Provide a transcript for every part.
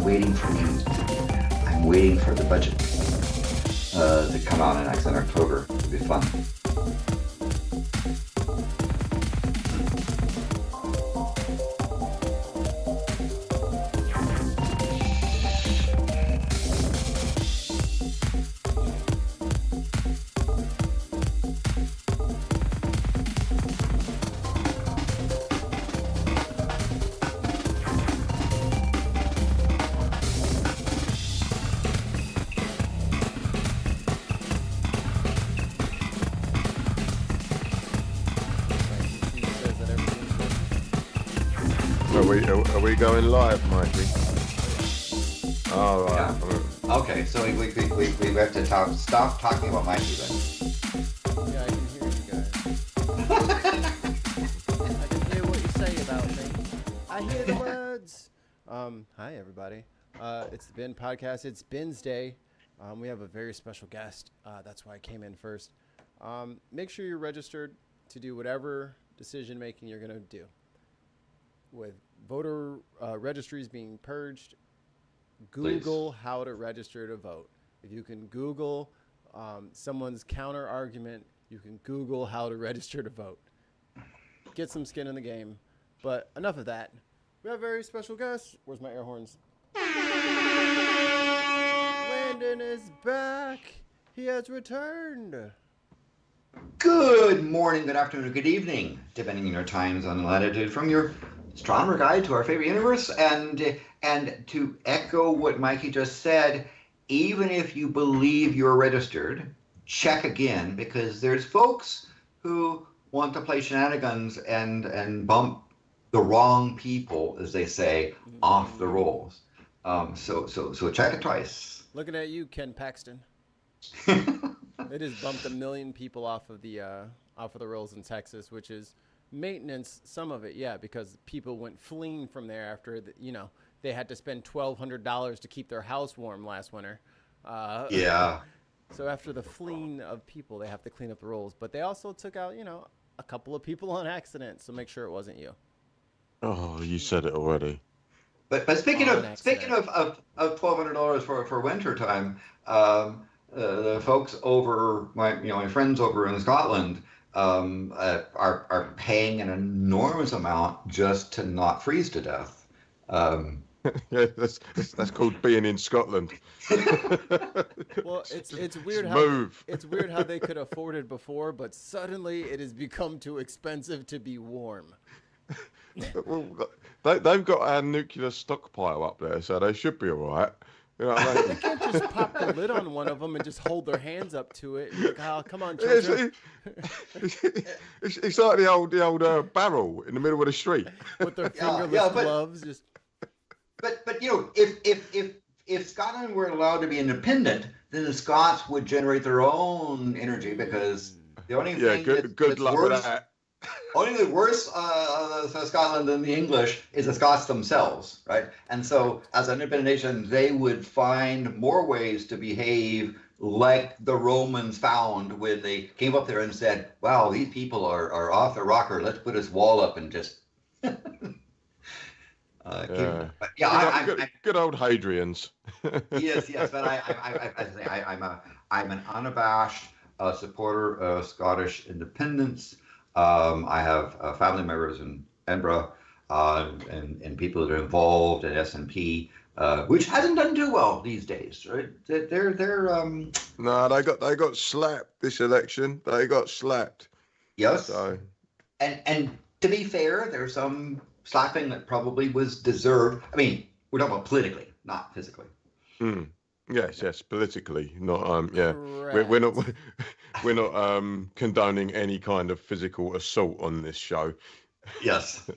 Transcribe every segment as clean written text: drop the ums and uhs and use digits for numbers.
waiting for me. I'm waiting for the budget to come out next in October. It'll be fun. Are we going live, Mikey? All right. Yeah. Okay, so we have to stop talking about Mikey then. Yeah, I can hear you guys. I can hear what you say about me. I hear the words. Hi everybody. It's the Ben Podcast. It's Ben's Day. We have a very special guest. That's why I came in first. Make sure you're registered to do whatever decision making you're gonna do. With voter registries being purged, Google how to register to vote. If you can Google someone's counter argument, you can Google how to register to vote. Get some skin in the game. But enough of that. We have a very special guest. Where's my air horns? Landon is back. He has returned. Good morning, good afternoon, good evening, depending on your time zone and latitude, from your astronomer guide to our favorite universe. And to echo what Mikey just said, even if you believe you're registered, check again, because there's folks who want to play shenanigans and bump the wrong people, as they say, off the rolls. So check it twice. Looking at you, Ken Paxton. It has bumped 1 million people off of the rolls in Texas, which is maintenance. Some of it, yeah, because people went fleeing from there after they had to spend $1,200 to keep their house warm last winter. Yeah. So after the fleeing of people, they have to clean up the rolls. But they also took out, a couple of people on accident. So make sure it wasn't you. Oh, you said it already. But speaking of $1,200 for winter time, the folks over my friends over in Scotland are paying an enormous amount just to not freeze to death. Yeah, that's called being in Scotland. Well, it's weird it's weird how they could afford it before, but suddenly it has become too expensive to be warm. Well, they've got our nuclear stockpile up there, so they should be all right. You know what I mean? They can't just pop the lid on one of them and just hold their hands up to it. Like, oh, come on, children. It's like the old barrel in the middle of the street with their fingerless gloves. Just. But if Scotland were allowed to be independent, then the Scots would generate their own energy, because the only thing good luck with that. Only the worse Scotland than the English is the Scots themselves, right? And so, as an independent nation, they would find more ways to behave like the Romans found when they came up there and said, "Wow, these people are off the rocker. Let's put this wall up and just." Good old Hadrians. Yes, but I'm an unabashed supporter of Scottish independence. I have family members in Edinburgh and people that are involved in SNP, which hasn't done too well these days, right? No, they got slapped this election. They got slapped. Yes. So. And to be fair, there's some slapping that probably was deserved. I mean, we're talking about politically, not physically. Yes, politically, not we're not condoning any kind of physical assault on this show. Yes.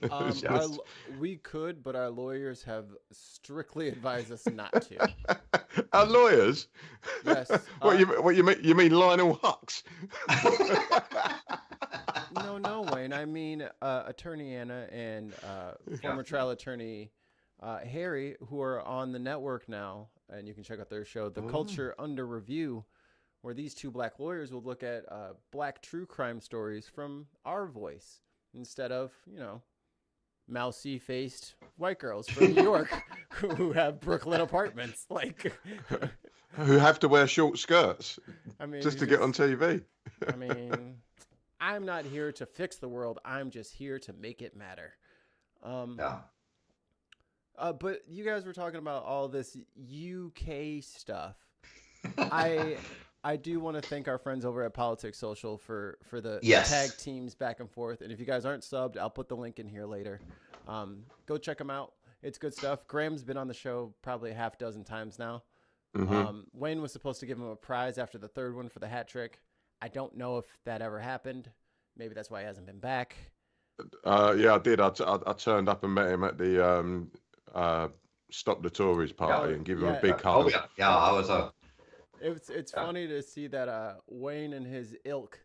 We could, but our lawyers have strictly advised us not to. Our lawyers? Yes. What you mean? You mean Lionel Hux? No, Wayne. I mean Attorney Anna and former trial attorney Harry, who are on the network now, and you can check out their show, The Culture Under Review, where these two black lawyers will look at black true crime stories from our voice instead of, mousy-faced white girls from New York who have Brooklyn apartments. Like, Who have to wear short skirts I mean, just to get on TV. I mean, I'm not here to fix the world. I'm just here to make it matter. Yeah. But you guys were talking about all this UK stuff. I do want to thank our friends over at Politics Social for the Yes. tag teams back and forth. And if you guys aren't subbed, I'll put the link in here later. Go check them out. It's good stuff. Graham's been on the show probably a half dozen times now. Wayne was supposed to give him a prize after the third one for the hat trick. I don't know if that ever happened. Maybe that's why he hasn't been back. Yeah, I did. I turned up and met him at the Stop the Tories party and give him a big hug. Oh yeah, yeah. I was It's funny to see that Wayne and his ilk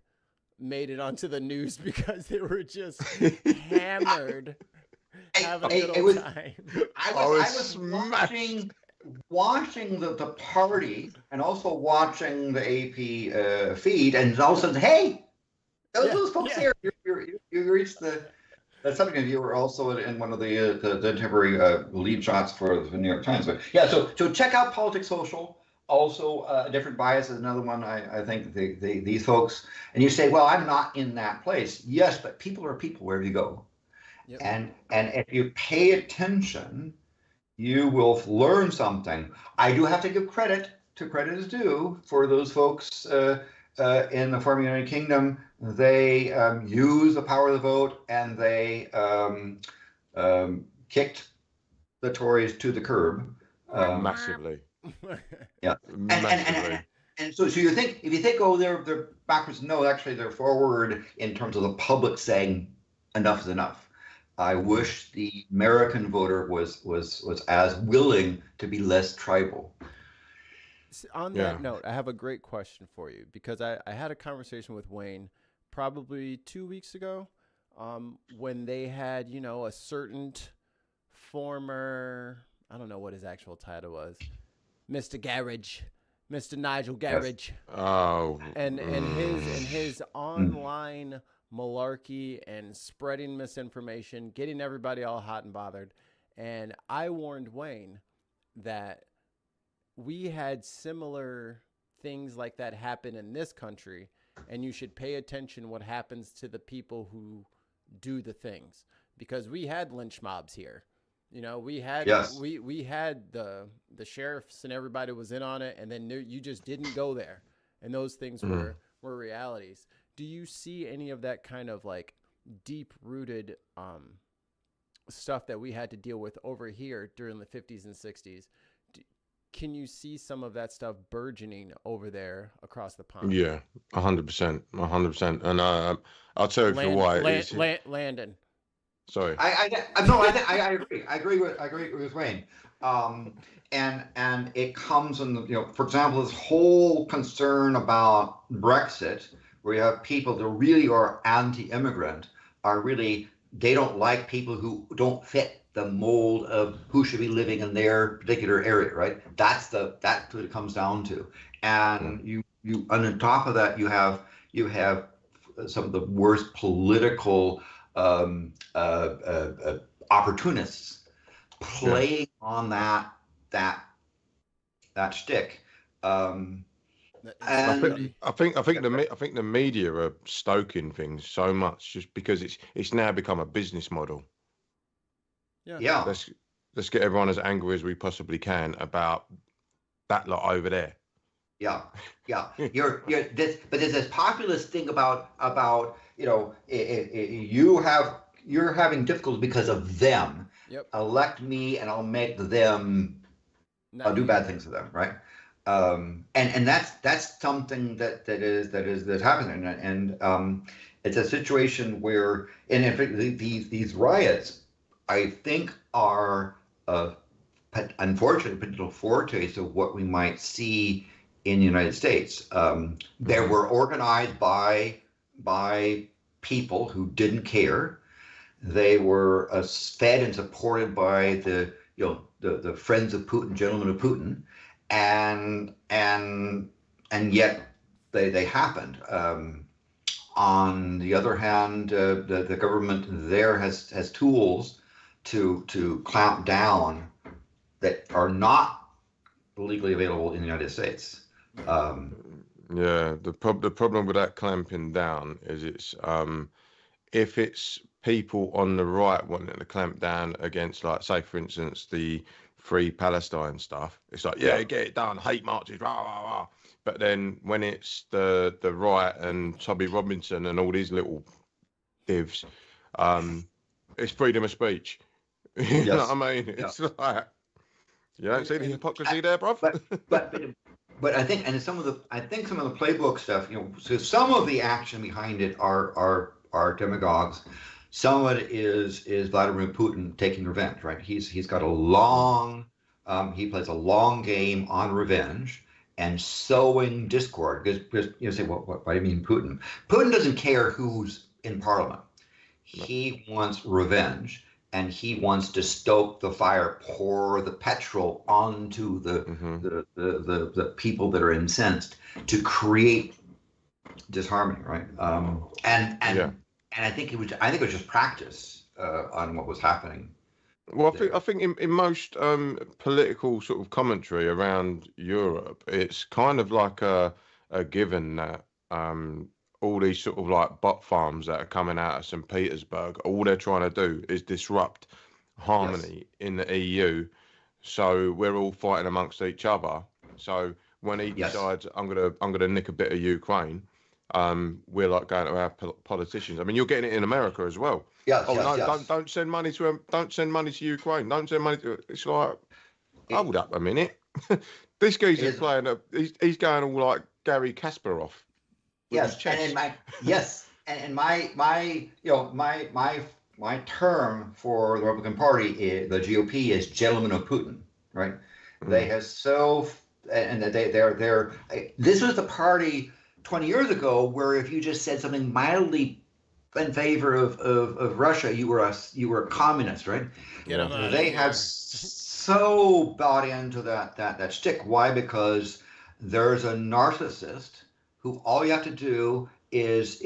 made it onto the news because they were just hammered, having a good old time. I was watching the party and also watching the AP feed, and all of a sudden, hey, those folks here. You reached the subject. You were also in one of the temporary lead shots for the New York Times. But yeah, so check out Politics Social. Also, a different bias is another one. I think these folks, and you say, well, I'm not in that place. Yes, but people are people wherever you go. Yep. And if you pay attention, you will learn something. I do have to give credit to credit is due for those folks in the former United Kingdom. They used the power of the vote, and they kicked the Tories to the curb. Massively. Yeah, and so you think, if you think, oh, they're backwards, no, actually they're forward in terms of the public saying enough is enough. I wish the American voter was as willing to be less tribal. On that note, I have a great question for you, because I had a conversation with Wayne probably 2 weeks ago when they had, a certain former, I don't know what his actual title was, Mr. Garage, Mr. Nigel Garage. Yes. Oh. And his online malarkey and spreading misinformation, getting everybody all hot and bothered. And I warned Wayne that we had similar things like that happen in this country, and you should pay attention what happens to the people who do the things, because we had lynch mobs here. We had we had the sheriffs and everybody was in on it, and then you just didn't go there, and those things were realities. Do you see any of that kind of like deep rooted stuff that we had to deal with over here during the 50s and 60s? Can you see some of that stuff burgeoning over there across the pond? Yeah, 100%, 100%. And I'll tell you why. Landon. Sorry. I agree. I agree with Wayne. And it comes in for example, this whole concern about Brexit, where you have people that really are anti-immigrant, they don't like people who don't fit the mold of who should be living in their particular area, right? That's what it comes down to. And you on top of that, you have some of the worst political opportunists playing on that shtick. I think the media are stoking things so much just because it's now become a business model. Yeah. Let's get everyone as angry as we possibly can about that lot over there. Yeah. But there's this populist thing about you're having difficulty because of them. Yep. Elect me and I'll make them. I'll do bad things to them, right? And that's something that's happening, and it's a situation where, and in fact, these riots, I think, are unfortunately potential foretaste of what we might see in the United States. They were organized by people who didn't care. They were fed and supported by the friends of Putin, gentlemen of Putin, and yet they happened. On the other hand, the government there has tools to clamp down that are not legally available in the United States. Yeah, the problem with that clamping down is it's if it's people on the right wanting to clamp down against, like, say for instance, the Free Palestine stuff, it's like, yeah, get it done, hate marches, rah rah rah. But then when it's the right and Toby Robinson and all these little divs, it's freedom of speech. You know what I mean? It's like, you don't see the hypocrisy there, bruv. But I think, and some of the playbook stuff, so some of the action behind it are demagogues. Some of it is Vladimir Putin taking revenge, right? He's got he plays a long game on revenge and sowing discord. Because say, what do you mean Putin? Putin doesn't care who's in parliament. He wants revenge. And he wants to stoke the fire, pour the petrol onto the people that are incensed to create disharmony, right? And I think it was just practice on what was happening. Well, I think in most political sort of commentary around Europe, it's kind of like a given that all these sort of like bot farms that are coming out of St. Petersburg, all they're trying to do is disrupt harmony in the EU. So we're all fighting amongst each other. So when he decides I'm gonna nick a bit of Ukraine, we're like going to our politicians. I mean, you're getting it in America as well. Don't send money to Ukraine. Don't send money to. It's like, hold up a minute. This geezer's playing. He's going all like Gary Kasparov. Yes, and my term for the Republican Party, the GOP, is gentlemen of Putin, right? They have they're this was the party 20 years ago where if you just said something mildly in favor of Russia, you were a communist, right? They have so bought into that shtick. Why? Because there's a narcissist who all you have to do is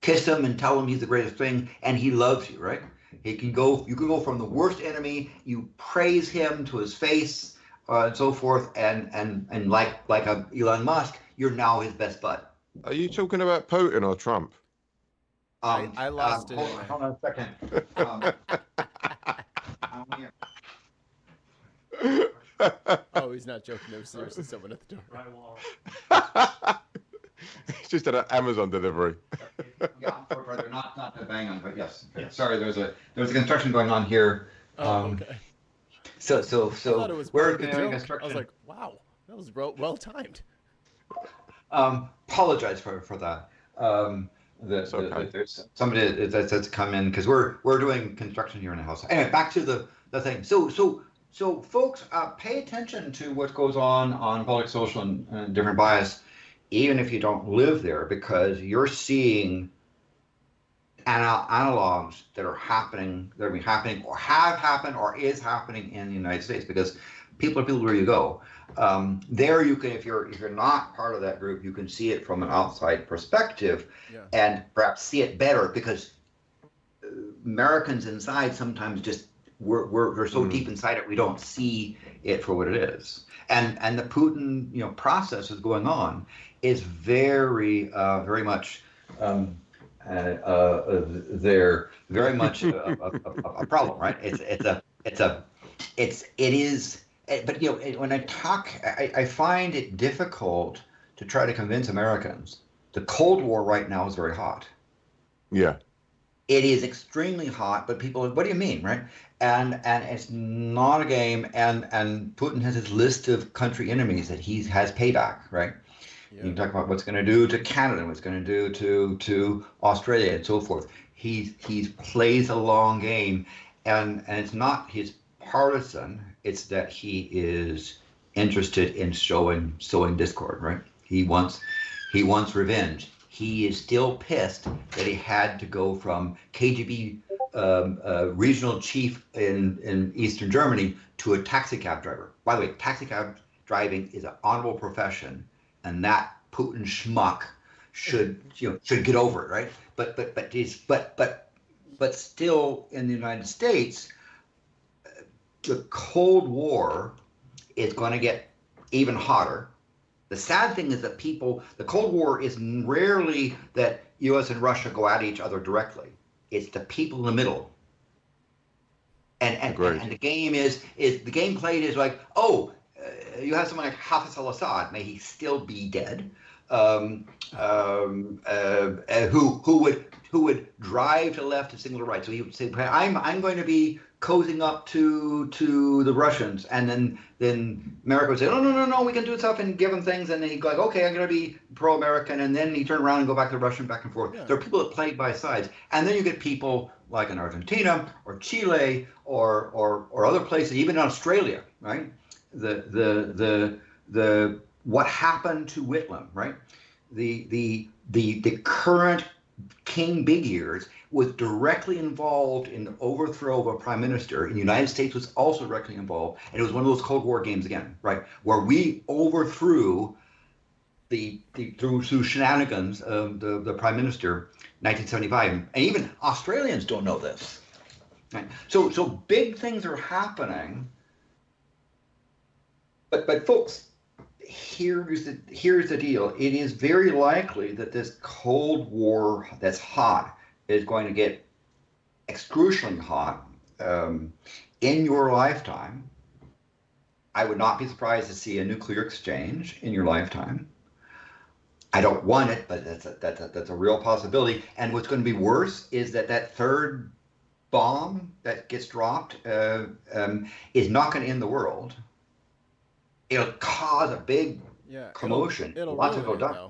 kiss him and tell him he's the greatest thing, and he loves you, right? You can go from the worst enemy, you praise him to his face, and so forth, and like a Elon Musk, you're now his best bud. Are you talking about Putin or Trump? I lost it. Hold on a second. Oh, he's not joking. There was seriously someone at the door. It's just an Amazon delivery. Yeah, they're not to bang on, but yes. Sorry, there was a construction going on here. Okay. So I thought it was we're doing doing construction. I was like, wow, that was well timed. Apologize for that. There's somebody that's come in because we're doing construction here in the house. Anyway, back to the thing. So folks, pay attention to what goes on public social and different bias, even if you don't live there, because you're seeing analogs that are happening or have happened or is happening in the United States, because people are people where you go. There you can, if you're not part of that group, you can see it from an outside perspective, and perhaps see it better, because Americans inside sometimes just we're so deep inside it we don't see it for what it is. And the Putin process is going on is very much they're very much a problem, right? But when I talk, I find it difficult to try to convince Americans. The Cold War right now is very hot. Yeah. It is extremely hot, but people, what do you mean, right? And it's not a game. And Putin has his list of country enemies that he has payback, right? Yeah. You can talk about what's going to do to Canada, what's going to do to Australia, and so forth. He plays a long game, and it's not his partisan. It's that he is interested in sowing discord, right? He wants revenge. He is still pissed that he had to go from KGB regional chief in Eastern Germany to a taxi cab driver. By the way, taxi cab driving is an honorable profession, and that Putin schmuck should get over it, right? But but still in the United States, the Cold War is going to get even hotter. The sad thing is that the Cold War is rarely that U.S. and Russia go at each other directly. It's the people in the middle. And the game the game played is like, you have someone like Hafez al-Assad, may he still be dead, who would drive to the left and signal to the right. So he would say, I'm going to be cozying up to the Russians, and then America would say, no, we can do stuff and give them things, and then he'd go like, okay, I'm going to be pro-American, and then he'd turn around and go back to the Russian, back and forth. Yeah. There are people that play by sides, and then you get people like in Argentina or Chile or other places, even in Australia, right? The what happened to Whitlam, right? The current King Big Ears was directly involved in the overthrow of a prime minister. In the United States was also directly involved, and it was one of those Cold War games again, right? Where we overthrew through shenanigans of the prime minister, 1975, and even Australians don't know this, right? So big things are happening, but folks, here's the deal. It is very likely that this Cold War that's hot is going to get excruciatingly hot in your lifetime. I would not be surprised to see a nuclear exchange in your lifetime. I don't want it, but that's a real possibility. And what's going to be worse is that third bomb that gets dropped is not going to end the world. It'll cause a big commotion. It'll lots of people die.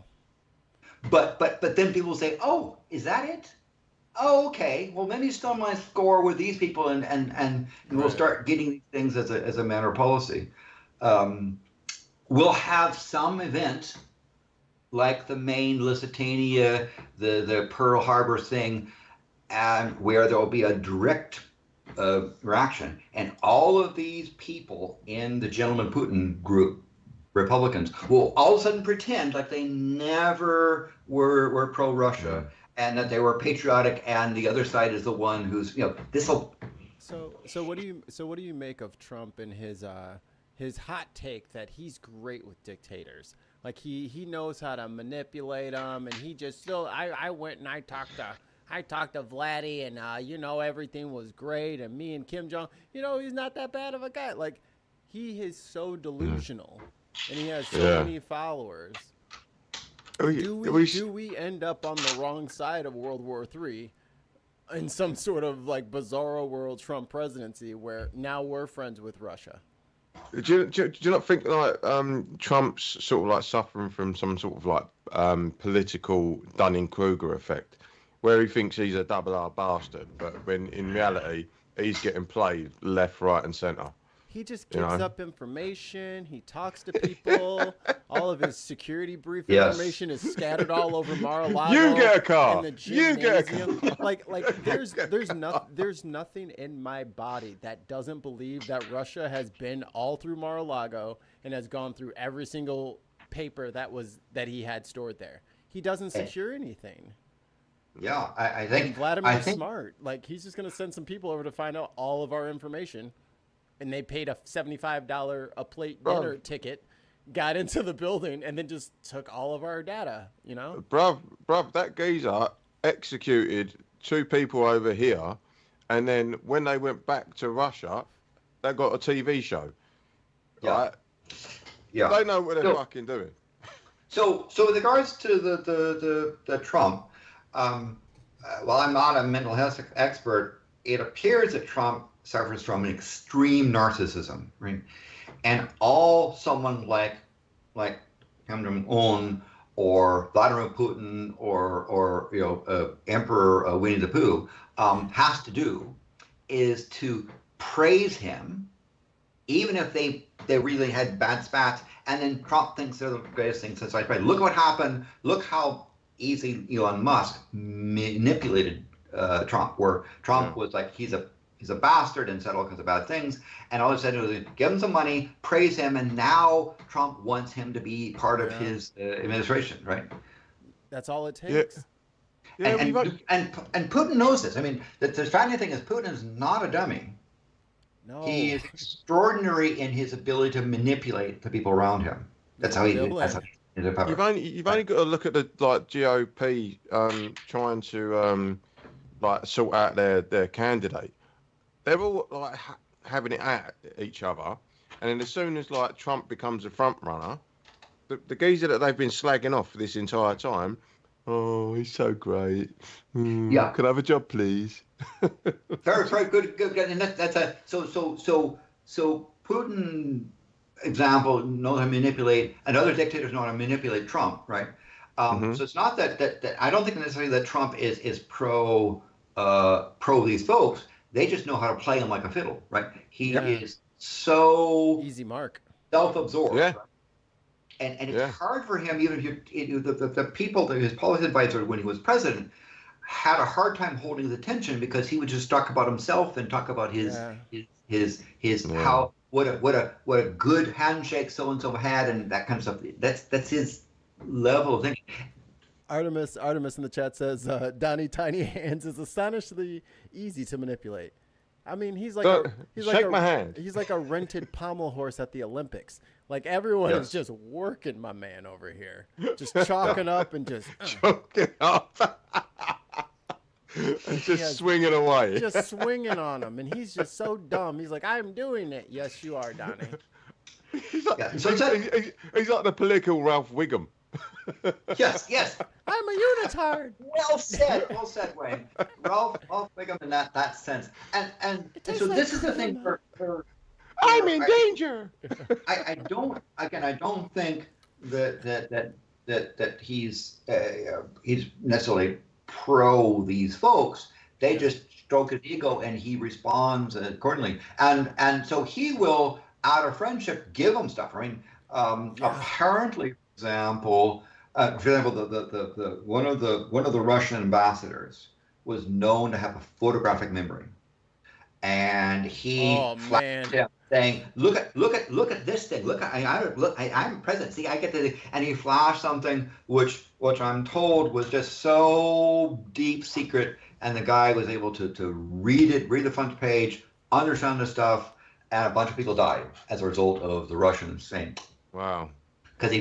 But then people will say, "Oh, is that it? Oh, okay. Well, maybe still my score with these people, and we'll start getting these things as a matter of policy. We'll have some event like the Maine Lusitania, the Pearl Harbor thing, and where there will be a direct reaction, and all of these people in the Gentleman Putin group, Republicans, will all of a sudden pretend like they never were pro-Russia and that they were patriotic, and the other side is the one who's this will. So what do you make of Trump and his hot take that he's great with dictators? Like he knows how to manipulate them, and he just still. I went and I talked to Vladdy, and everything was great, and me and Kim Jong, he's not that bad of a guy. Like, he is so delusional, and he has so many followers. Do we end up on the wrong side of World War III in some sort of like bizarro world Trump presidency where now we're friends with Russia? Do you not think like Trump's sort of like suffering from some sort of like political Dunning-Kruger effect, where he thinks he's a double R bastard, but when in reality he's getting played left, right, and centre? He just gives up information. He talks to people. All of his security brief information is scattered all over Mar-a-Lago. You get a car. And the gymnasium. Like there's nothing in my body that doesn't believe that Russia has been all through Mar-a-Lago and has gone through every single paper that he had stored there. He doesn't secure anything. Yeah, I think and Vladimir's smart. Like, he's just going to send some people over to find out all of our information. And they paid a $75 a plate dinner ticket, got into the building, and then just took all of our data, Bruv, that geezer executed 2 people over here, and then when they went back to Russia, they got a TV show. Yeah. Right? Yeah. They know what they're fucking doing. So with regards to the Trump, while I'm not a mental health expert, it appears that Trump suffers from an extreme narcissism, right? And all someone like Kim Jong-un or Vladimir Putin or Emperor Winnie the Pooh has to do is to praise him, even if they really had bad spats, and then Trump thinks they're the greatest thing since sliced bread. Look what happened. Look how easy Elon Musk manipulated Trump, where Trump was like, he's a bastard and said all kinds of bad things, and all he said was give him some money, praise him, and now Trump wants him to be part of his administration, right? That's all it takes. Yeah, and Putin knows this. I mean, the funny thing is Putin is not a dummy. No. He is extraordinary in his ability to manipulate the people around him. That's how he is a puppet. You've only got to look at the GOP trying to sort out their candidate. They're all having it at each other, and then as soon as Trump becomes a front runner, the geezer that they've been slagging off for this entire time, oh, he's so great. Yeah, can I have a job, please? Very good. And that's a so Putin example knows how to manipulate, and other dictators know how to manipulate Trump, right? So it's not that I don't think necessarily that Trump is pro these folks. They just know how to play him like a fiddle, right? He is so easy mark, self-absorbed. Yeah. Right? And it's hard for him, even if the people, his policy advisor when he was president, had a hard time holding his attention because he would just talk about himself and talk about his how what a good handshake so and so had and that kind of stuff. That's his level of thinking. Artemis in the chat says Donnie Tiny Hands is astonishingly easy to manipulate. I mean, he's like a rented pommel horse at the Olympics. Like everyone is just working my man over here, just chalking up and just chalking up, just swinging away, just swinging on him, and he's just so dumb. He's like, "I'm doing it." Yes, you are, Donnie. He's like the political Ralph Wiggum. Yes. I'm a unitard. Well said, Wayne. Ralph Wiggum in that sense. And so this is the thing for I'm in danger. I don't think that he's necessarily pro these folks. They just stroke his ego and he responds accordingly. And so he will, out of friendship, give them stuff. I mean, apparently, for example, the one of the Russian ambassadors was known to have a photographic memory, and he flashed him saying, "Look at this thing. I'm president. See, I get to." And he flashed something which I'm told was just so deep secret, and the guy was able to read the front page, understand the stuff, and a bunch of people died as a result of the Russians saying, "Wow." Because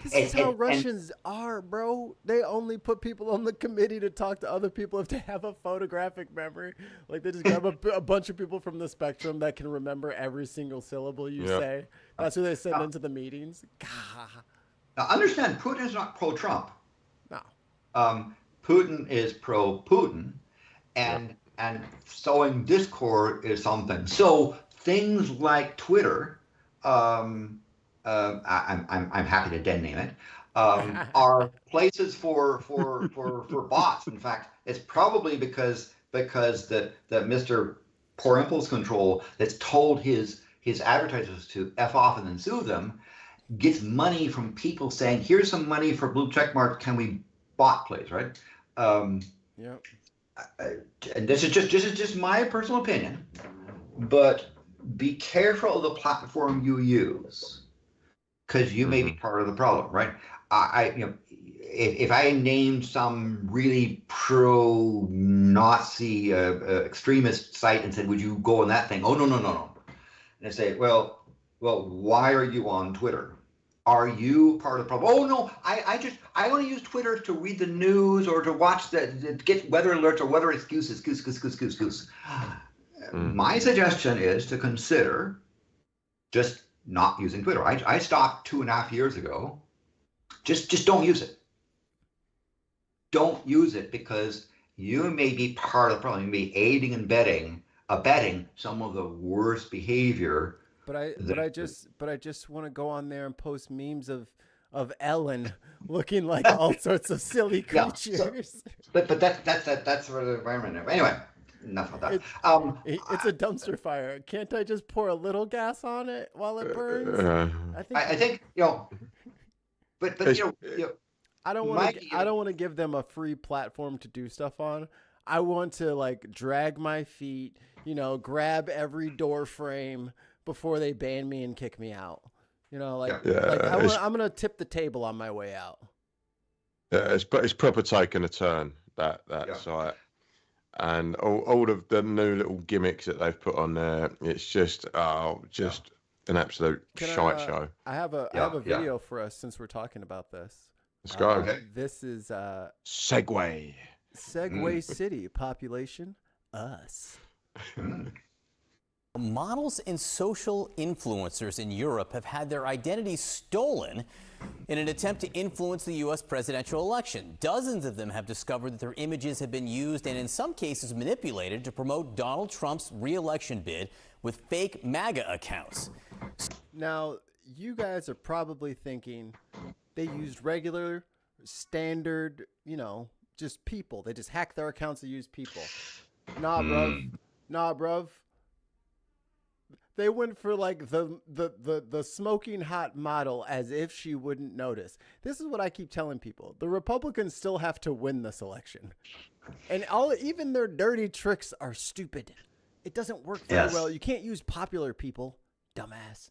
this is how Russians are, bro. They only put people on the committee to talk to other people if they have a photographic memory. Like they just grab a bunch of people from the spectrum that can remember every single syllable you say. That's who they send into the meetings. Now understand, Putin is not pro-Trump. No. Putin is pro-Putin, and sowing discord is something. So things like Twitter. I'm happy to den name it, are places for bots. In fact, it's probably because the Mr. Poor Impulse Control that's told his advertisers to F off and then sue them, gets money from people saying, here's some money for blue check mark, can we bot please, right? And this is just my personal opinion, but be careful of the platform you use, because you may be part of the problem, right? If I named some really pro-Nazi extremist site and said, "Would you go on that thing?" Oh, no. And I say, well, why are you on Twitter? Are you part of the problem? Oh no, I want to use Twitter to read the news or to watch to get weather alerts or weather excuses. My suggestion is to consider just not using Twitter. I stopped 2.5 years ago. Just don't use it. Don't use it, because you may be part of the problem. You may be aiding and abetting some of the worst behavior. But I just want to go on there and post memes of Ellen looking like all sorts of silly creatures. But that's sort of the environment. Anyway, enough of that. It's a dumpster fire. Can't I just pour a little gas on it while it burns? I think but I don't want to give them a free platform to do stuff on. I want to drag my feet, grab every door frame before they ban me and kick me out. I'm going to tip the table on my way out. Yeah, it's proper taking a turn. that Yeah. site, and all of the new little gimmicks that they've put on there. It's just an absolute shite show. I have a Yeah, yeah. video for us since we're talking about this. Let's go. Okay. This is Segway. Segway City, population us. Models and social influencers in Europe have had their identities stolen in an attempt to influence the U.S. presidential election. Dozens of them have discovered that their images have been used and in some cases manipulated to promote Donald Trump's re-election bid with fake MAGA accounts. Now, you guys are probably thinking they used regular, standard, just people. They just hacked their accounts to use people. Nah, bruv. They went for like the smoking hot model as if she wouldn't notice. This is what I keep telling people. The Republicans still have to win this election. And even their dirty tricks are stupid. It doesn't work very well. You can't use popular people, dumbass.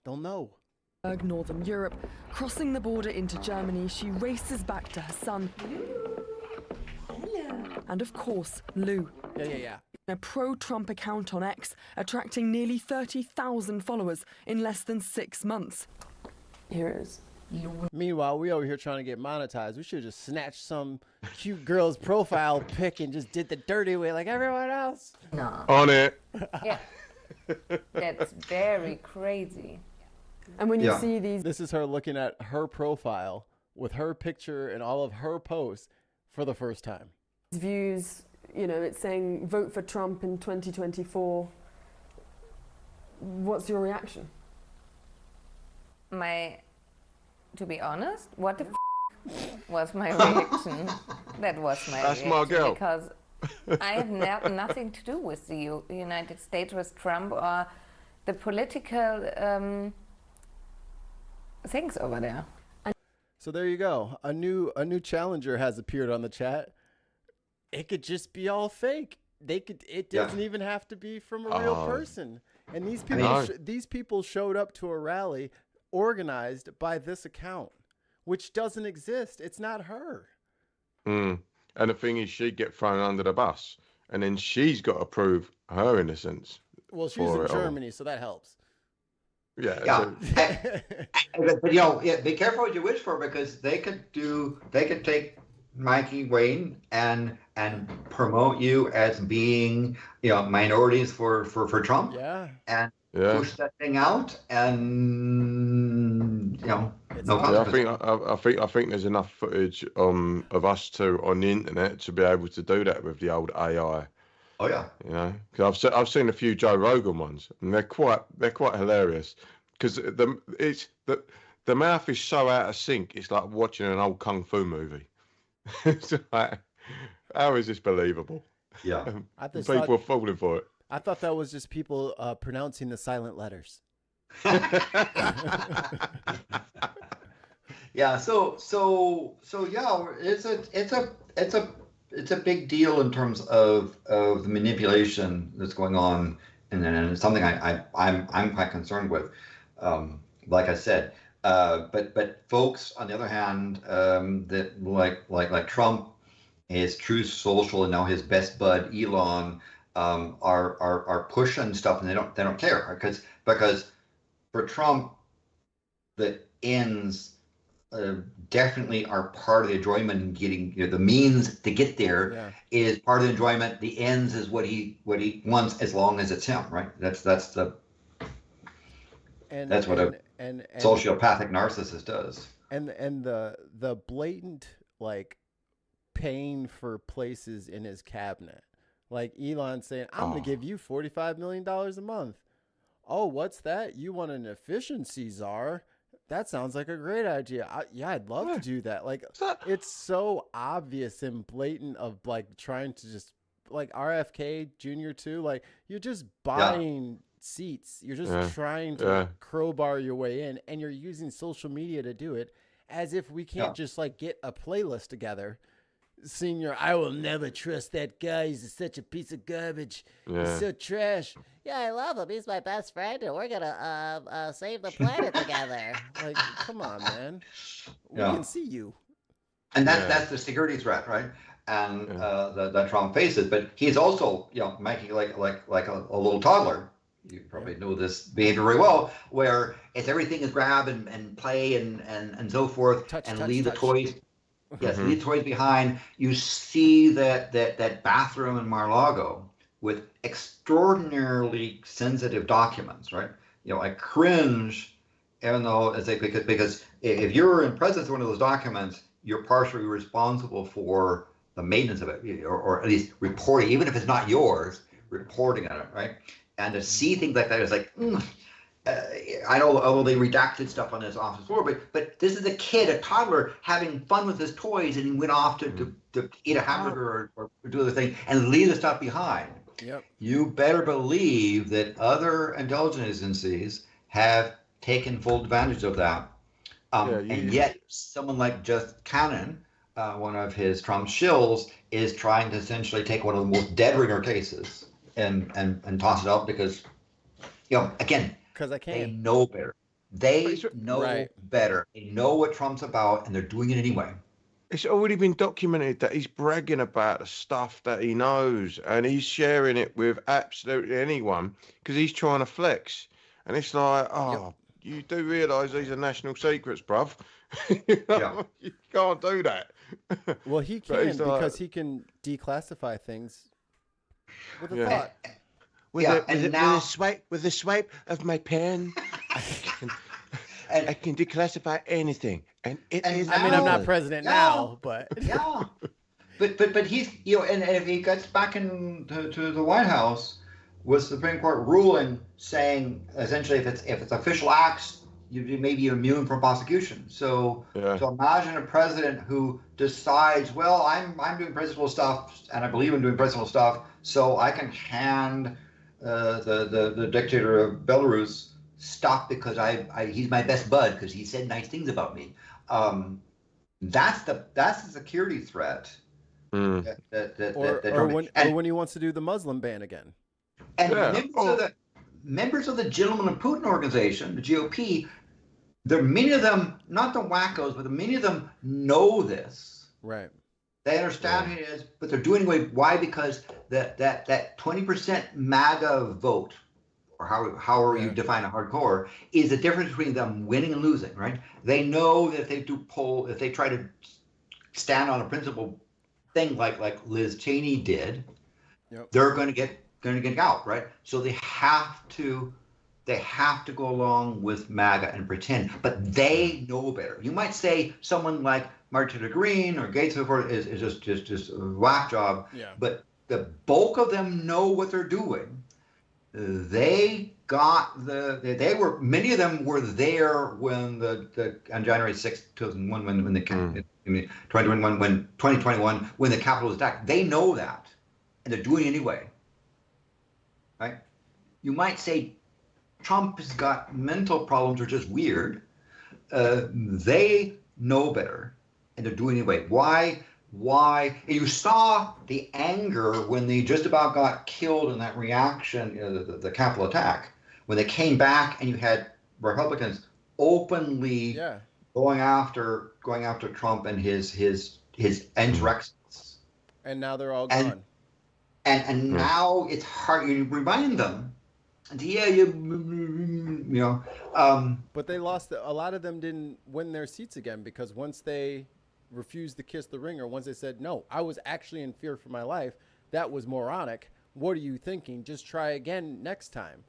They'll know. Northern Europe. Crossing the border into Germany, she races back to her son. Hello. And of course, Lou. Yeah. A pro-Trump account on X, attracting nearly 30,000 followers in less than 6 months. Here it is. Meanwhile, we over here trying to get monetized. We should just snatch some cute girl's profile pic and just did the dirty way like everyone else. No. On it. Yeah. That's very crazy. And when you see these This is her looking at her profile with her picture and all of her posts for the first time. views, it's saying vote for Trump in 2024. What's your reaction? To be honest, what the was my reaction? That was my That's reaction. my girl. Because I have nothing to do with the United States, with Trump or the political things over there. So there you go. A new challenger has appeared on the chat. It could just be all fake. It doesn't even have to be from a real person. And these people showed up to a rally organized by this account, which doesn't exist. It's not her. And the thing is, she'd get thrown under the bus, and then she's got to prove her innocence. Well, she's in Germany, so that helps. Yeah. Yeah. But be careful what you wish for, because they could take Mikey Wayne and promote you as being minorities for Trump. Yeah. And push that thing out, and no consequences. I think there's enough footage of us two on the internet to be able to do that with the old AI. Oh yeah. Because I've seen a few Joe Rogan ones, and they're quite hilarious. Because the mouth is so out of sync, it's like watching an old kung fu movie. It's like, how is this believable? Yeah. People are falling for it. I thought that was just people pronouncing the silent letters. Yeah. So yeah, it's a big deal in terms of the manipulation that's going on, and it's something I'm quite concerned with. Like I said, but folks on the other hand, that like Trump, his Truth Social, and now his best bud Elon, are pushing stuff, and they don't care, because for Trump, the ends definitely are part of the enjoyment, and getting the means to get there is part of the enjoyment. The ends is what he wants, as long as it's him, right? That's what a sociopathic narcissist does. And the blatant paying for places in his cabinet, like Elon saying, "I'm going to give you $45 million a month." Oh, what's that? You want an efficiency czar? That sounds like a great idea. I'd love to do that. It's so obvious and blatant of trying to just RFK Jr. too. You're just buying seats. You're just trying to crowbar your way in, and you're using social media to do it, as if we can't just get a playlist together. Senior, I will never trust that guy. He's such a piece of garbage. He's so trash. Yeah, I love him. He's my best friend, and we're gonna save the planet together. Come on, man. We can see you. And that's the security threat, right? and that Trump faces. But he's also, making like a little toddler. You probably know this behavior very well, where it's everything is grab and play and so forth, and leave the toys. Yes, leave the toys behind. You see that bathroom in Mar-a-Lago with extraordinarily sensitive documents, right? I cringe, even though because if you're in presence of one of those documents, you're partially responsible for the maintenance of it, or at least reporting, even if it's not yours, reporting on it, right? And to see things like that is like, I know, although they redacted stuff on his office floor, but this is a kid, a toddler, having fun with his toys, and he went off to eat a hamburger or do other thing and leave the stuff behind. Yep. You better believe that other intelligence agencies have taken full advantage of that. And yet someone like Just Cannon, one of his Trump shills, is trying to essentially take one of the most dead ringer cases and toss it out because, again, because I can. They know better. They know better. They know what Trump's about, and they're doing it anyway. It's already been documented that he's bragging about the stuff that he knows, and he's sharing it with absolutely anyone because he's trying to flex. And it's like, you do realise these are national secrets, bruv. You can't do that. Well, he can because he can declassify things with a thought. With a swipe of my pen, I can declassify anything, and I'm not president now, but but he's and if he gets back into the White House with Supreme Court ruling saying essentially if it's official acts, you may be immune from prosecution. So imagine a president who decides, well, I'm doing principal stuff, and I believe in doing principal stuff, so I can hand the dictator of Belarus stuff because he's my best bud because he said nice things about me. That's the security threat. Or when he wants to do the Muslim ban again. And members of the Gentlemen of Putin organization, the GOP, there are many of them, not the wackos, but many of them know this. Right. They understand who it is, but they're doing away. Why? Because that 20% MAGA vote, or however you define a hardcore, is the difference between them winning and losing, right? They know that if they try to stand on a principle thing like Liz Cheney did, they're going to get out, right? So they have to go along with MAGA and pretend, but they know better. You might say someone like Martin Luther Green or Gates is just a whack job, but the bulk of them know what they're doing. They got many of them were there when on January 6th, 2001, when the 2021 when the Capitol was attacked. They know that, and they're doing it anyway, right? You might say Trump has got mental problems or just weird. They know better, and they're doing it anyway. Why? You saw the anger when they just about got killed in that reaction, the Capitol attack, when they came back and you had Republicans openly going after Trump and his insurrections. And now they're all gone. And now it's hard. You remind them. But they lost. A lot of them didn't win their seats again because once they refused to kiss the ring, or once they said, no, I was actually in fear for my life, that was moronic. What are you thinking? Just try again next time.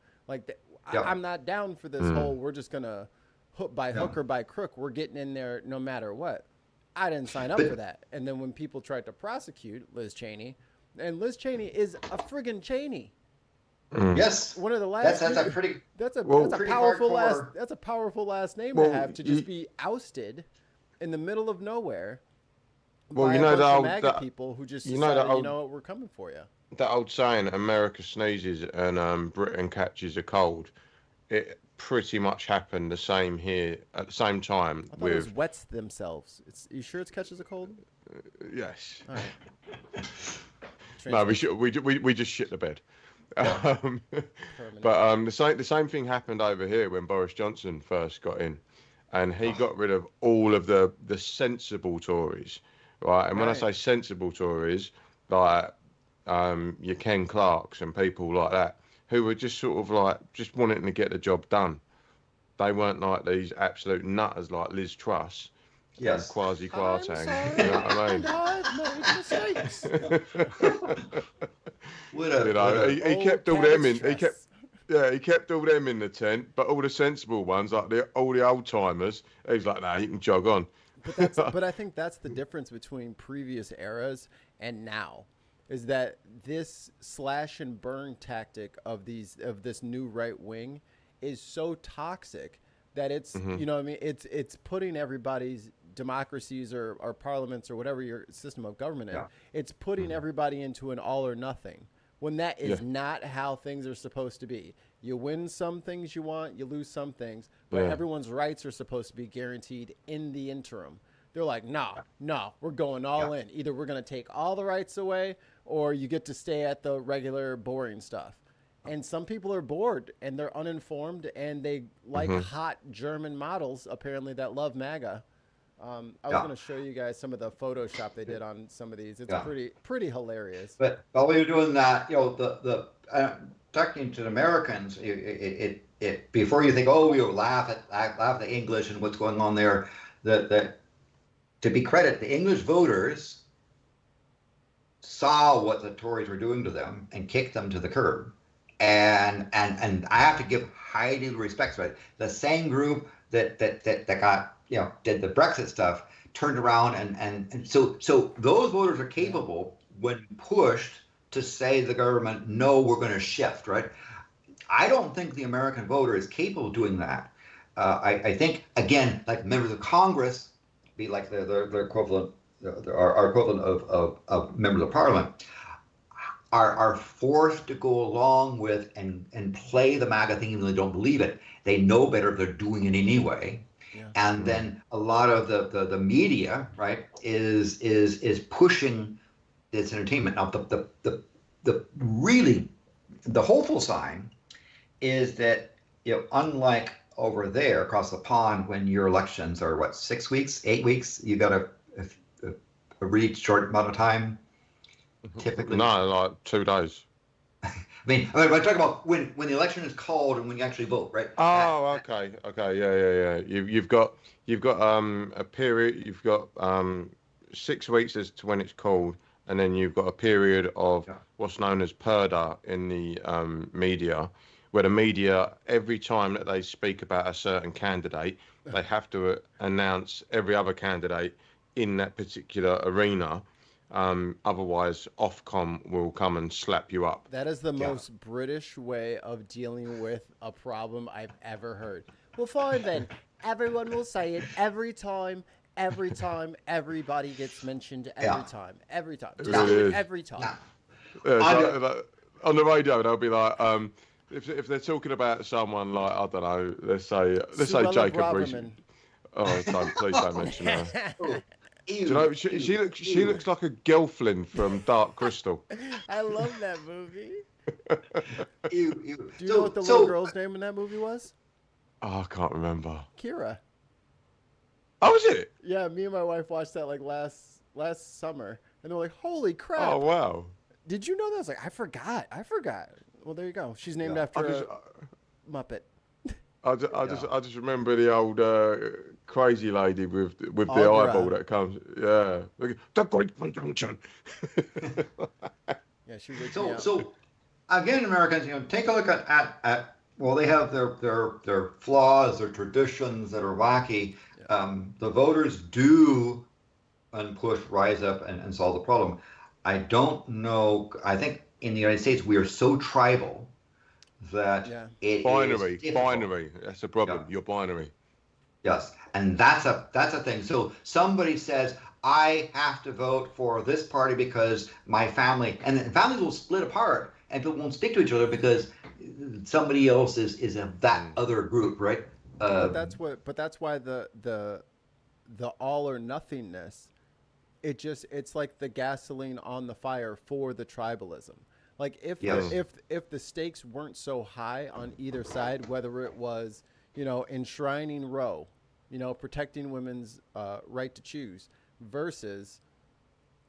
I'm not down for this whole, we're just going to hook or by crook, we're getting in there no matter what. I didn't sign up for that. And then when people tried to prosecute Liz Cheney, and Liz Cheney is a friggin' Cheney. Yes, one of the last. That's a powerful last name to have, to just be ousted in the middle of nowhere. Well, by a bunch of MAGA people who just decided, we're coming for you. That old saying, America sneezes and Britain catches a cold. It pretty much happened the same here at the same time. I thought it was wets themselves. You sure it catches a cold? Yes. All right. No, we just shit the bed. But the same thing happened over here when Boris Johnson first got in, and he got rid of all of the sensible Tories, right? And when I Right. say sensible Tories, like your Ken Clarks and people like that, who were just sort of like just wanting to get the job done. They weren't like these absolute nutters like Liz Truss and Yes. Kwasi I'm Kwarteng. You know sorry, what I and mean? I've made mistakes. What You a, what know, a, he Old kept all them cabbage in. He kept, tress. yeah, he kept all them in the tent. But all the sensible ones, like all the old timers, he's like, nah, you can jog on. But I think that's the difference between previous eras and now, is that this slash and burn tactic of this new right wing is so toxic that it's you know what I mean, it's putting everybody's democracies or parliaments or whatever your system of government is, Yeah. it's putting everybody into an all or nothing, when that is Yeah. not how things are supposed to be. You win some things you want, you lose some things, but Yeah. everyone's rights are supposed to be guaranteed in the interim. They're like, no, we're going all in. Either we're going to take all the rights away, or you get to stay at the regular boring stuff. And some people are bored and they're uninformed and they like hot German models, apparently, that love MAGA. I was going to show you guys some of the Photoshop they did on some of these. It's pretty hilarious. But while we were doing that, talking to the Americans, it before you think, oh, we laugh at the English and what's going on there, that to be credit, the English voters saw what the Tories were doing to them and kicked them to the curb. And I have to give high due respect to it. The same group that got, did the Brexit stuff turned around and so those voters are capable when pushed to say to the government, no, we're going to shift, right? I don't think the American voter is capable of doing that. I think, again, like members of Congress, be like their equivalent, our equivalent of members of Parliament, are forced to go along with and play the MAGA thing even though they don't believe it. They know better, they're doing it anyway. Yeah. And then a lot of the media, right, is pushing this entertainment. Now the really the hopeful sign is that, unlike over there across the pond, when your elections are 6 weeks, 8 weeks, you got a really short amount of time. Typically, no, like 2 days. I mean, I'm talking about when the election is called and when you actually vote, right? Oh, okay, yeah. You've got a period. You've got 6 weeks as to when it's called, and then you've got a period of what's known as purdah in the media, where the media, every time that they speak about a certain candidate, they have to announce every other candidate in that particular arena. Otherwise, Ofcom will come and slap you up. That is the most British way of dealing with a problem I've ever heard. Well, fine then. Everyone will say it every time, everybody gets mentioned every time. Just do it every time. Yeah, on the radio, they'll be like, if they're talking about someone like, I don't know, let's say Jacob Rees-Mogg. Oh, please don't mention her. Do you know, she looks like a Gelfling from Dark Crystal. I love that movie. Do you Do know what the little girl's name in that movie was? Oh, I can't remember. Kira. Oh, was it? Yeah, me and my wife watched that like last summer, and they're like, "Holy crap!" Oh, wow. Did you know that? I was like, I forgot. Well, there you go. She's named after a Muppet. I just remember the old crazy lady with the Agra. eyeball that comes. Yeah, the Great Conjunction. Yeah, she wakes me up. So again, Americans, take a look at well, they have their flaws, their traditions that are wacky. Yeah. The voters do rise up and solve the problem. I don't know. I think in the United States we are so tribal that it binary. Is difficult. Binary. That's the problem. You're binary. Yes, and that's a thing. So somebody says, I have to vote for this party because my family, and then families will split apart and people won't stick to each other because somebody else is of that other group, right? But that's why the all or nothingness, it's like the gasoline on the fire for the tribalism. Like if the stakes weren't so high on either side, whether it was, enshrining Roe, protecting women's right to choose, versus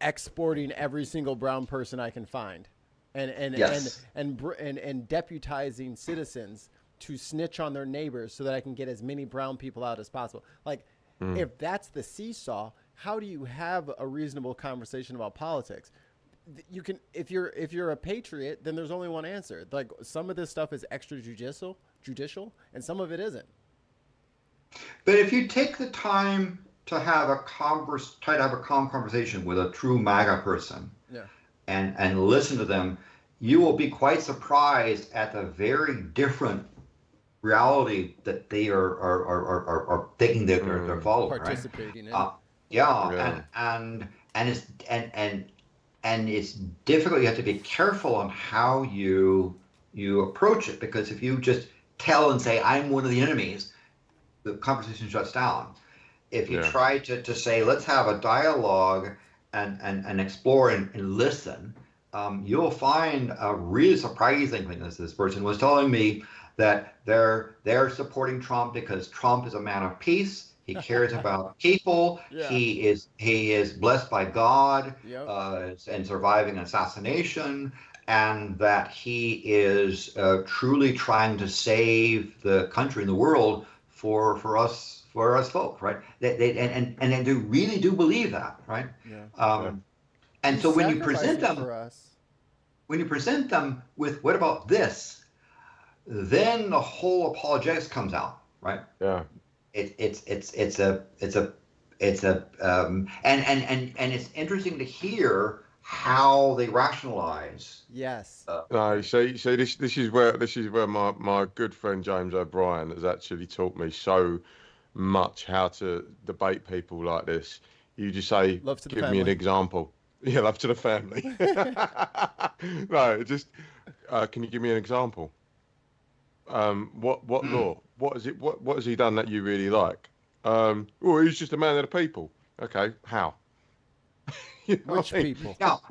exporting every single brown person I can find, and deputizing citizens to snitch on their neighbors so that I can get as many brown people out as possible. Like, if that's the seesaw, how do you have a reasonable conversation about politics? You can, if you're a patriot, then there's only one answer. Like, some of this stuff is extrajudicial, and some of it isn't. But if you take the time to have a try to have a calm conversation with a true MAGA person, and listen to them, you will be quite surprised at the very different reality that they are thinking that they're following, participating right? And it's difficult. You have to be careful on how you approach it, because if you just tell and say I'm one of the enemies, the conversation shuts down. If you try to say let's have a dialogue and explore and listen, you'll find a really surprising thing. This person was telling me that they're supporting Trump because Trump is a man of peace. He cares about people. He is blessed by God and surviving an assassination, and that he is truly trying to save the country and the world for us folks, right? They really do believe that, right? And so when you present them with what about this, then the whole apologetics comes out, right? Yeah. And it's interesting to hear how they rationalize. Yes. No, see, this is where my good friend James O'Brien has actually taught me so much how to debate people like this. You just say, give me an example. Yeah, love to the family. No, just can you give me an example? What law? What is it? What has he done that you really like? Well, he's just a man of the people. Okay, how? Which people? Now,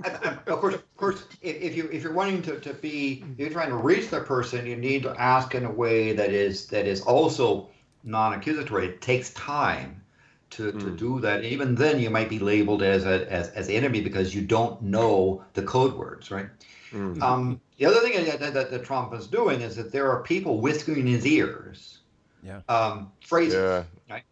of course, if you're wanting to be, if you're trying to reach the person, you need to ask in a way that is also non-accusatory. It takes time to do that. Even then, you might be labeled as the enemy because you don't know the code words, right? The other thing that Trump is doing is that there are people whispering in his ears, phrases. Right?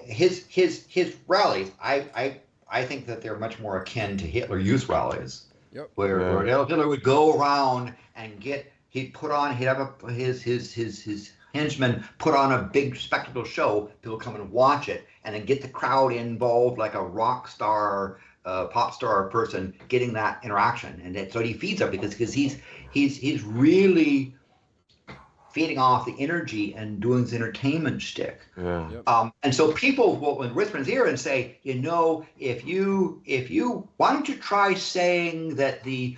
His rallies, I think that they're much more akin to Hitler Youth rallies, where Hitler would go around and he'd have his henchmen put on a big spectacle show. People come and watch it, and then get the crowd involved like a rock star, pop star person getting that interaction, and so he feeds up because he's really feeding off the energy and doing his entertainment shtick. And so people will whisper in his ear and say, if you why don't you try saying that the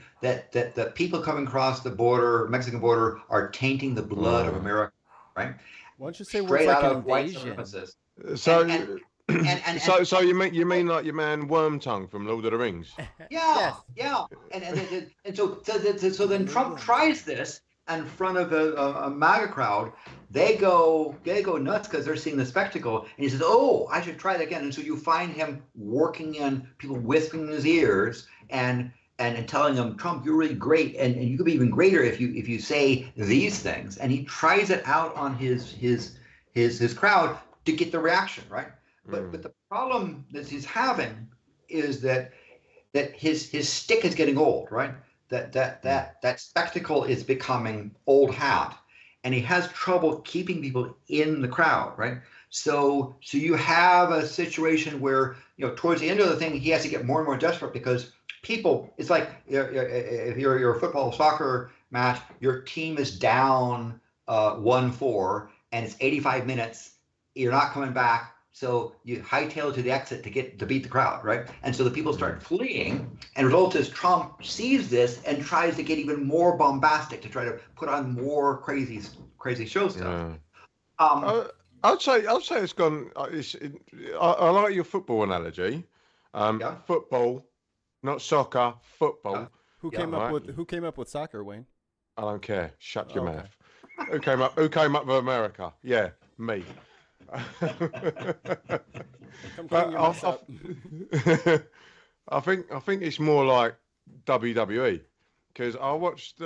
people coming across the border, Mexican border, are tainting the blood of America, right? Why don't you say straight out of white supremacists? So you mean like your man Wormtongue from Lord of the Rings? Yeah. And so then Trump tries this in front of a MAGA crowd. They go nuts because they're seeing the spectacle, and he says, "Oh, I should try that again." And so you find him working in people whispering in his ears and telling him, "Trump, you're really great, and you could be even greater if you say these things." And he tries it out on his crowd to get the reaction, right? But the problem that he's having is that his stick is getting old, right? That spectacle is becoming old hat, and he has trouble keeping people in the crowd, right? So you have a situation where towards the end of the thing he has to get more and more desperate because people. It's like if you're a football soccer match, your team is down 1-4, and it's 85 minutes. You're not coming back. So you hightail to the exit to beat the crowd, right? And so the people start fleeing, and the result is Trump sees this and tries to get even more bombastic to try to put on more crazy show stuff. I'd say it's gone. I like your football analogy. Football, not soccer. Football. Who came up with soccer, Wayne? I don't care. Shut your mouth. Who came up with America? Yeah, me. I think it's more like WWE, because I watched,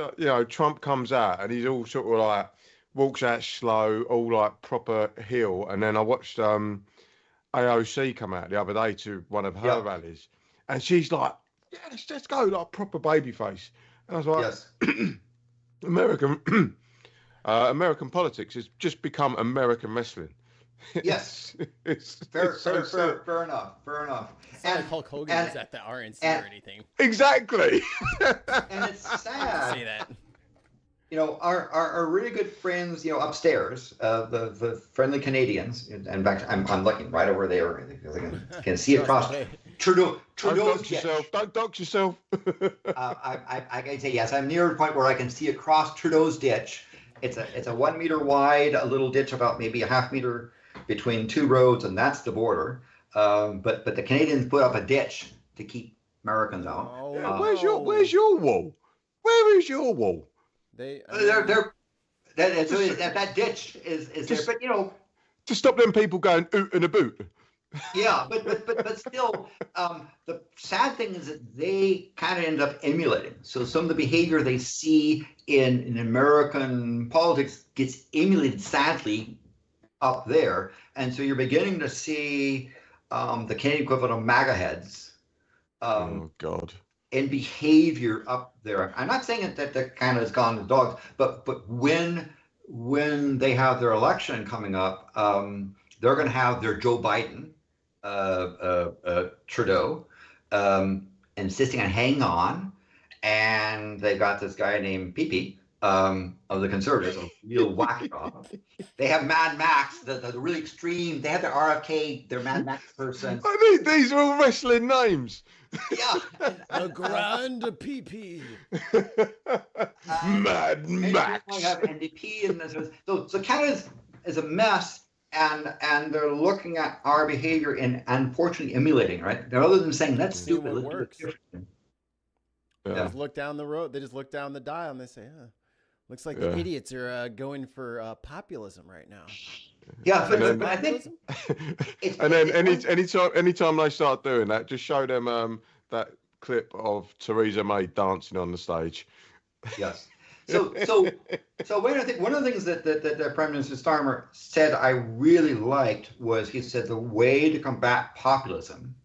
Trump comes out and he's all sort of like walks out slow, all like proper heel, and then I watched AOC come out the other day to one of her Yeah. rallies, and she's like, "Yeah, let's go," like proper baby face, and I was like, Yes. American American politics has just become American wrestling. Yes. It's Fair enough. It's not like Hulk Hogan was at the RNC or anything. Exactly. And it's sad. Say that. Our really good friends, upstairs, the friendly Canadians, and in fact, I'm looking right over there because I can see across Trudeau's Don't dox ditch. yourself. Don't dox yourself. I can say yes. I'm near a point where I can see across Trudeau's ditch. It's a 1 meter wide, a little ditch about maybe a half meter between two roads, and that's the border. But the Canadians put up a ditch to keep Americans out. Where's your wall? Where is your wall? That ditch is Just- there, but To stop them people going oot in a boot. yeah, but still, the sad thing is that they kind of end up emulating. So some of the behavior they see in American politics gets emulated, sadly, up there, and so you're beginning to see the Canadian equivalent of MAGA heads. Oh God. In behavior up there. I'm not saying that kind of has gone to dogs, but when they have their election coming up, they're going to have their Joe Biden, Trudeau, insisting on hanging on, and they got this guy named Pee of the Conservatives, a real whack-job. They have Mad Max, the really extreme. They have their RFK, their Mad Max person. These are all wrestling names. Yeah. The Grand PP. Mad Max. We have NDP and this. So Canada is a mess, and they're looking at our behavior and unfortunately emulating, right? They're other than saying that's See stupid. what Let's do it works. differently. They Yeah. just look down the road. They just look down the dial and they say, looks like Yeah. the idiots are going for populism right now. Yeah, And but I think it's, And then it's- anytime they start doing that, just show them that clip of Theresa May dancing on the stage. yes. So one of the things that Prime Minister Starmer said I really liked was he said the way to combat populism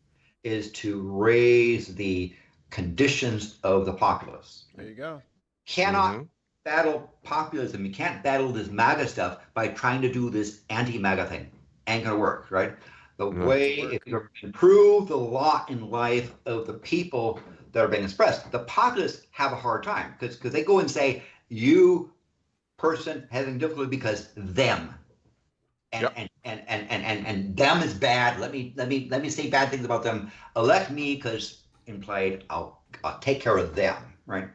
is to raise the conditions of the populace. There you go. Cannot battle populism. You can't battle this MAGA stuff by trying to do this anti-MAGA thing. Ain't gonna work, right? The way if you improve the lot in life of the people that are being expressed, the populists have a hard time because they go and say you person having difficulty because them. And them is bad. Let me say bad things about them. Elect me because implied I'll take care of them, right?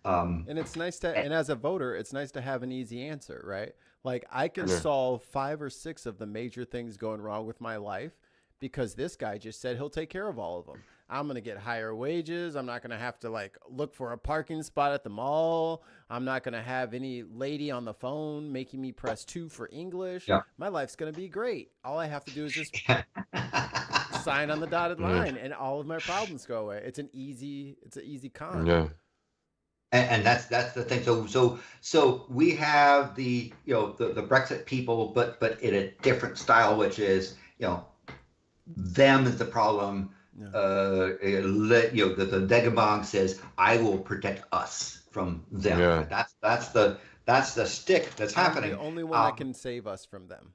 And it's nice to, and as a voter, it's nice to have an easy answer, right? Like I can solve 5 or 6 of the major things going wrong with my life because this guy just said he'll take care of all of them. I'm going to get higher wages. I'm not going to have to like look for a parking spot at the mall. I'm not going to have any lady on the phone making me press 2 for English. Yeah. My life's going to be great. All I have to do is just sign on the dotted line and all of my problems go away. It's an easy con. Yeah. And that's the thing. So we have the the Brexit people, but in a different style, which is them is the problem. The Degabong says, "I will protect us from them." Yeah. That's the stick that's happening. I'm the only one that can save us from them.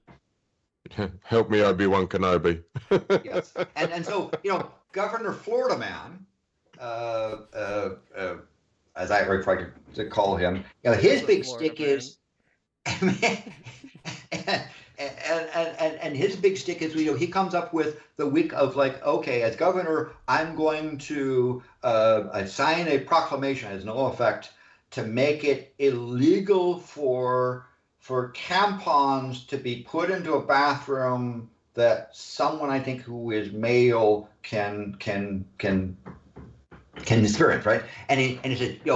Help me, Obi-Wan Kenobi. Yes, and so Governor Florida Man, as I prefer to call him, his big stick is, and his big stick is, he comes up with the week of like, okay, as governor, I'm going to sign a proclamation, has no effect, to make it illegal for tampons to be put into a bathroom that someone I think who is male can experience, right? And he said, yeah,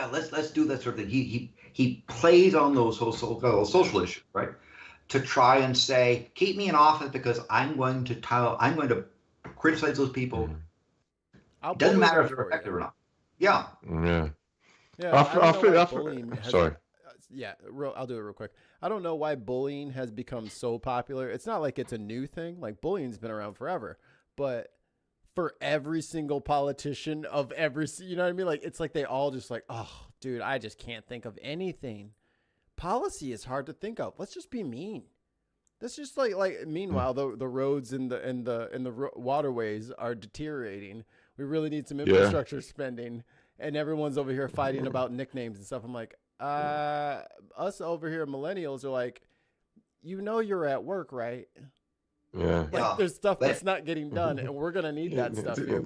let's do that sort of thing. He plays on those social issues, right? To try and say, keep me in office because I'm going to criticize those people It doesn't matter if they're effective or not. Yeah. Yeah. Yeah, I don't know why feel bullying has, sorry. I'll do it real quick. I don't know why bullying has become so popular. It's not like it's a new thing. Like bullying's been around forever, but for every single politician of every, you know what I mean? Like, it's like they all just like, oh, dude, I just can't think of anything. Policy is hard to think of. Let's just be mean. That's just like. Meanwhile, the roads and the waterways are deteriorating. We really need some infrastructure spending, and everyone's over here fighting about nicknames and stuff. I'm like, us over here millennials are like, you're at work, right? Yeah. Like there's stuff that's not getting done, and we're gonna need that stuff here.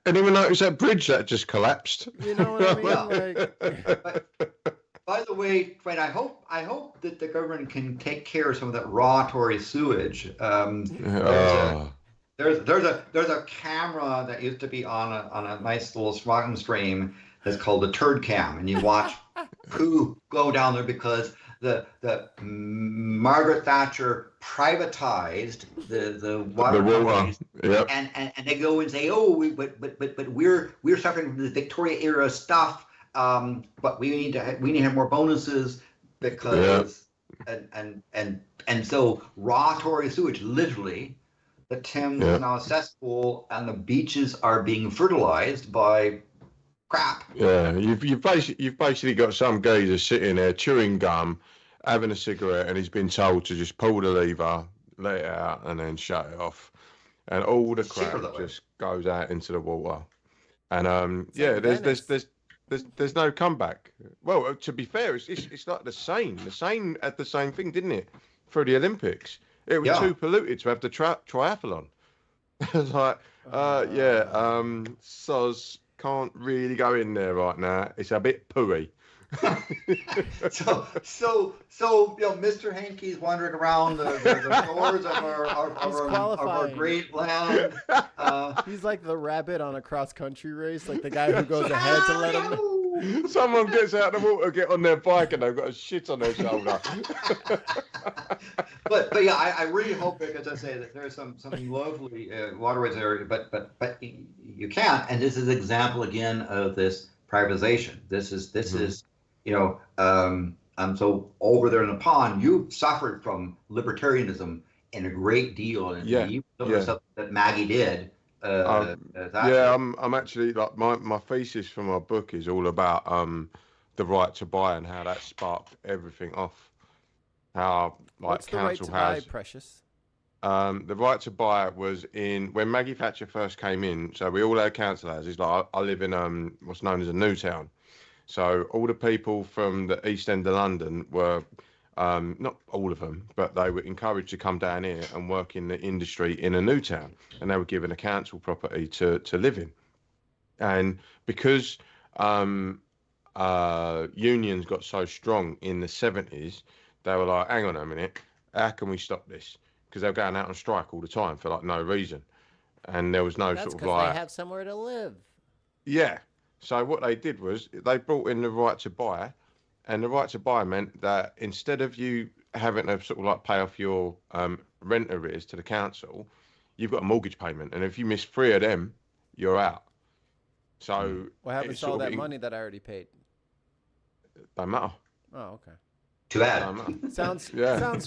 Anyone notice that bridge that just collapsed? You know what I mean? Like, by the way, Dwayne, I hope that the government can take care of some of that raw Tory sewage. There's a camera that used to be on a nice little smoking stream that's called the turd cam, and you watch poo go down there because the Margaret Thatcher privatized the water companies, yep. and they go and say, but we're suffering from the Victoria era stuff, but we need to have more bonuses because and so raw Tory sewage, literally, the Thames is now a cesspool, and the beaches are being fertilized by crap. Yeah, you've basically got some geezer sitting there chewing gum, having a cigarette, and he's been told to just pull the lever, let it out, and then shut it off, and all the crap just goes out into the water. And there's no comeback. Well, to be fair, it's like the Seine. The Seine had the same thing, didn't it, for the Olympics? It was too polluted to have the triathlon. It's like, soz can't really go in there right now. It's a bit pooey. so Mr. Hankey's wandering around the shores of our great land. He's like the rabbit on a cross-country race, like the guy who goes ahead to let him. Someone gets out of the water, get on their bike, and they've got a shit on their shoulder. but yeah, I really hope, because I say that there's some some waterways there, but you can't. And this is an example again of this privatization. This is so over there in the pond, you've suffered from libertarianism in a great deal, and even some of the stuff that Maggie did. I'm actually, like, my thesis for my book is all about the right to buy and how that sparked everything off. How, like, what's the right to buy, Precious? The right to buy was when Maggie Thatcher first came in. So we all had council houses. Like, I live in what's known as a new town. So all the people from the East End of London were, not all of them, but they were encouraged to come down here and work in the industry in a new town, and they were given a council property to live in. And because unions got so strong in the 70s, they were like, hang on a minute, how can we stop this? Because they were going out on strike all the time for like no reason, and there was no That's sort of like, they have somewhere to live. Yeah. So what they did was they brought in the right to buy, and the right to buy meant that instead of you having to sort of like pay off your rent arrears to the council, you've got a mortgage payment, and if you miss 3 of them, you're out. So what happens to all that money that I already paid? Don't matter. Oh, okay. Too bad. Sounds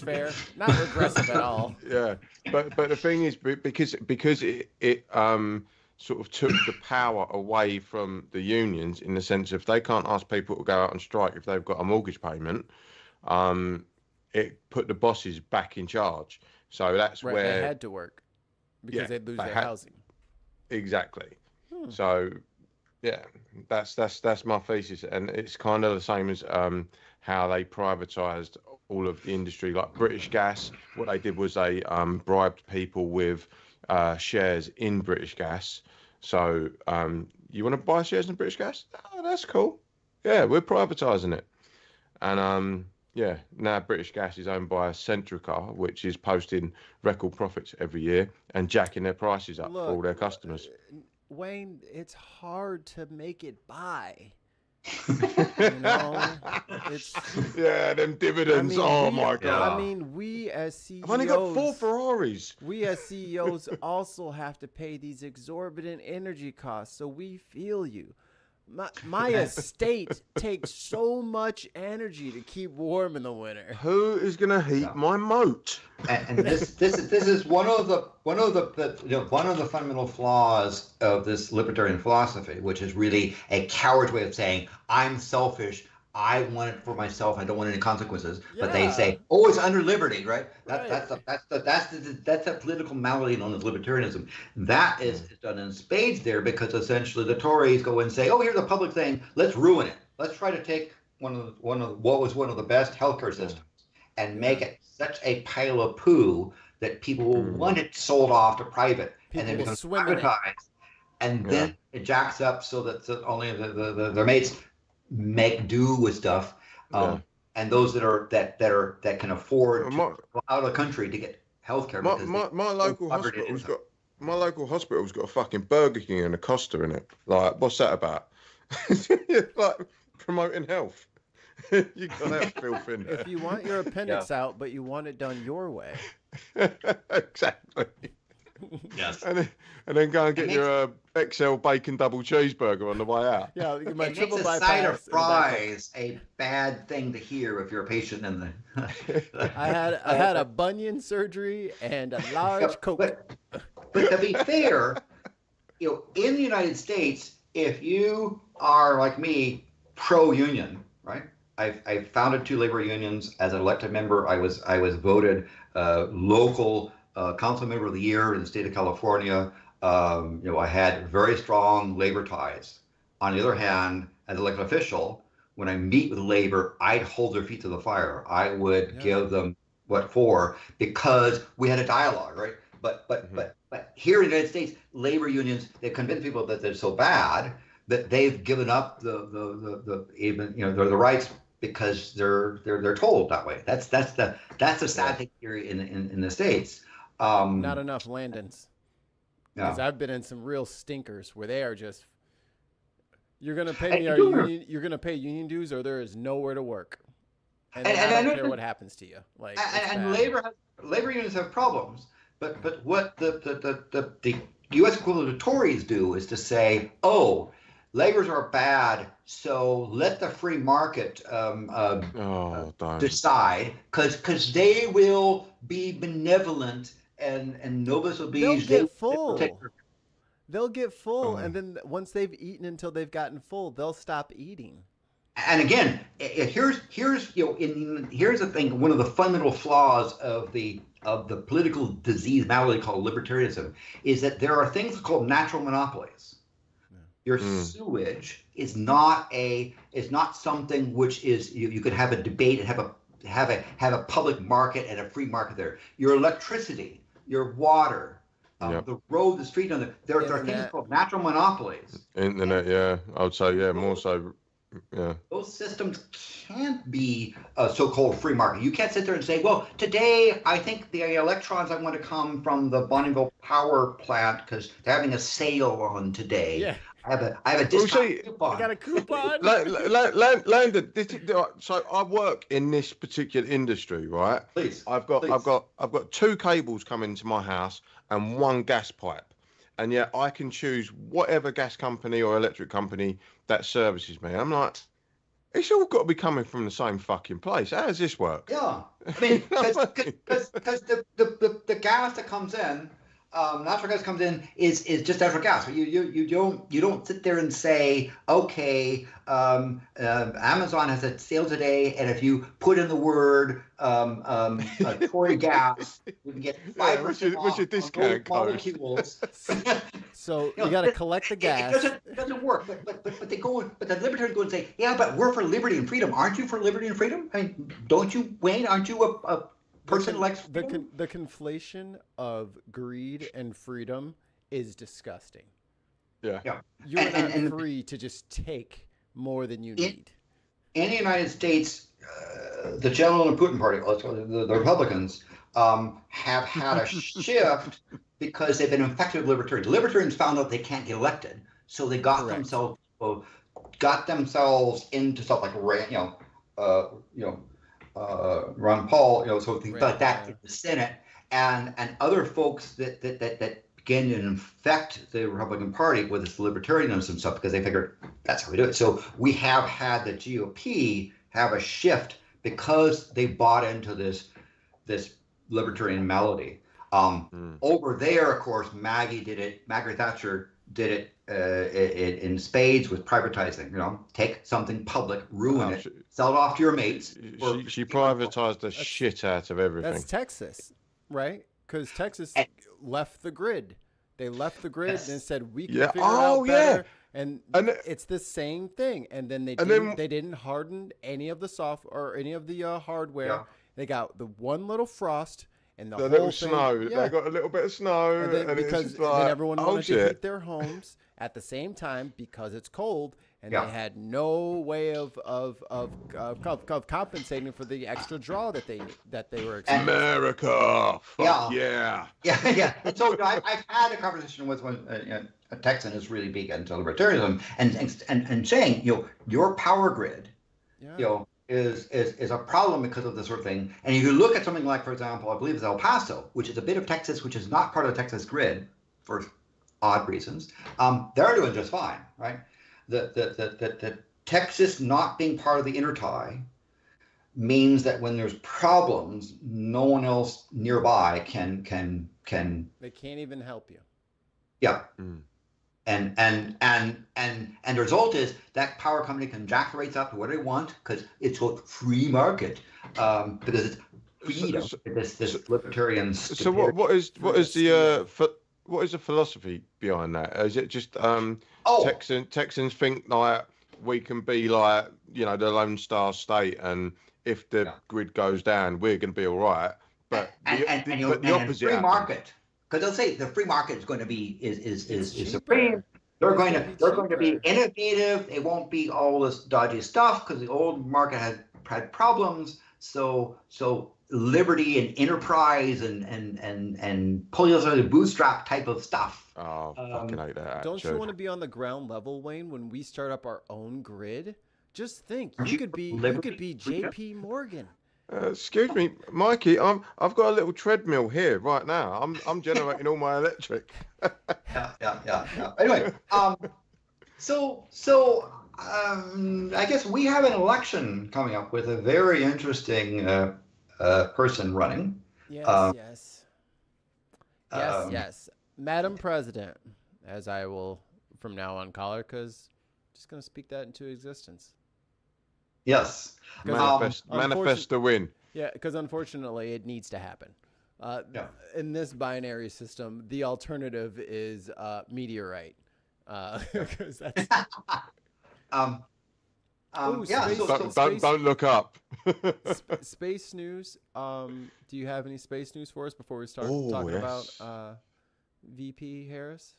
fair. Not regressive at all. Yeah, but the thing is, because it sort of took the power away from the unions, in the sense of they can't ask people to go out on strike if they've got a mortgage payment. It put the bosses back in charge. So that's where they had to work because they'd lose their housing. Exactly. So yeah, that's my thesis, and it's kind of the same as how they privatized all of the industry. Like British Gas, what they did was they bribed people with shares in British Gas. So you want to buy shares in British Gas? Oh, that's cool. Yeah, we're privatizing it. And now British Gas is owned by Centrica, which is posting record profits every year and jacking their prices up for all their customers. Wayne, it's hard to make it buy. You know, it's. Yeah, them dividends. Oh my God. I mean, we as CEOs. I've only got 4 Ferraris. We as CEOs also have to pay these exorbitant energy costs. So we feel you. My estate takes so much energy to keep warm in the winter. Who is gonna heat my moat? And this is one of the fundamental flaws of this libertarian philosophy, which is really a coward's way of saying I'm selfish. I want it for myself. I don't want any consequences. Yeah. But they say, "Oh, it's under liberty, right?" That's a political malady known as libertarianism. That is done in spades there, because essentially the Tories go and say, "Oh, here's a public thing. Let's ruin it. Let's try to take one of what was one of the best healthcare systems and make it such a pile of poo that people will want it sold off to private, and then become privatized, and then it jacks up so that only their mates make do with stuff, and those that can afford to go out of the country to get healthcare. My local hospital's got a fucking Burger King and a Costa in it. Like, what's that about? Like promoting health. You got that filth in there. If you want your appendix out, but you want it done your way. Exactly. Yes. And then go and get your XL bacon double cheeseburger on the way out. Yeah, my it triple makes a bypass. side of fries a bad thing to hear if you're a patient in the. I had a bunion surgery and a large Coke. But to be fair, in the United States, if you are like me, pro-union, right? I founded 2 labor unions as an elected member. I was voted local council member of the year in the state of California. I had very strong labor ties. On the other hand, as an elected official, when I meet with labor, I'd hold their feet to the fire. I would give them what for, because we had a dialogue, right? But here in the United States, labor unions, they convince people that they're so bad that they've given up the rights because they're told that way. That's the sad thing here in the States. Not enough Landons. Because Yeah. I've been in some real stinkers where they are just, you're gonna pay me our union, you're gonna pay union dues, or there is nowhere to work. And I don't care what happens to you. Like, and labor unions have problems, but what the U.S. equivalent of Tories do is to say, oh, laborers are bad, so let the free market decide, because they will be benevolent and nobis obese. They'll get full. They'll get full, and then once they've eaten until they've gotten full, they'll stop eating. And again, here's the thing. One of the fundamental flaws of the political disease malady called libertarianism is that there are things called natural monopolies. Your sewage is not something which is you could have a debate and have a public market and a free market there. Your electricity, your water, the road, the street, there are things called natural monopolies. Internet, I would say, more so. Yeah. Those systems can't be a so-called free market. You can't sit there and say, well, today I think the electrons I want to come from the Bonneville power plant because they're having a sale on today. Yeah. I have a discount coupon. I got a coupon. Landon, so I work in this particular industry, right? Please. I've got 2 cables coming to my house and 1 gas pipe, and yet I can choose whatever gas company or electric company that services me. I'm like, it's all got to be coming from the same fucking place. How does this work? Yeah, I mean, because the gas that comes in, natural gas comes in is just natural gas. You don't sit there and say, okay, Amazon has a sale today, and if you put in the word Tory gas, you can get 5% what's your discount code? Molecules. So you got to collect the gas. It doesn't work. But the libertarians go and say, yeah, but we're for liberty and freedom. Aren't you for liberty and freedom? I mean, don't you, Wayne? Aren't you a person likes freedom? The conflation of greed and freedom is disgusting. Yeah. You're not free to just take more than you need. In the United States, the General and Putin party, the Republicans, have had a shift because they've been infected with libertarians. Libertarians found out they can't get elected, so they got themselves got themselves into stuff like Ron Paul, so things like that in the Senate, and other folks that began to infect the Republican Party with this libertarianism stuff because they figured that's how we do it. So we have had the GOP have a shift because they bought into this libertarian melody. Over there, of course, Margaret Thatcher did it in spades with privatizing. Take something public, ruin it, sell it off to your mates. She privatized the shit out of everything. That's Texas, right? Because Texas left the grid. They left the grid and said we can figure it out better. And it's the same thing. And then they didn't harden any of the software or any of the hardware. Yeah. They got the one little frost. And the whole little thing, snow. They got a little bit of snow, and then everyone wanted to heat their homes at the same time because it's cold, and they had no way of compensating for the extra draw that they were experiencing. America, yeah. So I've had a conversation with one a Texan who's really big into libertarianism, and saying your power grid, is a problem because of this sort of thing. And if you look at something like, for example, I believe it's El Paso, which is a bit of Texas, which is not part of the Texas grid for odd reasons, they're doing just fine, right? The Texas not being part of the intertie means that when there's problems, no one else nearby can. They can't even help you. Yeah. And the result is that power company can jack the rates up to what they want because it's a free market, because it's freedom. This libertarian. So what is the philosophy behind that? Is it just Texans think like we can be like the Lone Star State, and if the grid goes down, we're going to be all right. But the opposite free market. Because they'll say the free market is going to be is supreme. They're going to be innovative. It won't be all this dodgy stuff because the old market had problems. So liberty and enterprise and pulling us under the bootstrap type of stuff. Oh, fucking hate that. Don't you want to be on the ground level, Wayne? When we start up our own grid, just think you could be J.P. Morgan. Excuse me, Mikey. I've got a little treadmill here right now. I'm generating all my electric. Yeah. Anyway, so I guess we have an election coming up with a very interesting person running. Yes. Madam President, as I will from now on call her, because I'm just going to speak that into existence. Yes. Manifest the win. Yeah, because unfortunately it needs to happen. In this binary system, the alternative is meteorite. Because that's... Don't look up. Space news. Do you have any space news for us before we start talking about VP Harris?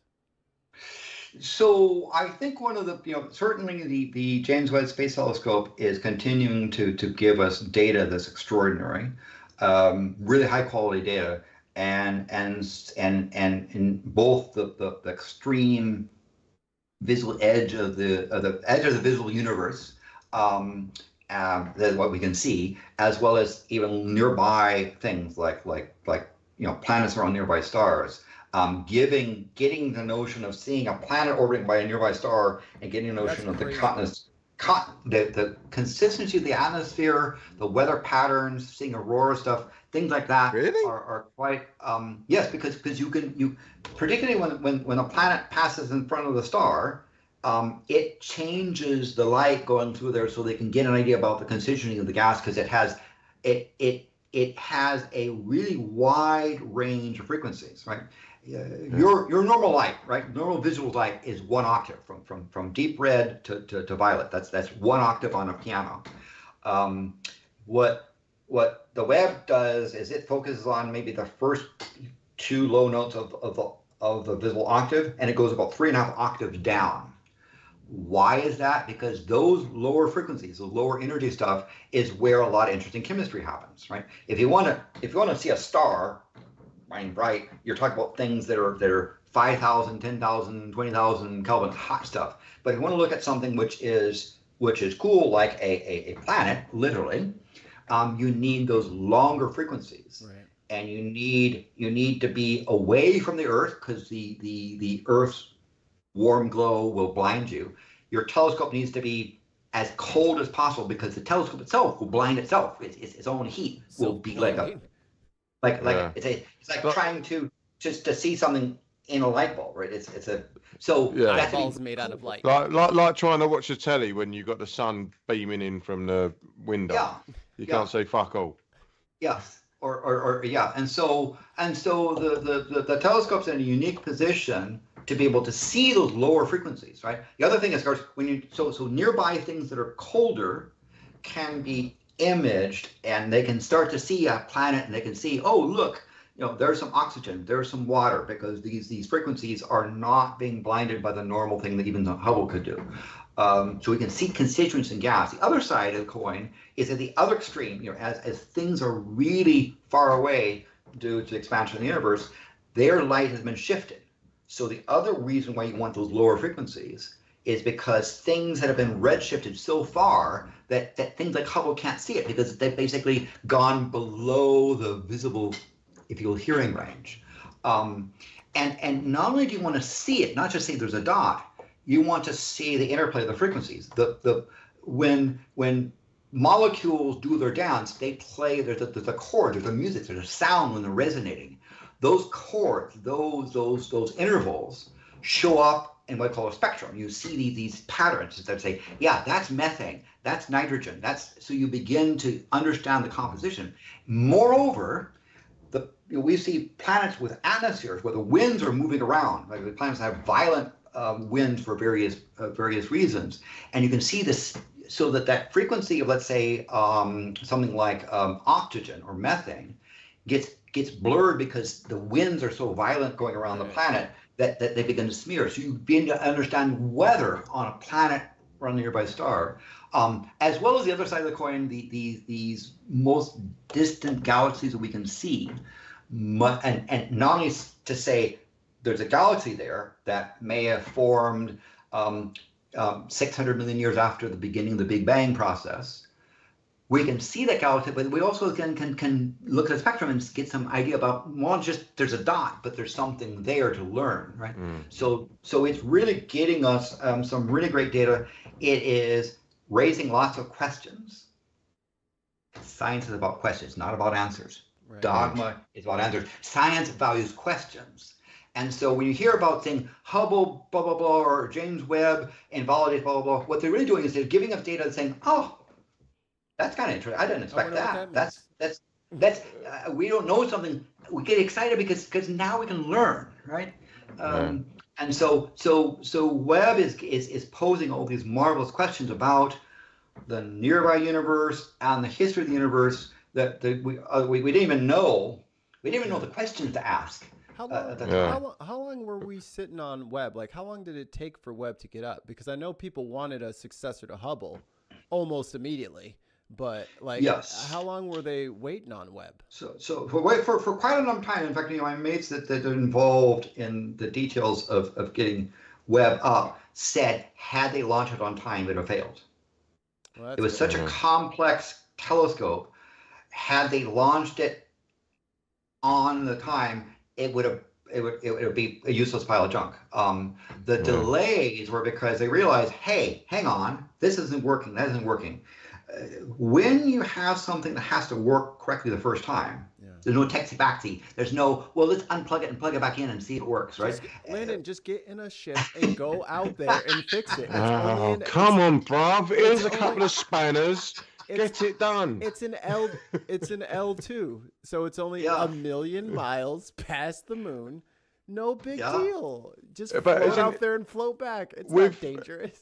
So I think one of the, certainly the James Webb Space Telescope is continuing to give us data that's extraordinary, really high quality data, and in both the extreme visible edge of the visible universe, that's what we can see, as well as even nearby things like planets around nearby stars. Getting the notion of seeing a planet orbiting by a nearby star and getting the notion of the consistency of the atmosphere, the weather patterns, seeing aurora stuff, things like that are quite yes, because you particularly when a planet passes in front of the star, it changes the light going through there so they can get an idea about the constituency of the gas, because it has a really wide range of frequencies, right? Your normal light, right? Normal visual light is 1 octave from deep red to violet. That's 1 octave on a piano. What the Webb does is it focuses on maybe the first 2 low notes of the visible octave, and it goes about 3.5 octaves down. Why is that? Because those lower frequencies, the lower energy stuff, is where a lot of interesting chemistry happens, right? If you want to see a star shining bright, you're talking about things that are 5,000, 10,000, 20,000 Kelvin hot stuff. But if you want to look at something which is cool, like a planet, literally, you need those longer frequencies. Right. And you need to be away from the Earth, because the Earth's warm glow will blind you. Your telescope needs to be as cold as possible, because the telescope itself will blind itself. Its own heat will be like it's like trying to just to see something in a light bulb, right? It's a so that's eyeballs made out of light. Like trying to watch the telly when you got the sun beaming in from the window. Yeah. You can't see fuck all. Yes. Or yeah, and so the telescope's in a unique position to be able to see those lower frequencies, right? The other thing is, of course, when you so nearby things that are colder can be imaged, and they can start to see a planet, and they can see, oh look, there's some oxygen, there's some water, because these frequencies are not being blinded by the normal thing that even Hubble could do. So we can see constituents in gas. The other side of the coin is at the other extreme. As things are really far away due to the expansion of the universe, their light has been shifted. So the other reason why you want those lower frequencies is because things that have been redshifted so far that things like Hubble can't see it, because they've basically gone below the visible, if you will, hearing range. And not only do you want to see it, not just see there's a dot, you want to see the interplay of the frequencies. When molecules do their dance, they play. There's a chord, there's a music, there's a sound when they're resonating. Those chords, those intervals, show up in what I call a spectrum. You see these patterns that say, yeah, that's methane, that's nitrogen. So you begin to understand the composition. Moreover, we see planets with atmospheres where the winds are moving around. Like the planets have violent winds for various reasons, and you can see this, so that frequency of, let's say, something like oxygen or methane gets blurred because the winds are so violent going around the planet that they begin to smear. So you begin to understand weather on a planet or on a nearby star, as well as the other side of the coin, these most distant galaxies that we can see, and not only to say there's a galaxy there that may have formed 600 million years after the beginning of the Big Bang process. We can see that galaxy, but we also can look at the spectrum and get some idea about, not just there's a dot, but there's something there to learn, right? So it's really getting us some really great data. It is raising lots of questions. Science is about questions, not about answers. Right. Dogma is about answers. Science values questions. And so when you hear about saying Hubble, blah, blah, blah, or James Webb invalidates, blah, blah, blah, what they're really doing is they're giving us data and saying, oh, that's kind of interesting. I didn't expect that. That's we don't know something. We get excited because now we can learn, right? And so Webb is posing all these marvelous questions about the nearby universe and the history of the universe that we didn't even know. We didn't even know the questions to ask. How long were we sitting on Webb? Like, how long did it take for Webb to get up? Because I know people wanted a successor to Hubble almost immediately. But like, how long were they waiting on Webb? So for quite a long time. In fact, my mates that are involved in the details of getting Webb up said, had they launched it on time, it would have failed. Well, it was such a complex telescope. Had they launched it on the time, it would be a useless pile of junk. The delays were because they realized, hey, hang on, this isn't working. That isn't working. When you have something that has to work correctly the first time, there's no texty-backsy. There's no, well, let's unplug it and plug it back in and see if it works, right? Landon, just get in a ship and go out there and fix it. Come on, bruv. Here's a couple of spanners. Get it done. It's an L2, so it's only a million miles past the moon. No big deal. Just float out there and float back. It's not dangerous.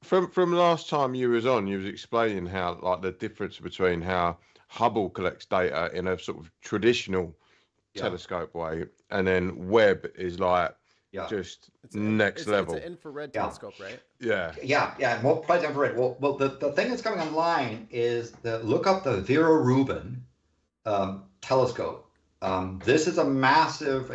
From last time you was on, you was explaining how, like, the difference between how Hubble collects data in a sort of traditional telescope way, and then Webb is like just next level. It's an infrared telescope, right? Yeah. Multiplied infrared. Well, the thing that's coming online is look up the Vera Rubin telescope. This is a massive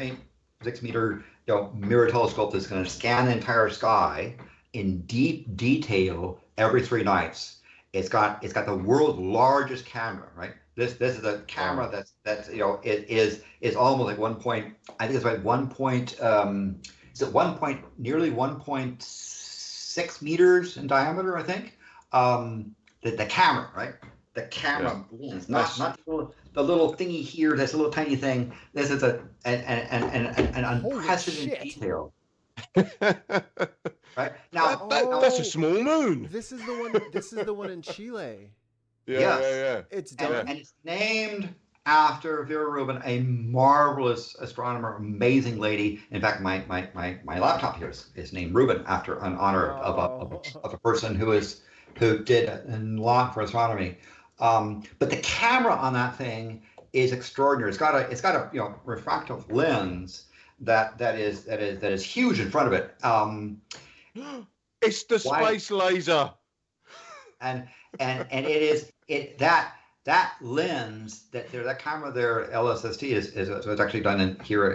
6 meter mirror telescope that's going to scan the entire sky in deep detail every 3 nights. It's got the world's largest camera, right? This is a camera that's it is almost like 1 point. I think it's like 1 point. Is it 1 point nearly 1.6 meters in diameter? I think. The camera, right? The camera lens, not the little thingy here. That's a little tiny thing. This is an unprecedented detail. Right now, that's a small moon. This is the one. This is the one in Chile. Yeah. It's done, and it's named after Vera Rubin, a marvelous astronomer, amazing lady. In fact, my laptop here is named Rubin after an honor of a person who did a lot for astronomy. But the camera on that thing is extraordinary. It's got a refractive lens that is huge in front of it. It's the space laser. And it is that lens that camera there, LSST is actually done here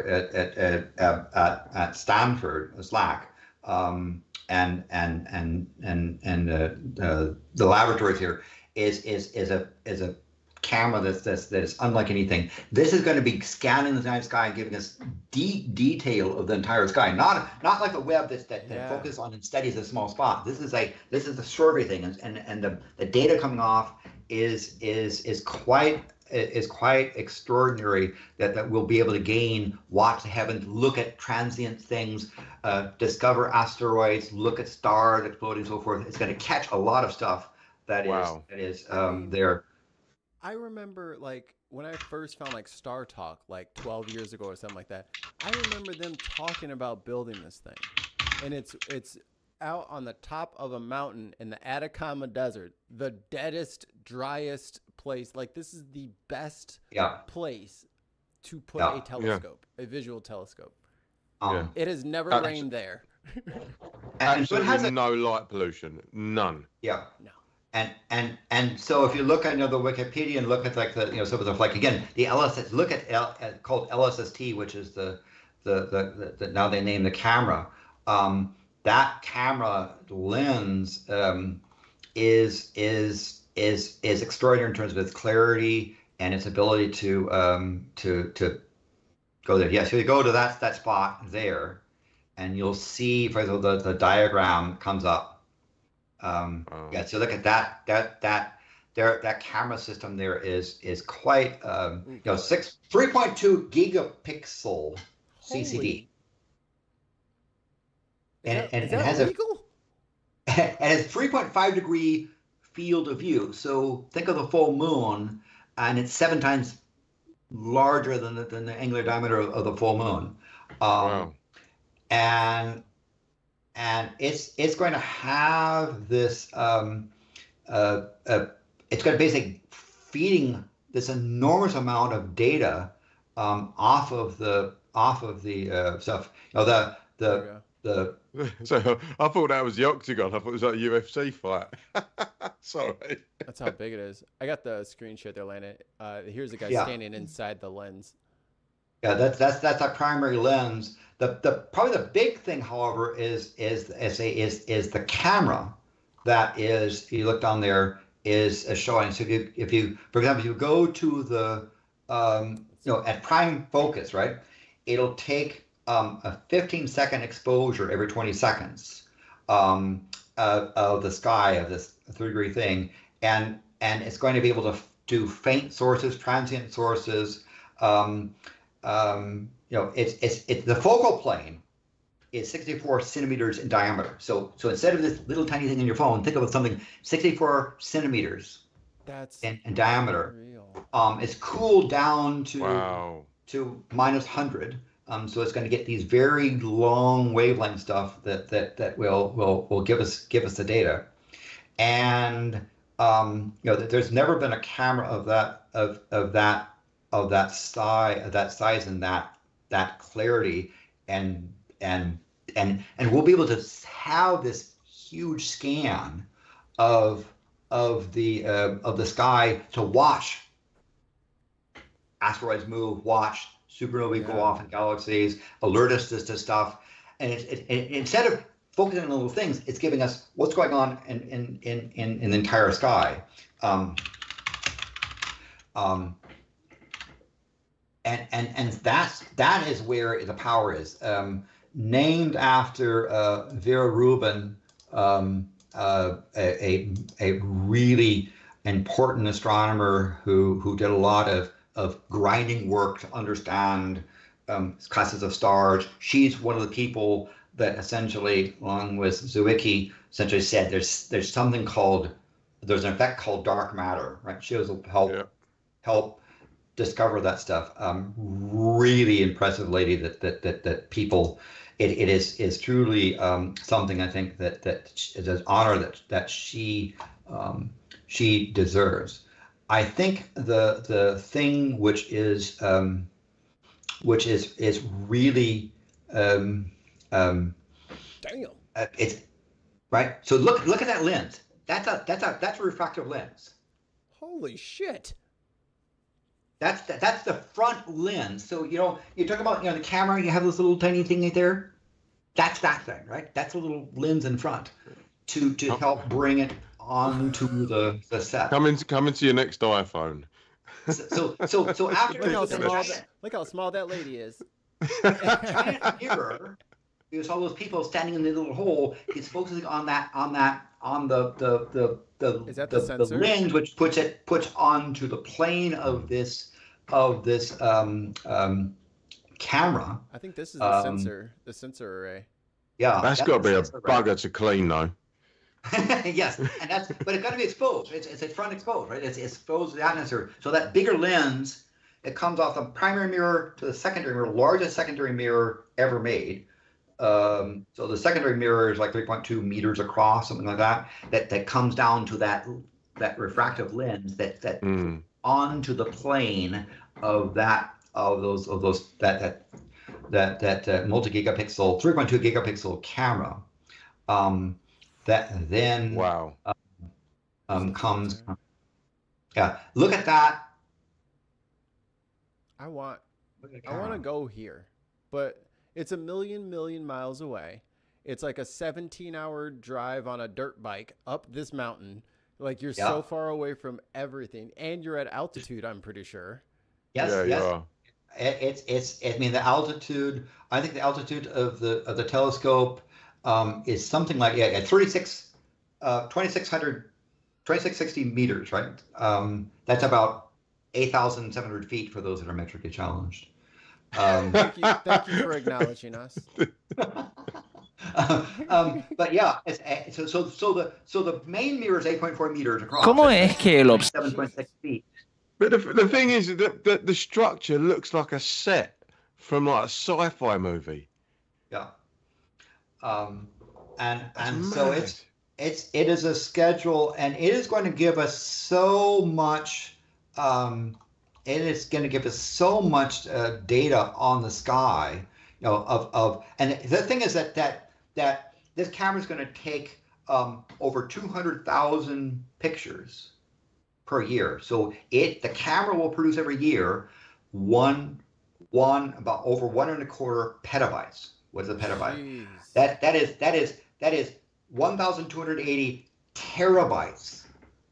at Stanford, SLAC, and the laboratories here is a camera that is unlike anything. This is going to be scanning the night sky and giving us deep detail of the entire sky. Not like the Webb that focuses on and studies a small spot. This is a survey thing, and the data coming off is quite extraordinary. That we'll be able to gain, watch the heavens, look at transient things, discover asteroids, look at stars exploding, so forth. It's going to catch a lot of stuff that is there. I remember like when I first found like Star Talk like 12 years ago or something like that. I remember them talking about building this thing, and it's out on the top of a mountain in the Atacama Desert, the deadest, driest place. Like this is the best place to put a telescope, a visual telescope. It has never rained there. And so it has no light pollution, none. No. And so if you look at the Wikipedia and look at like the some of the like again the LSS, look at called LSST, which is the now they name the camera. That camera lens is extraordinary in terms of its clarity and its ability to go there. So you go to that spot there, and you'll see, for example, the diagram comes up. So look at that camera system there is quite 3.2 gigapixel CCD. And it has legal? And it's 3.5 degree field of view. So think of the full moon, and it's 7 times larger than the angular diameter of the full moon. And it's going to have this it's going to basically feeding this enormous amount of data off of the stuff. So I thought that was the octagon. I thought it was like a UFC fight. Sorry. That's how big it is. I got the screenshot there, Landon. Here's a guy standing inside the lens. Yeah, that's a primary lens. The probably the big thing, however, is the camera that is, if you look down there, is showing. So if you for example, if you go to the at prime focus, right, it'll take a 15-second exposure every 20 seconds of the sky of this 3-degree thing, and it's going to be able to do faint sources, transient sources. It's the focal plane is 64 centimeters in diameter. So instead of this little tiny thing in your phone, think of something 64 centimeters in diameter. It's cooled down to minus 100. So it's going to get these very long wavelength stuff that will give us the data. And there's never been a camera of that size and that clarity, and we'll be able to have this huge scan of the sky to watch asteroids move, watch supernovae go off in galaxies, alert us to stuff, and instead of focusing on little things, it's giving us what's going on in the entire sky. And that is where the power is. Named after Vera Rubin, a really important astronomer who did a lot of grinding work to understand classes of stars. She's one of the people that essentially, along with Zwicky, essentially said there's an effect called dark matter, right? She was help discover that stuff. Really impressive lady that people. It is truly something I think that is an honor that she deserves. I think the thing which is really it's right. So look at that lens. That's a refractive lens. Holy shit. That's the front lens. So you talk about the camera. You have this little tiny thing right there. That's that thing, right? That's a little lens in front to help bring it onto the set. Come into your next iPhone. So after look how small that lady is. Giant mirror, because all those people standing in the little hole, is focusing on the Is that the sensor? lens, which puts onto the plane of this camera. I think this is the sensor array. Yeah, that's got to be a bugger to clean, though. Yes, but it's got to be exposed. It's front exposed, right? It's exposed to the atmosphere. So that bigger lens, it comes off the primary mirror to the secondary mirror, largest secondary mirror ever made. So the secondary mirror is like 3.2 meters across, something like that. That comes down to that refractive lens that onto the plane of those multi-gigapixel, 3.2 gigapixel camera. That then comes. Yeah, look at that. I want to go here, but it's a million miles away. It's like a 17-hour drive on a dirt bike up this mountain. Like you're so far away from everything, and you're at altitude. I'm pretty sure. Yes. Yeah. It's. I mean, the altitude. I think the altitude of the telescope is something like 2660 meters, right? That's about 8,700 feet for those that are metrically challenged. Thank you for acknowledging us. But yeah, so the main mirror is 8.4 meters across. ¿Cómo es que el 7.6 feet. But the thing is that the structure looks like a set from like a sci-fi movie. Yeah. And so it is a schedule, and it is going to give us so much. It is going to give us so much data on the sky, and the thing is that this camera is going to take over 200,000 pictures per year. So the camera will produce every year about over 1.25 petabytes. What is a petabyte? Jeez. That is 1,280 terabytes.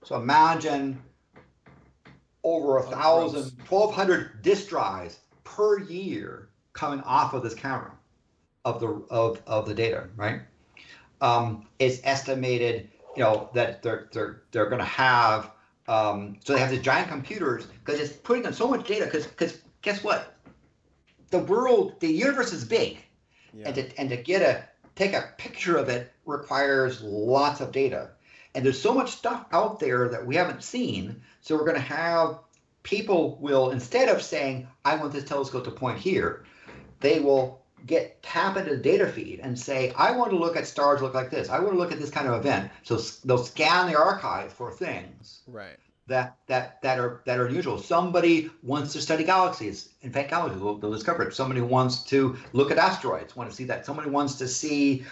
So imagine over 1,200 disk drives per year coming off of this camera of the data, right? It's estimated, that they're going to have. So they have these giant computers because it's putting in so much data. Because guess what? The universe is big, and to take a picture of it requires lots of data. And there's so much stuff out there that we haven't seen. So we're going to have people will, instead of saying, I want this telescope to point here, they will tap into the data feed and say, I want to look at stars look like this. I want to look at this kind of event. So they'll scan the archive for things that are unusual. Somebody wants to study galaxies. In fact, galaxies, they'll discover it. Somebody wants to look at asteroids, want to see that. Somebody wants to see,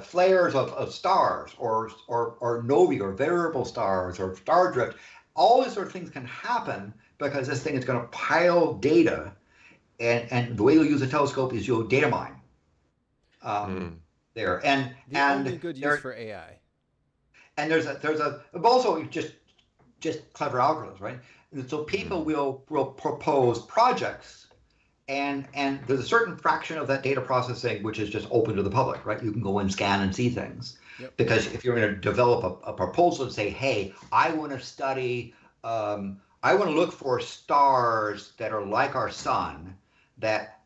flares of stars or novae or variable stars or star drift. All these sort of things can happen because this thing is going to pile data, and the way you'll use a telescope is you'll data mine there. And the only good use for AI. And there's also just clever algorithms, right? And so people will propose projects, and there's a certain fraction of that data processing which is just open to the public, right? You can go and scan and see things. Yep. Because if you're going to develop a proposal and say, hey, I want to study, I want to look for stars that are like our sun, that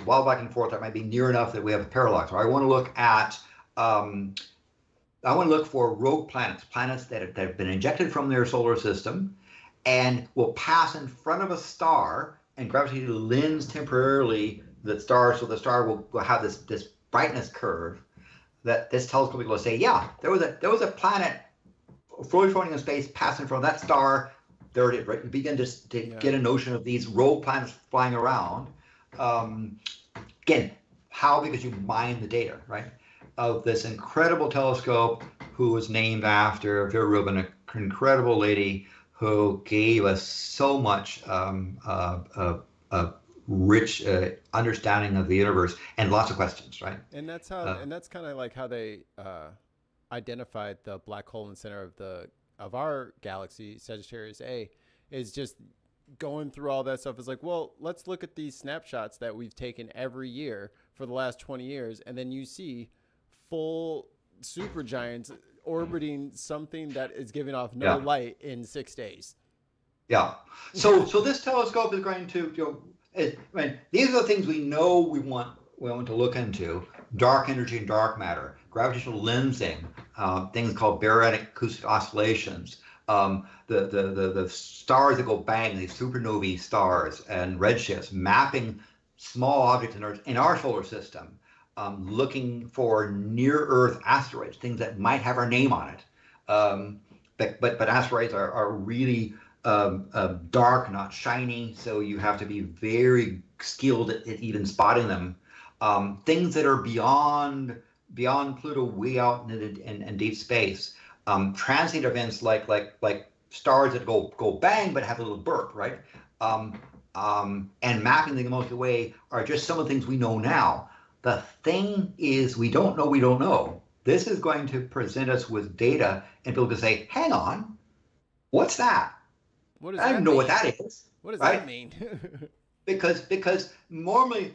while back and forth that might be near enough that we have a parallax, or I want to look at I want to look for rogue planets that have been injected from their solar system and will pass in front of a star, and gravity lends temporarily the star, so the star will have this brightness curve that this telescope will say, yeah, there was a planet floating in space passing from that star. There it is, right? You begin to get a notion of these rogue planets flying around. Again, how? Because you mine the data, right? Of this incredible telescope who was named after Vera Rubin, an incredible lady who gave us so much rich understanding of the universe and lots of questions, right? And that's how, and that's kind of like how they identified the black hole in the center of our galaxy, Sagittarius A, is just going through all that stuff. Is like, well, let's look at these snapshots that we've taken every year for the last 20 years, and then you see full supergiants orbiting something that is giving off no light in 6 days. Yeah. So this telescope is going to, these are the things we know we want to look into: dark energy and dark matter, gravitational lensing, things called barometric acoustic oscillations, the stars that go bang, these supernovae stars and redshifts, mapping small objects in our solar system. Looking for near-Earth asteroids, things that might have our name on it. But asteroids are really dark, not shiny, so you have to be very skilled at even spotting them. Things that are beyond Pluto, way out in deep space. Transient events like stars that go bang but have a little burp, right? And mapping them the most way are just some of the things we know now. The thing is, we don't know. This is going to present us with data, and people can say, hang on, what's that? I don't know what that is. What does that mean? because normally,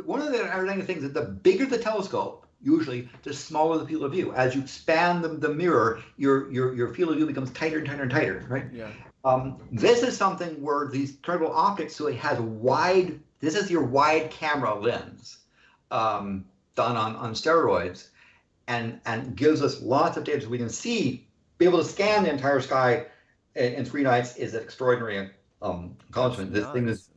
one of the things is the bigger the telescope, usually, the smaller the field of view. As you expand the mirror, your field of view becomes tighter and tighter and tighter, right? Yeah. This is something where these incredible optics, so it has this is your wide camera lens. Done on steroids, and gives us lots of data so we can be able to scan the entire sky in 3 nights is an extraordinary accomplishment. This thing is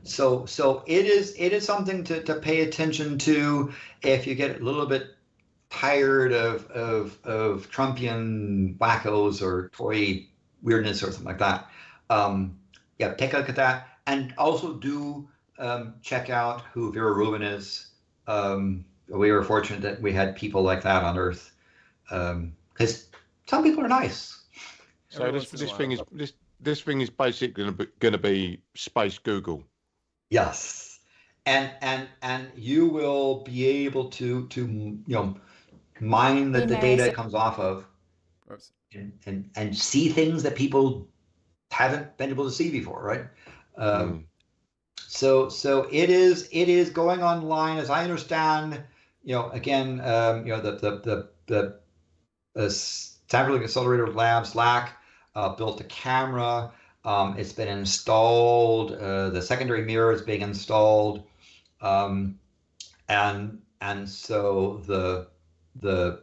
so it is something to pay attention to if you get a little bit tired of Trumpian wackos or toy weirdness or something like that. Take a look at that, and also do check out who Vera Rubin is. We were fortunate that we had people like that on Earth, because some people are nice. So this thing is basically going to be space Google. Yes, and you will be able to mine the data it comes off of, and see things that people haven't been able to see before, right? So it is going online, as I understand. Again, the Stanford Accelerator Labs, SLAC, built a camera. It's been installed. The secondary mirror is being installed, and so the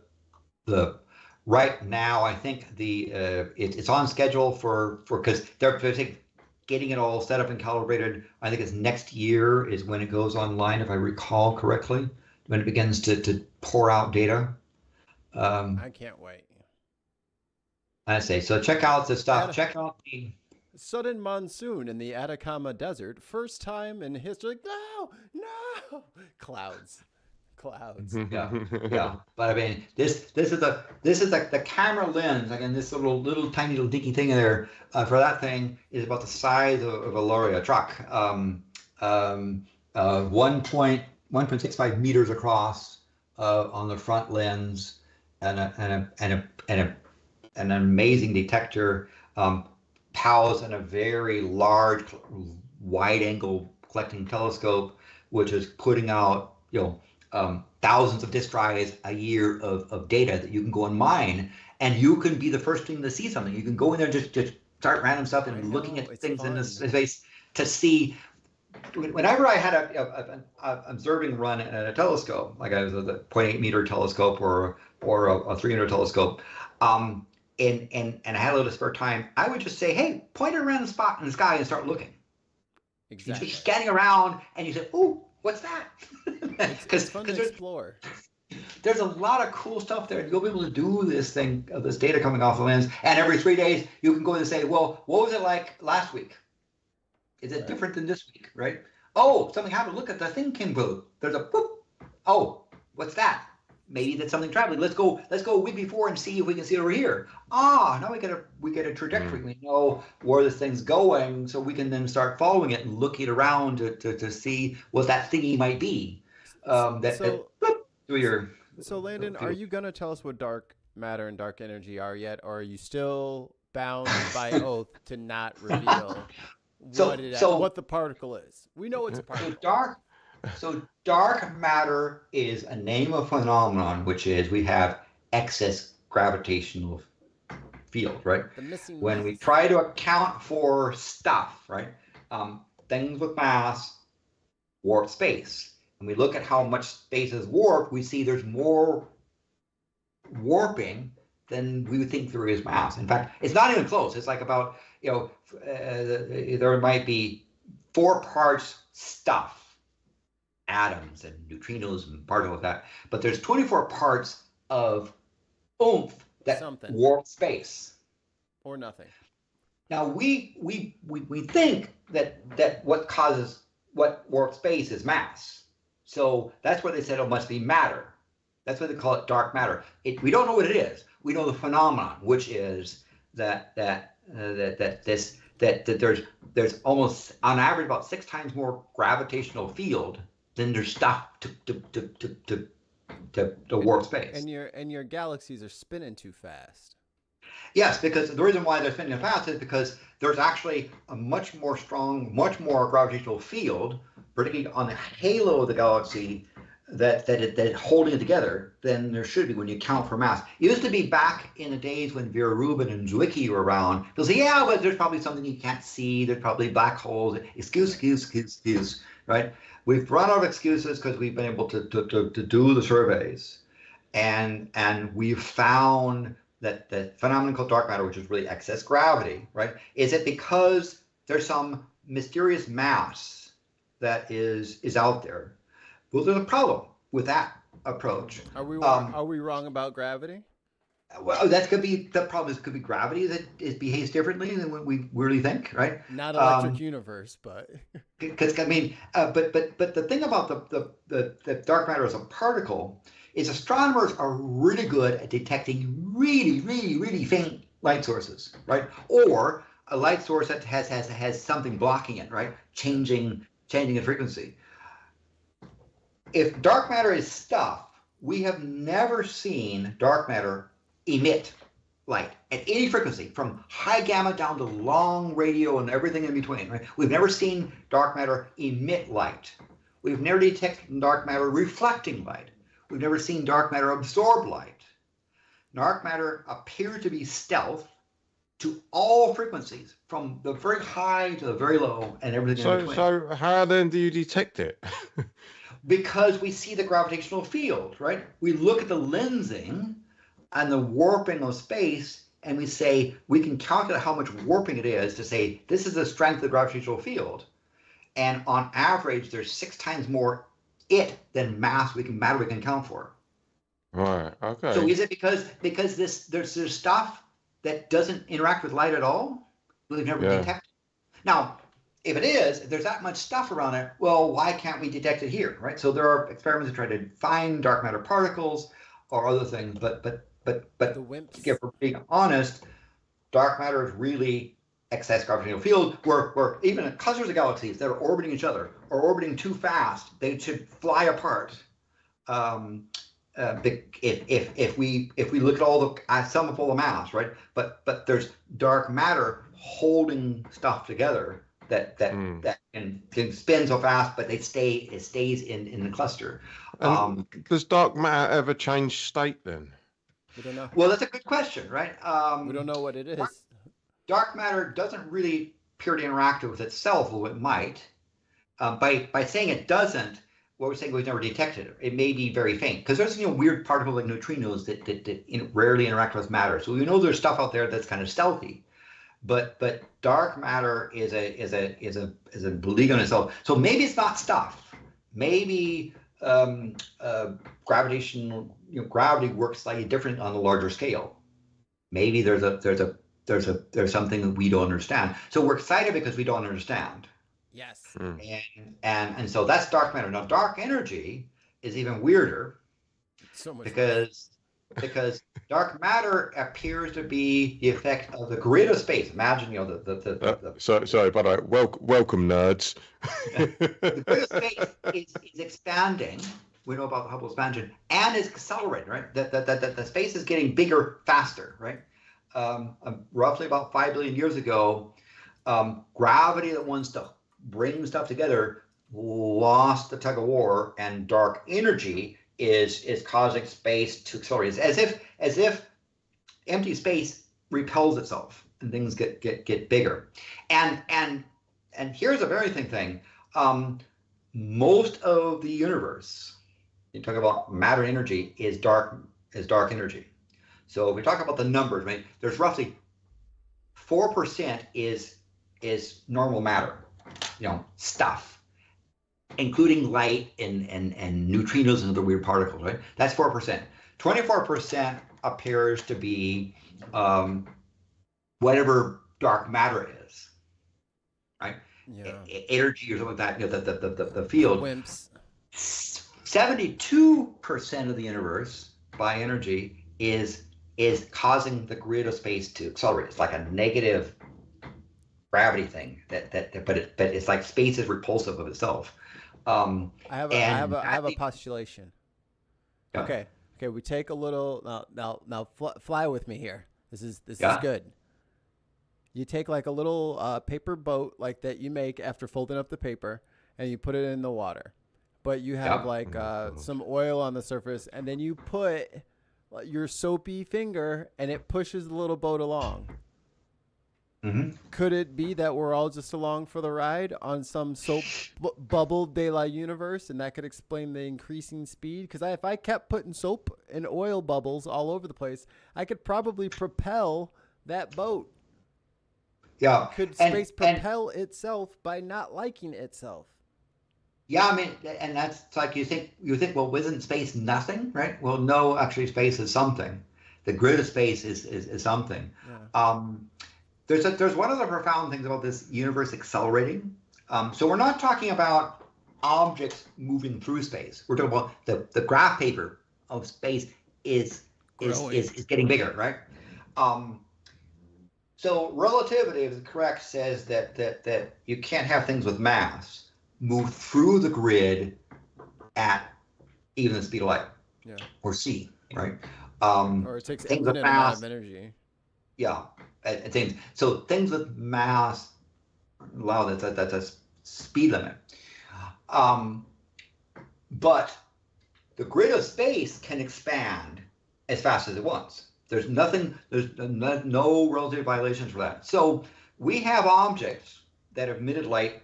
right now I think it's on schedule for because they're getting it all set up and calibrated. I think it's next year is when it goes online, if I recall correctly, when it begins to pour out data. I can't wait. I say, so check out the stuff. Check out the sudden monsoon in the Atacama Desert. First time in history. No, clouds clouds. Yeah. But I mean, this is the camera lens. Again, this little tiny little dinky thing in there for that thing is about the size of a lorry, a truck. 1.65 meters across on the front lens, and an amazing detector. Housed in a very large, wide-angle collecting telescope, which is putting out, thousands of disk drives a year of data that you can go and mine, and you can be the first thing to see something. You can go in there and just start random stuff and looking at things in the space to see. Whenever I had an observing run at a telescope, like I was a 0.8 meter telescope or a 300 telescope, and I had a little spare time, I would just say, hey, point at a random spot in the sky and start looking. Exactly. You're scanning around and you say, "Ooh, what's that?" It's fun to explore. There's a lot of cool stuff there. You'll be able to do this data coming off the lens, and every 3 days you can go and say, "Well, what was it like last week? Is it different than this week?" Right? Oh, something happened. Look at the thing came blue. There's a boop. Oh, what's that? Maybe that's something traveling. Let's go a week before and see if we can see it over here. Now we get a trajectory. We know where this thing's going, so we can then start following it and looking around to see what that thingy might be. So Landon, are you gonna tell us what dark matter and dark energy are yet, or are you still bound by oath to not reveal what the particle is? We know it's a particle. So dark matter is a name of phenomenon, which is we have excess gravitational field, right? When we try to account for stuff, right? Things with mass, warp space. And we look at how much space is warped, we see there's more warping than we would think there is mass. In fact, it's not even close. It's like about, there might be 4 parts stuff. Atoms and neutrinos and particles like that, but there's 24 parts of oomph that warp space or nothing. Now we think that what warp space is mass, so that's where they said it must be matter. That's why they call it dark matter. We don't know what it is. We know the phenomenon, which is that there's almost on average about 6 times more gravitational field than there's stuff to warp space. And your galaxies are spinning too fast. Yes, because the reason why they're spinning fast is because there's actually a much more gravitational field, particularly on the halo of the galaxy, that holding it together than there should be when you count for mass. It used to be back in the days when Vera Rubin and Zwicky were around. They'll say, yeah, but there's probably something you can't see. There's probably black holes. Excuse, right? We've run out of excuses because we've been able to do the surveys, and we've found that the phenomenon called dark matter, which is really excess gravity, right? Is it because there's some mysterious mass that is out there? Well, there's a problem with that approach. Are we wrong about gravity? Well, that could be the problem. It could be gravity that it behaves differently than what we really think, right? Not electric universe, but because but the thing about the dark matter as a particle is astronomers are really good at detecting really faint light sources, right? Or a light source that has something blocking it, right? Changing the frequency. If dark matter is stuff, we have never seen dark matter emit light at any frequency, from high gamma down to long radio and everything in between, right? We've never seen dark matter emit light. We've never detected dark matter reflecting light. We've never seen dark matter absorb light. Dark matter appears to be stealth to all frequencies, from the very high to the very low and everything in between. So how then do you detect it? Because we see the gravitational field, right? We look at the lensing and the warping of space, and we say we can calculate how much warping it is to say this is the strength of the gravitational field, and on average there's 6 times more than matter we can account for. Right. Okay. So is it because there's stuff that doesn't interact with light at all? We've never detected. Now, if it is, if there's that much stuff around it, well, why can't we detect it here, right? So there are experiments that try to find dark matter particles or other things, but The wimps. if we're being honest, dark matter is really excess gravitational field where even clusters of galaxies that are orbiting each other or orbiting too fast, they should fly apart. If we look at all the sum of all the mass, right? But there's dark matter holding stuff together that can spin so fast, but it stays in the cluster. Does dark matter ever change state then? We don't know. Well, that's a good question, right? We don't know what it is. Dark matter doesn't really appear to interact with itself, although it might. By saying it doesn't, what we're saying we've never detected it. It may be very faint because there's weird particles like neutrinos that rarely interact with matter. So we know there's stuff out there that's kind of stealthy, but dark matter is a belief in itself. So maybe it's not stuff. Maybe gravity works slightly different on a larger scale. Maybe there's something that we don't understand. So we're excited because we don't understand. Yes. And so that's dark matter. Now, dark energy is even weirder. So much because dark matter appears to be the effect of the grid of space. Imagine, sorry, by the way, welcome nerds. The grid of space is expanding. We know about the Hubble expansion, and it's accelerating, right? The space is getting bigger faster, right? Roughly about 5 billion years ago, gravity that wants to bring stuff together lost the tug of war, and dark energy is causing space to accelerate. It's as if empty space repels itself and things get bigger. And here's a very thing. Most of the universe, you talk about matter energy, is dark energy. So if we talk about the numbers, right, there's roughly 4% is normal matter, stuff, including light and neutrinos and other weird particles, right? That's 4%. 24% appears to be whatever dark matter is, right? Yeah. Energy or something like that, the field. Wimps. 72% of the universe by energy is causing the grid of space to accelerate. It's like a negative gravity thing but it's like space is repulsive of itself. I have a postulation. Yeah. Okay, we take a little now fly with me here. This is good. You take like a little paper boat like that you make after folding up the paper, and you put it in the water, but you have like some oil on the surface, and then you put your soapy finger and it pushes the little boat along. Mm-hmm. Could it be that we're all just along for the ride on some soap bubble de la universe, and that could explain the increasing speed? Because if I kept putting soap and oil bubbles all over the place, I could probably propel that boat. Yeah. Could space propel itself by not liking itself? Yeah, I mean, and that's like you think, well, isn't space nothing, right? Well, no, actually, space is something. The grid of space is something. Yeah. There's one of the profound things about this universe accelerating. So we're not talking about objects moving through space. We're talking about the graph paper of space is getting bigger, right? So relativity, if it's correct, says that you can't have things with mass move through the grid at even the speed of light, or c, right? Or it takes infinite amount of energy. Yeah, so things with mass allow that's a speed limit. But the grid of space can expand as fast as it wants. There's no relative violations for that. So we have objects that have emitted light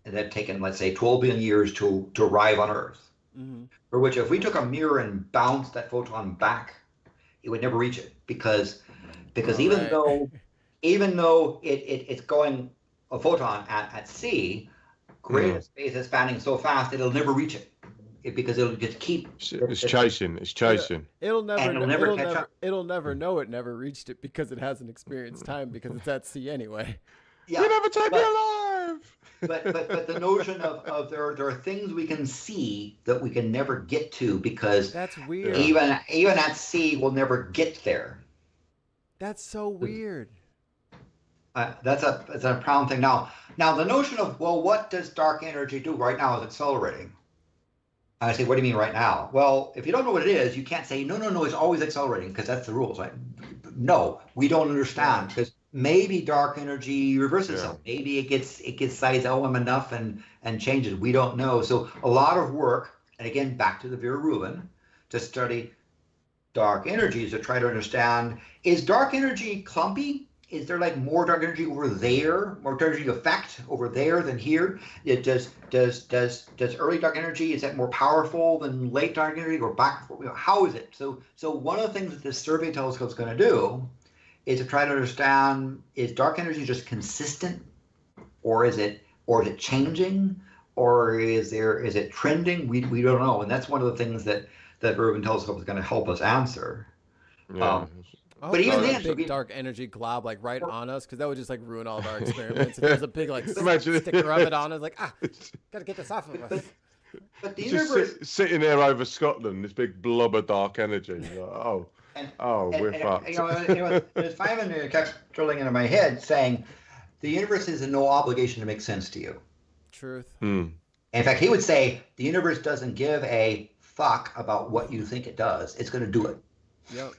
and that have taken, let's say, 12 billion years to arrive on Earth. Mm-hmm. For which, if we took a mirror and bounced that photon back, it would never reach it because even though it's going a photon at c, grid of space is expanding so fast it'll never reach it. Because it'll just keep. It's chasing. It'll never catch up. It'll never know it never reached it because it hasn't experienced time because it's at sea anyway. Yeah, we never take it alive. but the notion of there are things we can see that we can never get to because That's weird. even at sea we'll never get there. That's so weird. That's a profound thing. Now the notion of, well, what does dark energy do right now is accelerating. I say, what do you mean right now? Well, if you don't know what it is, you can't say, no, it's always accelerating, because that's the rules. Right? No, we don't understand, because maybe dark energy reverses itself. Maybe it gets size LM enough and changes. We don't know. So a lot of work, and again, back to the Vera Rubin, to study dark energies to try to understand, is dark energy clumpy? Is there like more dark energy over there, more dark energy effect over there than here? Does early dark energy, is that more powerful than late dark energy, or back? How is it? So one of the things that this survey telescope is going to do is to try to understand, is dark energy just consistent, or is it changing, or is it trending? We don't know, and that's one of the things that Rubin telescope is going to help us answer. Yeah. But even then, big dark energy glob like right on us, because that would just like ruin all of our experiments. If there's a big like sticker of it on us, like gotta get this off of us. But the just universe sitting there over Scotland, this big blob of dark energy. Like, we're fucked. There's 500 kept drilling into my head saying, the universe is in no obligation to make sense to you. Truth. In fact, he would say the universe doesn't give a fuck about what you think it does. It's going to do it. Yep.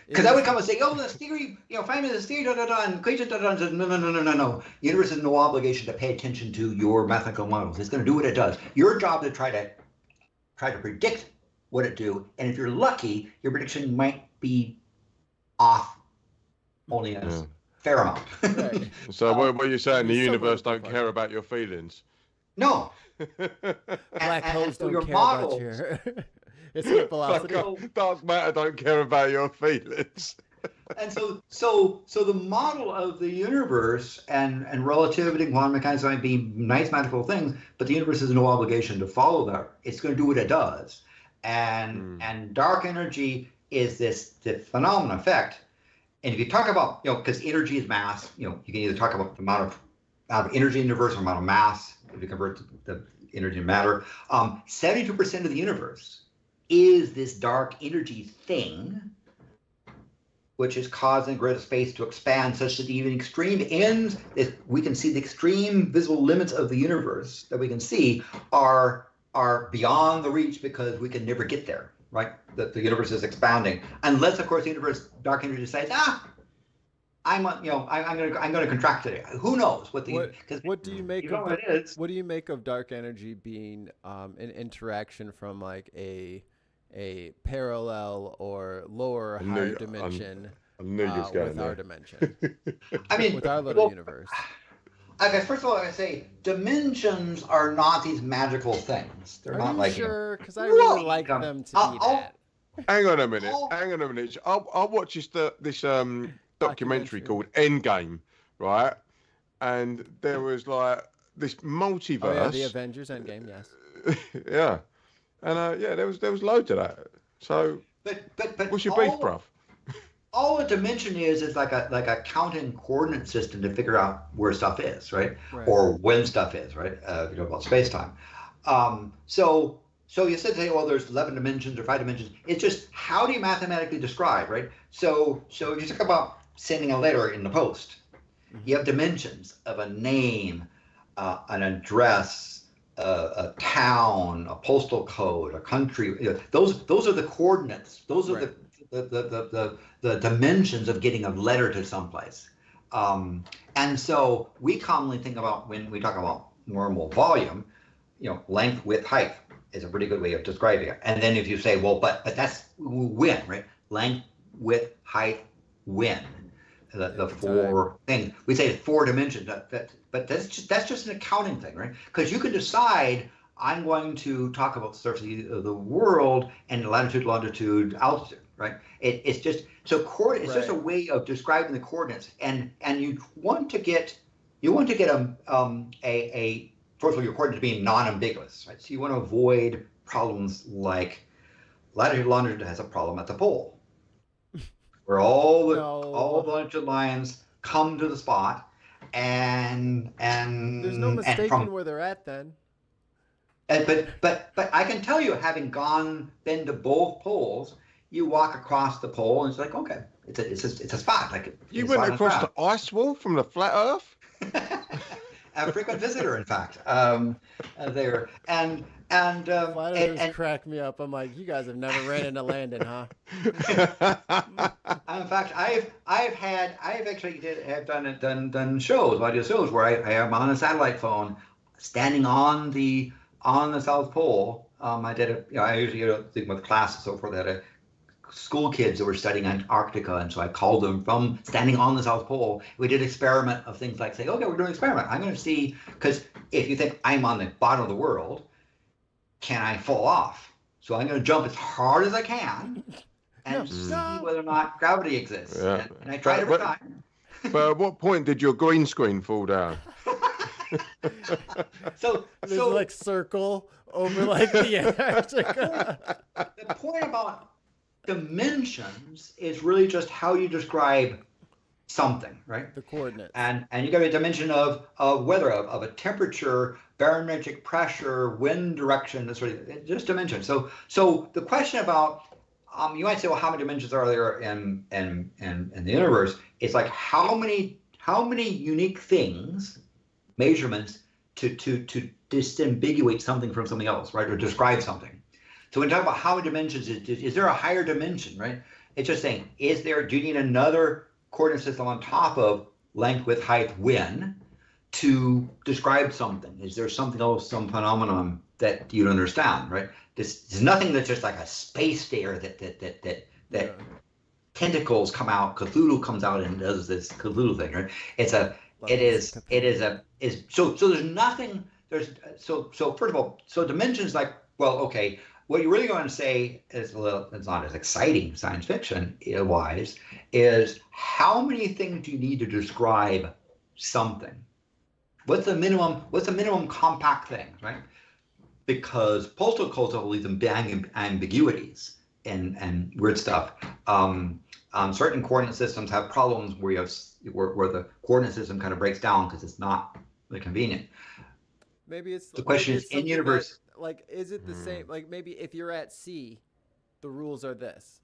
Because I would come and say, oh, this theory, Feynman, this theory, and equation, no. Universe has no obligation to pay attention to your mathematical models. It's going to do what it does. Your job is to try to predict what it do, and if you're lucky, your prediction might be off only a fair amount. Right. So what are you saying? The universe don't care about your feelings? No. Black holes don't your care models, about your escape velocity. Dark matter don't care about your feelings. And so the model of the universe and relativity, quantum mechanics might be nice magical things, but the universe has no obligation to follow that. It's going to do what it does. And dark energy is this phenomenon effect. And if you talk about, because energy is mass, you can either talk about the amount of energy in the universe or amount of mass, if you convert the energy to matter. 72% of the universe is this dark energy thing, which is causing greater space to expand such that even extreme ends, we can see the extreme visible limits of the universe that we can see are beyond the reach because we can never get there, right? The universe is expanding, unless of course the universe dark energy decides, I'm going to contract today. Who knows what do you make of dark energy being an interaction from like a parallel or lower higher dimension with our dimension? I mean, with our little universe. Okay, first of all, I say dimensions are not these magical things. They're not like. Sure, because I really like them to be that. Hang on a minute. I'll watch this documentary called Endgame, right? And there was like this multiverse. Oh, yeah, the Avengers Endgame, yes. Yeah, and there was loads of that. So, but what's your beef, bruv? All a dimension is like a counting coordinate system to figure out where stuff is, right? Or when stuff is, right? About space time. So you said, well, there's 11 dimensions or 5 dimensions. It's just, how do you mathematically describe, right? So if you talk about sending a letter in the post, you have dimensions of a name, an address, a town, a postal code, a country. Those are the coordinates. Those are the dimensions of getting a letter to someplace. And so we commonly think about, when we talk about normal volume, length, width, height is a pretty good way of describing it. And then if you say, well, but that's when, right? Length, width, height, when. The four things. We say 4 dimensions, but that's just an accounting thing, right? Because you can decide, I'm going to talk about the surface of the world and latitude, longitude, altitude, right? It's just it's just a way of describing the coordinates, and you want to get a first of all, your coordinates being non-ambiguous, right? So you want to avoid problems like latitude, longitude has a problem at the pole, where all the longitude lines come to the spot, and There's no and mistaking from where they're at then. but I can tell you, having been to both poles, you walk across the pole and it's like, okay, it's a spot, like You it's went on a across the spot. ice wall from the flat Earth? A frequent visitor, in fact, there and Flat earthers and crack me up. I'm like, you guys have never ran into Landon, huh? in fact, I've actually done shows, audio shows, where I am on a satellite phone, standing on the South Pole. I did it. I usually think with class and so forth. That school kids that were studying Antarctica, and so I called them from standing on the South Pole. We did experiment of things like say, okay, we're doing an experiment. I'm going to see, because if you think I'm on the bottom of the world, can I fall off? So I'm going to jump as hard as I can and see whether or not gravity exists. Yeah. And I tried every time. But at what point did your green screen fall down? There's like circle over like the Antarctica. The point about dimensions is really just how you describe something, right? The coordinates. And you got a dimension of weather, of a temperature, barometric pressure, wind direction, that sort of just dimension. So the question about you might say, well, how many dimensions are there in the universe? It's like how many unique things, measurements to disambiguate something from something else, right? Or describe something. So when you talk about how many dimensions, is there a higher dimension, right? It's just saying, do you need another coordinate system on top of length, width, height, when to describe something? Is there something else, some phenomenon that you don't understand, right? There's nothing that's just like a space there that tentacles come out, Cthulhu comes out and does this Cthulhu thing, right? So there's nothing, so first of all, so dimensions like, well, okay, what you're really going to say is it's not as exciting science fiction wise, is how many things do you need to describe something? What's the minimum compact thing, right? Because postal codes have all these ambiguities and weird stuff. Certain coordinate systems have problems where where the coordinate system kind of breaks down because it's not really convenient. Maybe it's the question is in universe. Like, is it the same? Like, maybe if you're at sea, the rules are this.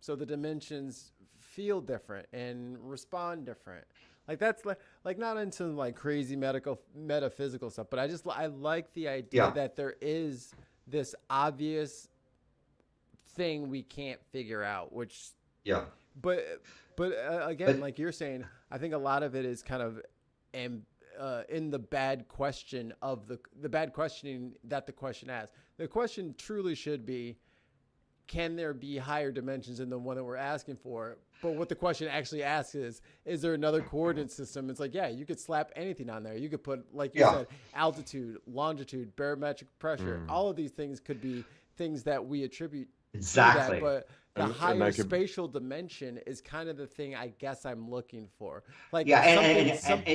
So the dimensions feel different and respond different. Like, that's like not into like crazy metaphysical stuff, but I like the idea that there is this obvious thing we can't figure out, which But again, like you're saying, I think a lot of it is kind of in the bad question of the bad questioning that the question asks. The question truly should be, can there be higher dimensions than the one that we're asking for? But what the question actually asks is there another coordinate system? It's like, yeah, you could slap anything on there. You could put, like you said, altitude, longitude, barometric pressure. All of these things could be things that we attribute to that, but the higher spatial dimension is kind of the thing I guess I'm looking for. Like that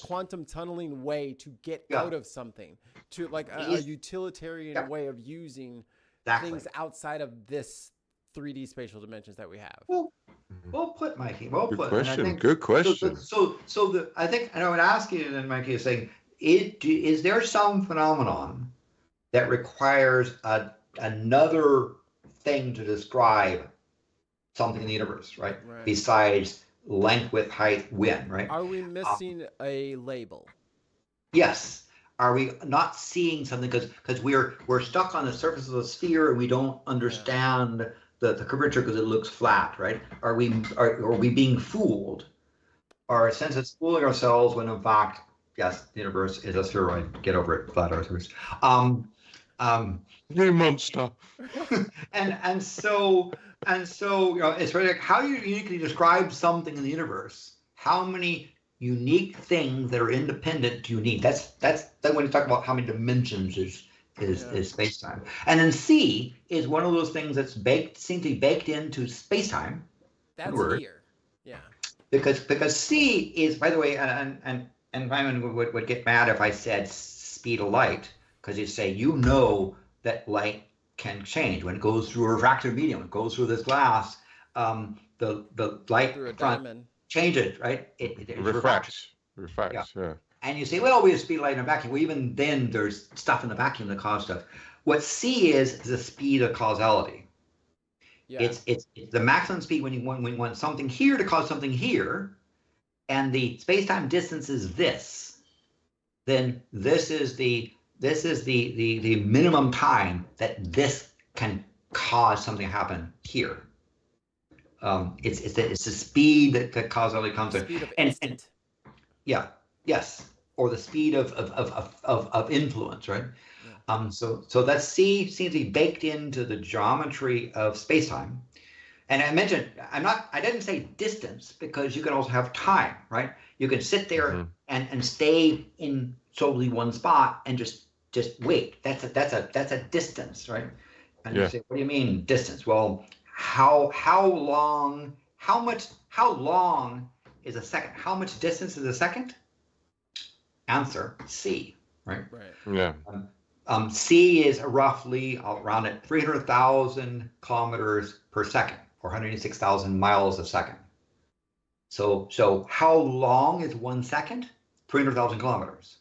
quantum tunneling way to get out of something, to like a utilitarian way of using things outside of this 3D spatial dimensions that we have. Well put, Mikey. Well put. Good question. I think, and I would ask you then, Mikey, is saying, is there some phenomenon that requires another thing to describe something in the universe, right? Besides length, width, height, when, right? Are we missing a label? Yes. Are we not seeing something because we're stuck on the surface of the sphere and we don't understand the curvature because it looks flat, right? Are we being fooled? Our sense of fooling ourselves when in fact, yes, the universe is a spheroid. Get over it, flat earthers. You monster. and so it's really like, how do you uniquely describe something in the universe? How many unique things that are independent do you need? That's when you talk about how many dimensions is space-time. And then C is one of those things that's seems to be baked into space-time. That's here. Yeah. Because C is, by the way, and Simon would get mad if I said speed of light, because he'd say, that light can change when it goes through a refractive medium. It goes through this glass. The light through a front diamond change it, right? It refracts. Refracts, yeah. And you say, well, we have speed of light in a vacuum. Well, even then, there's stuff in the vacuum that causes stuff. What c is the speed of causality. Yeah. It's the maximum speed when you want something here to cause something here, and the space-time distance is this. Then this is the minimum time that this can cause something to happen here. It's the speed that causality comes The in. speed of And instant. yeah, yes, or the speed of influence, right? Yeah. So that c seems to be baked into the geometry of spacetime. And I mentioned, I didn't say distance, because you can also have time, right? You can sit there and stay in solely one spot and just wait. That's a distance, right? And you say, what do you mean distance? Well, how long is a second? How much distance is a second? Answer, c, right? Right. Yeah. C is roughly around at 300,000 kilometers per second, or 186,000 miles a second. So how long is 1 second? 300,000 kilometers.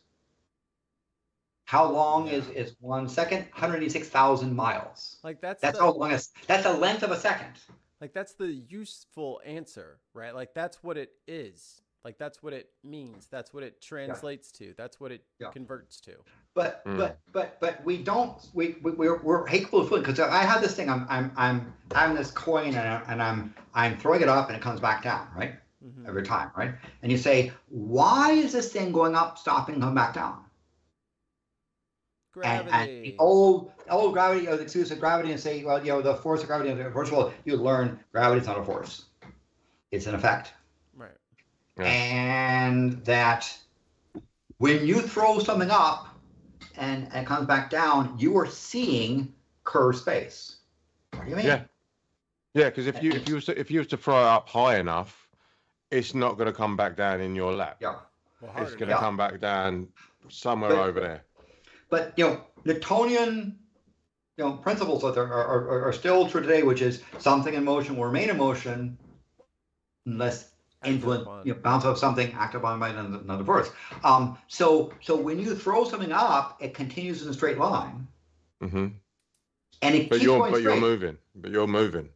How long is 1 second? 186,000 miles. Like that's how long that's the length of a second. Like that's the useful answer, right? Like that's what it is. Like that's what it means. That's what it translates to. That's what it converts to. But we don't we're capable of fooling, because I have this thing. I'm having this coin and I'm throwing it up and it comes back down, right? Every time, right? And you say, why is this thing going up, stopping, and coming back down? Gravity. And the old gravity, or the excuse of gravity, and say, well, the force of gravity. First of all, you learn gravity is not a force; it's an effect. Right. Yeah. And that when you throw something up and it comes back down, you are seeing curved space. What do you mean? Yeah, because if you was to throw it up high enough, it's not going to come back down in your lap. Yeah. Well, It's going to come back down somewhere over there. But Newtonian principles are still true today, which is something in motion will remain in motion unless influence bounce off something acted upon by another force. So when you throw something up, it continues in a straight line. Mm-hmm. And it keeps going straight. You're moving.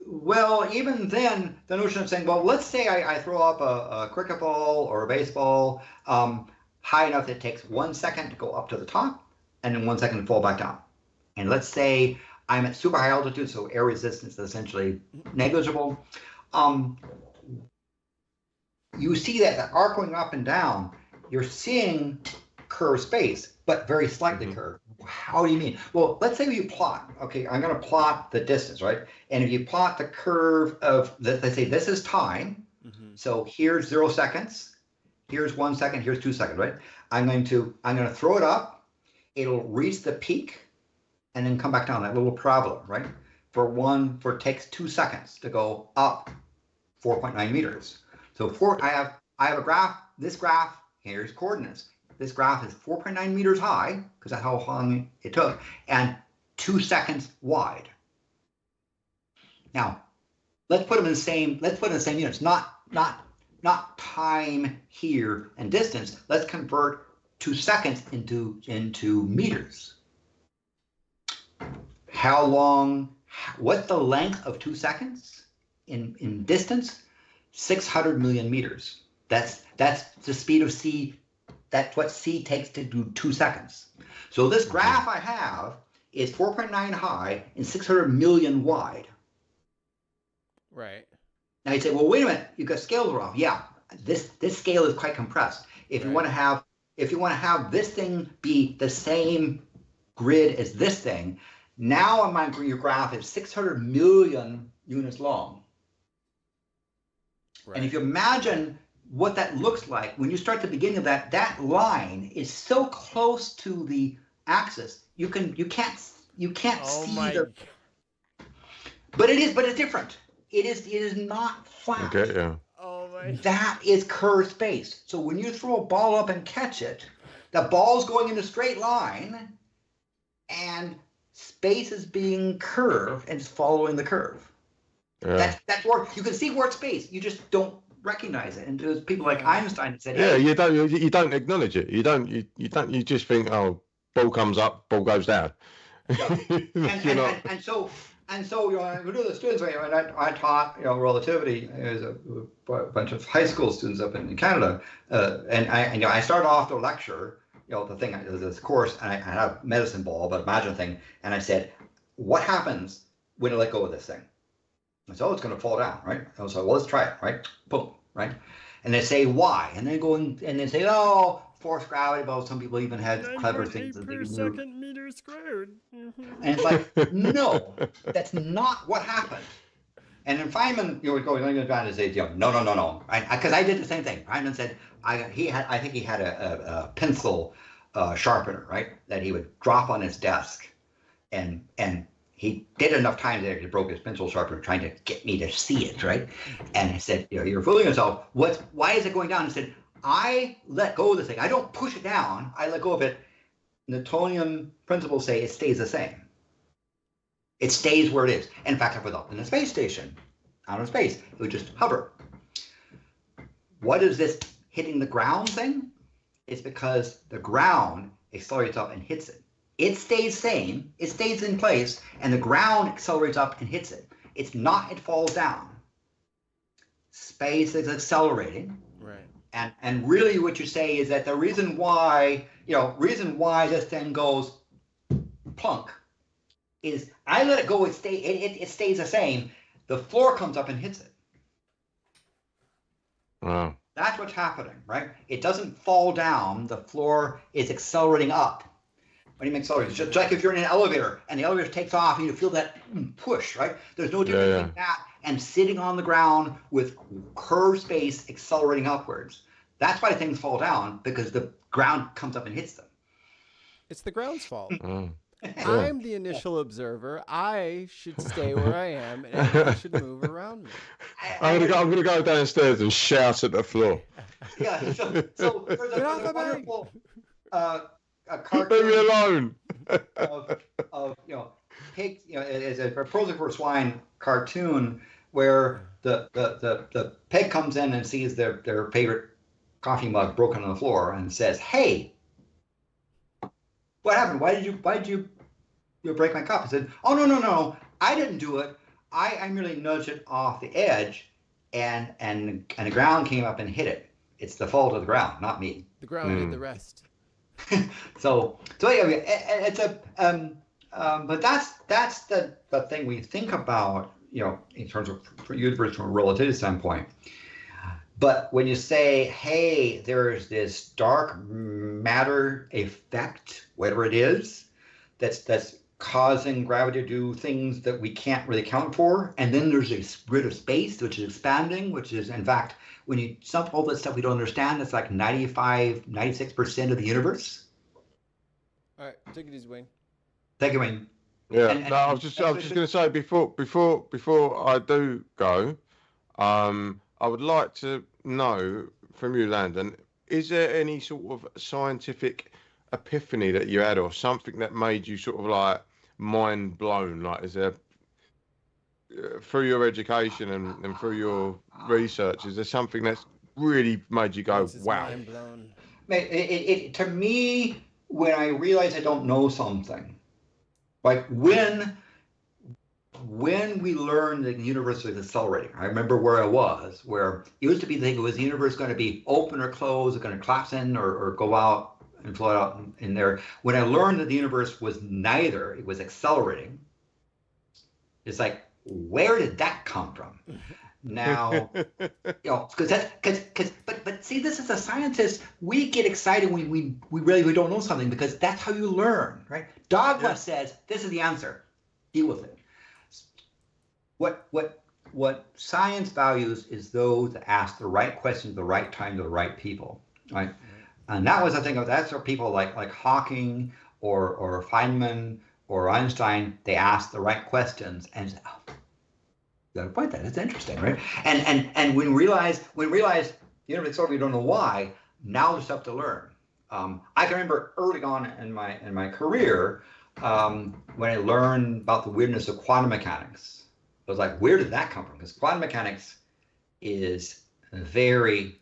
Well, even then, the notion of saying, well, let's say I throw up a cricket ball or a baseball high enough that it takes 1 second to go up to the top, and then 1 second to fall back down. And let's say I'm at super high altitude, so air resistance is essentially negligible. You see that arc going up and down, you're seeing curved space, but very slightly curved. How do you mean? Well, let's say you plot. Okay, I'm going to plot the distance, right? And if you plot the curve of, let's say this is time. So here's 0 seconds. Here's 1 second. Here's 2 seconds, right? I'm going to throw it up. It'll reach the peak, and then come back down. That little parabola, right? It takes 2 seconds to go up 4.9 meters. So I have a graph. This graph, here's coordinates. This graph is 4.9 meters high, because that's how long it took, and 2 seconds wide. Now, let's put them in the same units, not time here and distance. Let's convert 2 seconds into meters. How long? What's the length of 2 seconds in distance? 600 million meters. That's the speed of c. That's what c takes to do 2 seconds. So this graph I have is 4.9 high and 600 million wide. Right. Now you say, well, wait a minute, you've got scales wrong. Yeah, this scale is quite compressed. If you want to have this thing be the same grid as this thing, now on your graph is 600 million units long. Right. And if you imagine what that looks like when you start the beginning of that line is so close to the axis, you can't see the. But it's different. It is not flat. Okay, yeah. Oh my. That is curved space. So when you throw a ball up and catch it, the ball's going in a straight line, and space is being curved and it's following the curve. Yeah. That's where you can see where it's space. You just don't recognize it. And there's people like Einstein that said, Yeah, hey, you don't acknowledge it. You just think, oh, ball comes up, ball goes down. yeah. And so with the students, and I taught relativity as a bunch of high school students up in Canada, and I started off the lecture, the thing, this course, and I had a medicine ball, but imagine thing, and I said, what happens when I let go of this thing? I said, oh, it's going to fall down, right? I was like, well, let's try it, right? Boom, right? And they say, why? And they go and they say, oh, force gravity. Well, some people even had clever things that they could move. Meters squared. And it's like, no, that's not what happened. And then Feynman, would go down and say, no, because I did the same thing. Feynman said, I think he had a pencil sharpener, right, that he would drop on his desk, and he did enough times that he broke his pencil sharpener trying to get me to see it, right? And I said, you're fooling yourself. Why is it going down? He said, I let go of this thing. I don't push it down. I let go of it. Newtonian principles say it stays the same. It stays where it is. In fact, if it was up in the space station, out in space, it would just hover. What is this hitting the ground thing? It's because the ground accelerates up and hits it. It stays same, it stays in place, and the ground accelerates up and hits it. It's not, it falls down. Space is accelerating. Right. And really what you say is that the reason why this thing goes plunk is I let it go, it stays the same. The floor comes up and hits it. Wow. That's what's happening, right? It doesn't fall down, the floor is accelerating up. What do you mean accelerating? Just like if you're in an elevator and the elevator takes off and you feel that push, right? There's no difference between that and sitting on the ground with curved space accelerating upwards. That's why things fall down, because the ground comes up and hits them. It's the ground's fault. I'm the initial observer. I should stay where I am, and everyone should move around me. I'm gonna go downstairs and shout at the floor. Yeah. So there's a wonderful a cartoon. Leave me alone. of pigs. It's a Prozac for Swine cartoon where the pig comes in and sees their favorite coffee mug broken on the floor and says, "Hey, what happened? Why did you break my cup?" I said, "Oh no, I didn't do it. I merely nudged it off the edge, and the ground came up and hit it. It's the fault of the ground, not me." The ground did the rest. So anyway, it's but that's the thing we think about, in terms of universe from a relativity standpoint. But when you say, hey, there's this dark matter effect, whatever it is, that's causing gravity to do things that we can't really account for, and then there's a grid of space which is expanding, which is, in fact, when you sum all that stuff we don't understand, it's like 96% of the universe. All right, take it easy, Wayne. Thank you, Wayne. Yeah, I was just going to say before I do go, I would like to know from you, Landon, is there any sort of scientific epiphany that you had, or something that made you sort of like mind blown? Like, is there, through your education and through your research, is there something that's really made you go, wow? Mind blown. To me, when I realize I don't know something, like when we learned that the universe was accelerating, I remember where I was, where it used to be thinking, was the universe going to be open or closed, or going to collapse in or go out and float out in there. When I learned that the universe was neither, it was accelerating, it's like, where did that come from? Now, but see, this is a scientist. We get excited when we really don't know something, because that's how you learn, right? Dogma says this is the answer. Deal with it. What science values is those that ask the right questions at the right time to the right people, right? And that was the thing. That's where people like Hawking or Feynman or Einstein, they ask the right questions and say, oh, you got to point that. It's interesting, right? And when we realize the universe we don't know why. Now there's stuff to learn. I can remember early on in my career when I learned about the weirdness of quantum mechanics. I was like, where did that come from? Because quantum mechanics is very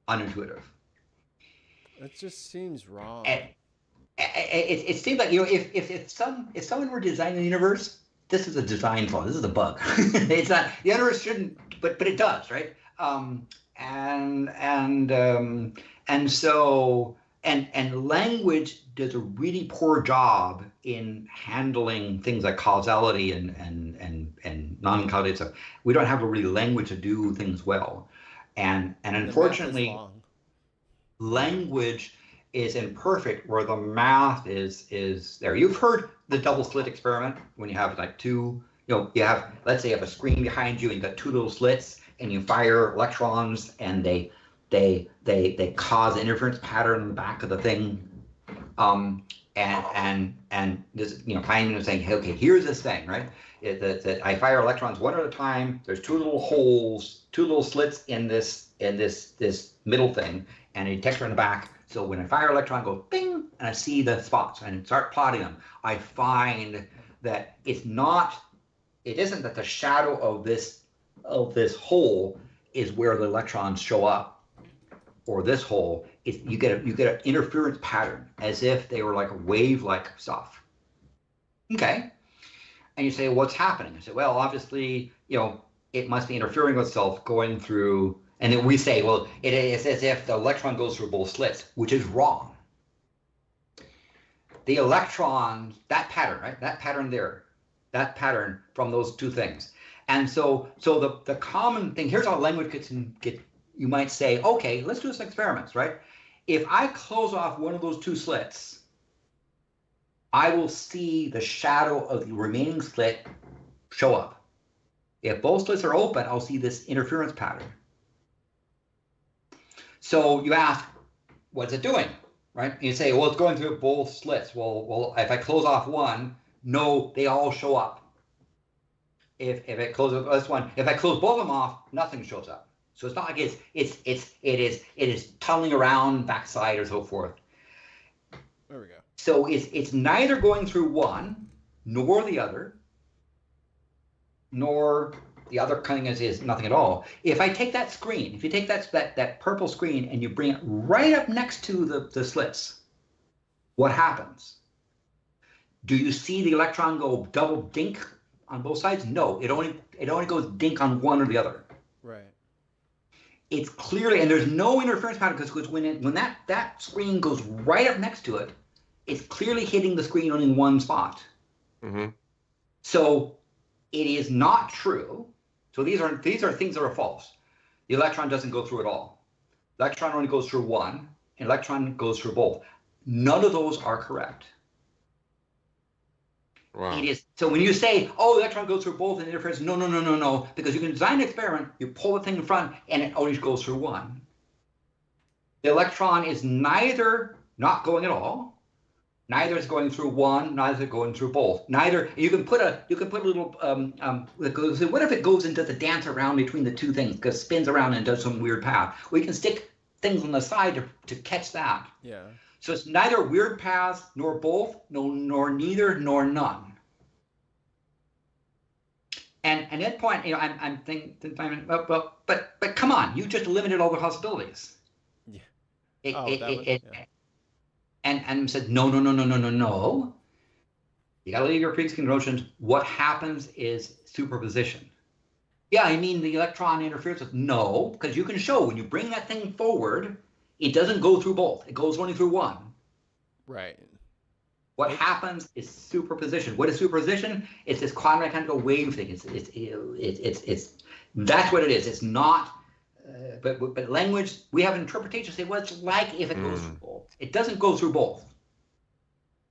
unintuitive. It just seems wrong. And it seems like, if someone were designing the universe, this is a design flaw. This is a bug. It's not, the universe shouldn't, but it does, right? And language does a really poor job in handling things like causality and non-causality stuff. We don't have a really language to do things well, and unfortunately, language is imperfect where the math is there. You've heard the double slit experiment when you have like two, you have, let's say you have a screen behind you and you've got two little slits and you fire electrons and they cause an interference pattern in the back of the thing. And this, Feynman was saying, hey, okay, here's this thing, right? That I fire electrons one at a time. There's two little holes, two little slits in this middle thing, and a detector in the back. So when I fire electron, goes bing, and I see the spots and start plotting them. I find that it isn't that the shadow of this hole is where the electrons show up, or this hole. You get an interference pattern as if they were like wave-like stuff. Okay, and you say, what's happening? I say, well, obviously, it must be interfering with itself going through. And then we say, well, it is as if the electron goes through both slits, which is wrong. The electron, that pattern, right? That pattern there, that pattern from those two things. And so the common thing, here's how language get. You might say, okay, let's do some experiments, right? If I close off one of those two slits, I will see the shadow of the remaining slit show up. If both slits are open, I'll see this interference pattern. So you ask, what's it doing, right? And you say, well, it's going through both slits. Well, if I close off one, no, they all show up. If I close this one, if I close both of them off, nothing shows up. So it's not like it is tunneling around backside or so forth. There we go. So it's neither going through one nor the other, nor the other thing is nothing at all. If I take that screen, if you take that purple screen and you bring it right up next to the slits, what happens? Do you see the electron go double dink on both sides? No, it only goes dink on one or the other. Right. It's clearly, and there's no interference pattern because when that screen goes right up next to it, it's clearly hitting the screen only in one spot. Mm-hmm. So it is not true. So these are things that are false. The electron doesn't go through at all. The electron only goes through one, and electron goes through both. None of those are correct. Wow. It is, so when you say, oh, the electron goes through both and interference, no, because you can design an experiment, you pull the thing in front, and it always goes through one. The electron is neither not going at all, neither is going through one, neither is it going through both. Neither, you can put a little, what if it goes into the dance around between the two things, because it spins around and does some weird path? We can stick things on the side to catch that. Yeah. So it's neither weird paths, nor both, nor neither, nor none. And at that point, I'm thinking, well, but come on, you just eliminated all the possibilities. Yeah. And said, no. You got to leave your preconceived notions. What happens is superposition. Yeah, I mean the electron interferes with, no, because you can show when you bring that thing forward, it doesn't go through both. It goes only through one. Right. What happens is superposition. What is superposition? It's this quantum mechanical wave thing. It's that's what it is. It's not. But language, we have interpretation. Say, well, it's like if it goes through both. It doesn't go through both.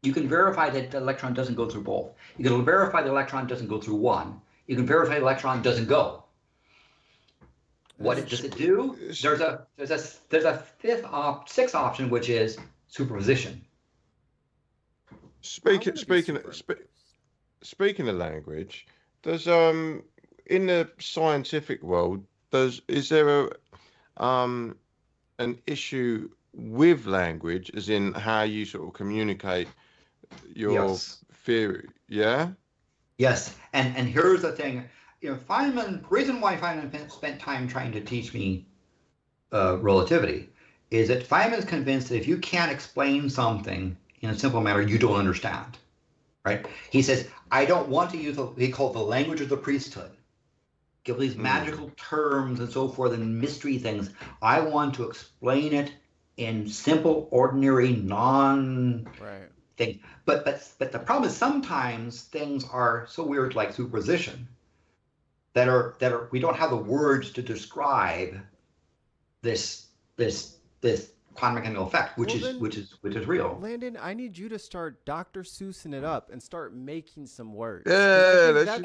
You can verify that the electron doesn't go through both. You can verify the electron doesn't go through one. You can verify the electron doesn't go. What does it do? There's a sixth option, which is superposition. Speaking of language, does in the scientific world is there an issue with language, as in how you sort of communicate your theory? Yeah. Yes, and here's the thing. Feynman, the reason why Feynman spent time trying to teach me relativity is that Feynman's convinced that if you can't explain something in a simple manner, you don't understand, right? He says, I don't want to use what he called the language of the priesthood, give these magical terms and so forth and mystery things. I want to explain it in simple, ordinary, thing. But the problem is sometimes things are so weird, like superposition, that are we don't have the words to describe this quantum mechanical effect, which is real. Landon, I need you to start Dr. Seussing it up and start making some words. Yeah,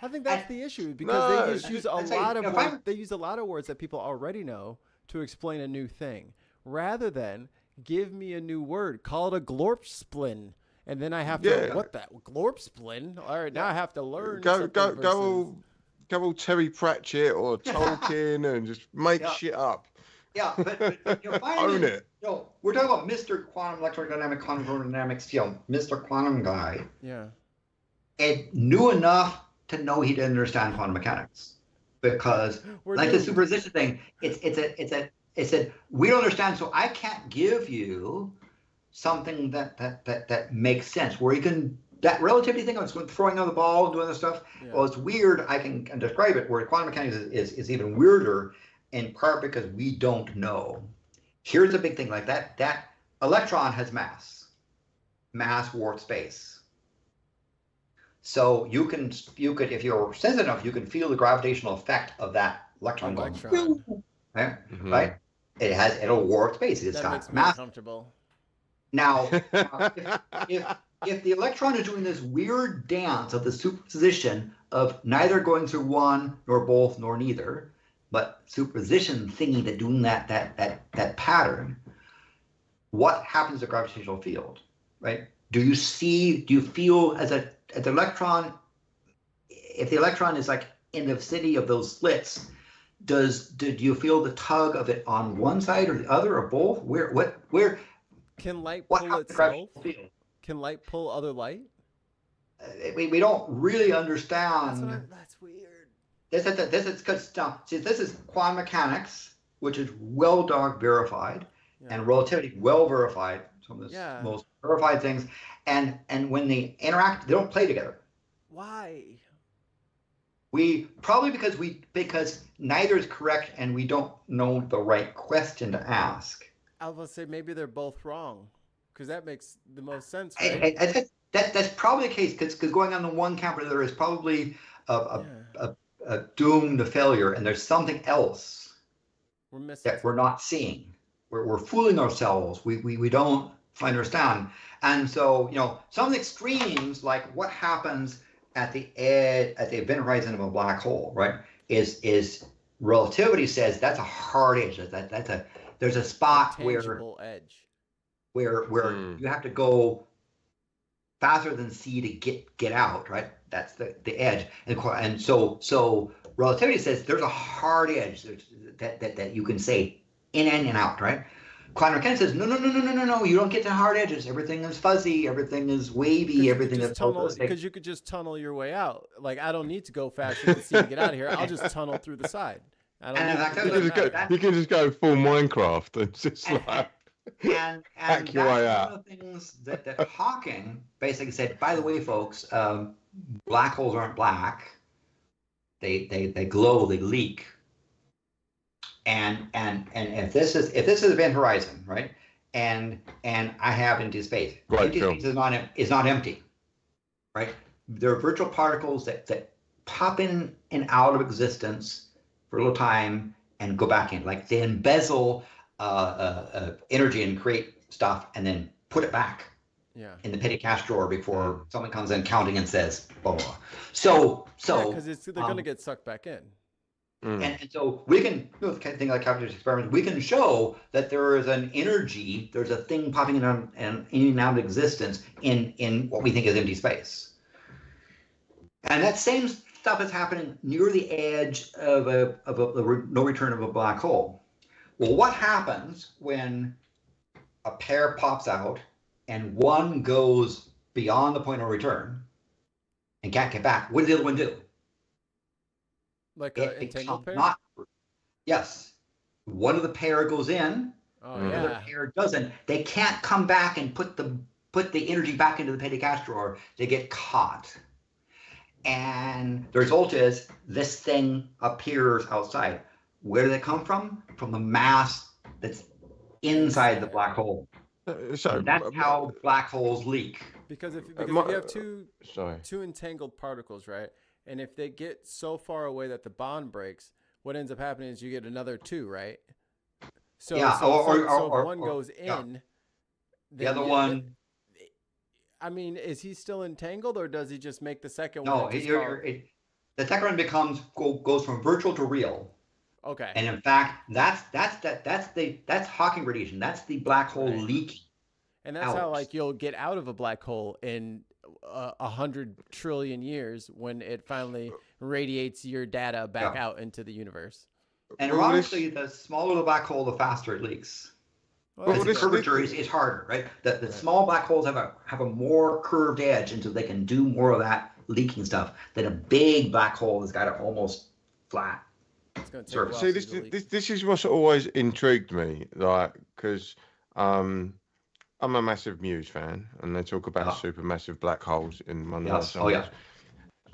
I think that's the issue, because they use a lot of words. They use a lot of words that people already know to explain a new thing, rather than give me a new word. Call it a glorpsplin, and then I have to what that glorpsplin? All right, now I have to learn. Go all Terry Pratchett or Tolkien and just make shit up. Yeah, but own it. We're talking about Mr. Quantum Electrodynamic, Quantum Thermodynamics, Mr. Quantum guy. Yeah. And knew enough to know he didn't understand quantum mechanics, because the superposition thing, it said we don't understand, so I can't give you something that makes sense. Where you can that relativity thing, I was throwing out the ball and doing this stuff. Yeah. Well, it's weird. I can describe it. Where quantum mechanics is even weirder. In part because we don't know. Here's a big thing like that. That electron has mass warp space. So you could, if you're sensitive enough, you can feel the gravitational effect of that electron going. Right? Mm-hmm. Right? It'll warp space. It's got makes mass. Me comfortable. Now, if the electron is doing this weird dance of the superposition of neither going through one nor both nor neither, but superposition thingy that doing that pattern, what happens to the gravitational field, right? Do you feel as an electron, if the electron is like in the vicinity of those slits, do you feel the tug of it on one side or the other or both? Where can light pull itself? Can light pull other light? We don't really understand. That's weird. This is good stuff. See, this is quantum mechanics, which is well verified, and relativity well verified. Some of the most verified things, and when they interact, they don't play together. Why? Because neither is correct, and we don't know the right question to ask. I was say maybe they're both wrong, because that makes the most sense. Right? That's probably the case, because going on the one camp or the other is probably doomed to failure, and there's something else that we're not seeing. We're fooling ourselves. We don't understand. And so, some extremes, like what happens at the edge, at the event horizon of a black hole, right? Is relativity says that's a hard edge. There's a spot edge where you have to go faster than c to get out, right? That's the edge, and so relativity says there's a hard edge that you can say in and out, right? Quantum mechanics says no, you don't get to hard edges. Everything is fuzzy, everything is wavy, everything is because you could just tunnel your way out. Like, I don't need to go faster than c to get out of here. I'll just tunnel through the side. You can just go full Minecraft and just and that's one of the things that Hawking basically said. By the way, folks, black holes aren't black; they glow, they leak. And if this is event horizon, right? And I have empty space. Right, empty space is not empty, right? There are virtual particles that pop in and out of existence for a little time and go back in, like they embezzle energy and create stuff and then put it back in the petty cash drawer before someone comes in counting and says blah blah. So because they're going to get sucked back in. And so we can, thing like calculus experiments, we can show that there is an energy, there's a thing popping in and out of existence in what we think is empty space. And that same stuff is happening near the edge of no return of a black hole. Well, what happens when a pair pops out and one goes beyond the point of return and can't get back? What does the other one do? Like it an entangled becomes pair? not. Yes, one of the pair goes in, Oh, the other yeah. pair doesn't. They can't come back and put the energy back into the pentacash drawer. They get caught. And the result is this thing appears outside. Where do they come from? From the mass that's inside the black hole. So, And that's how black holes leak. Because if my- you have two entangled particles, right? And if they get so far away that the bond breaks, what ends up happening is you get another two, right? So, Yeah, so if one goes yeah. in, The other one. I mean, is he still entangled, or does he just make the second No, one? the second one goes from virtual to real. Okay. And in fact, that's Hawking radiation. That's the black hole leaking. And that's how like you'll get out of a black hole in 100 trillion years when it finally radiates your data back out into the universe. And ironically, the smaller the black hole, the faster it leaks. Because the curvature is harder, right? The small black holes have a more curved edge, and so they can do more of that leaking stuff than a big black hole that's got it almost flat. surface. See, this is what's always intrigued me, like, because I'm a massive Muse fan, and they talk about supermassive black holes in one of their songs. Oh yeah.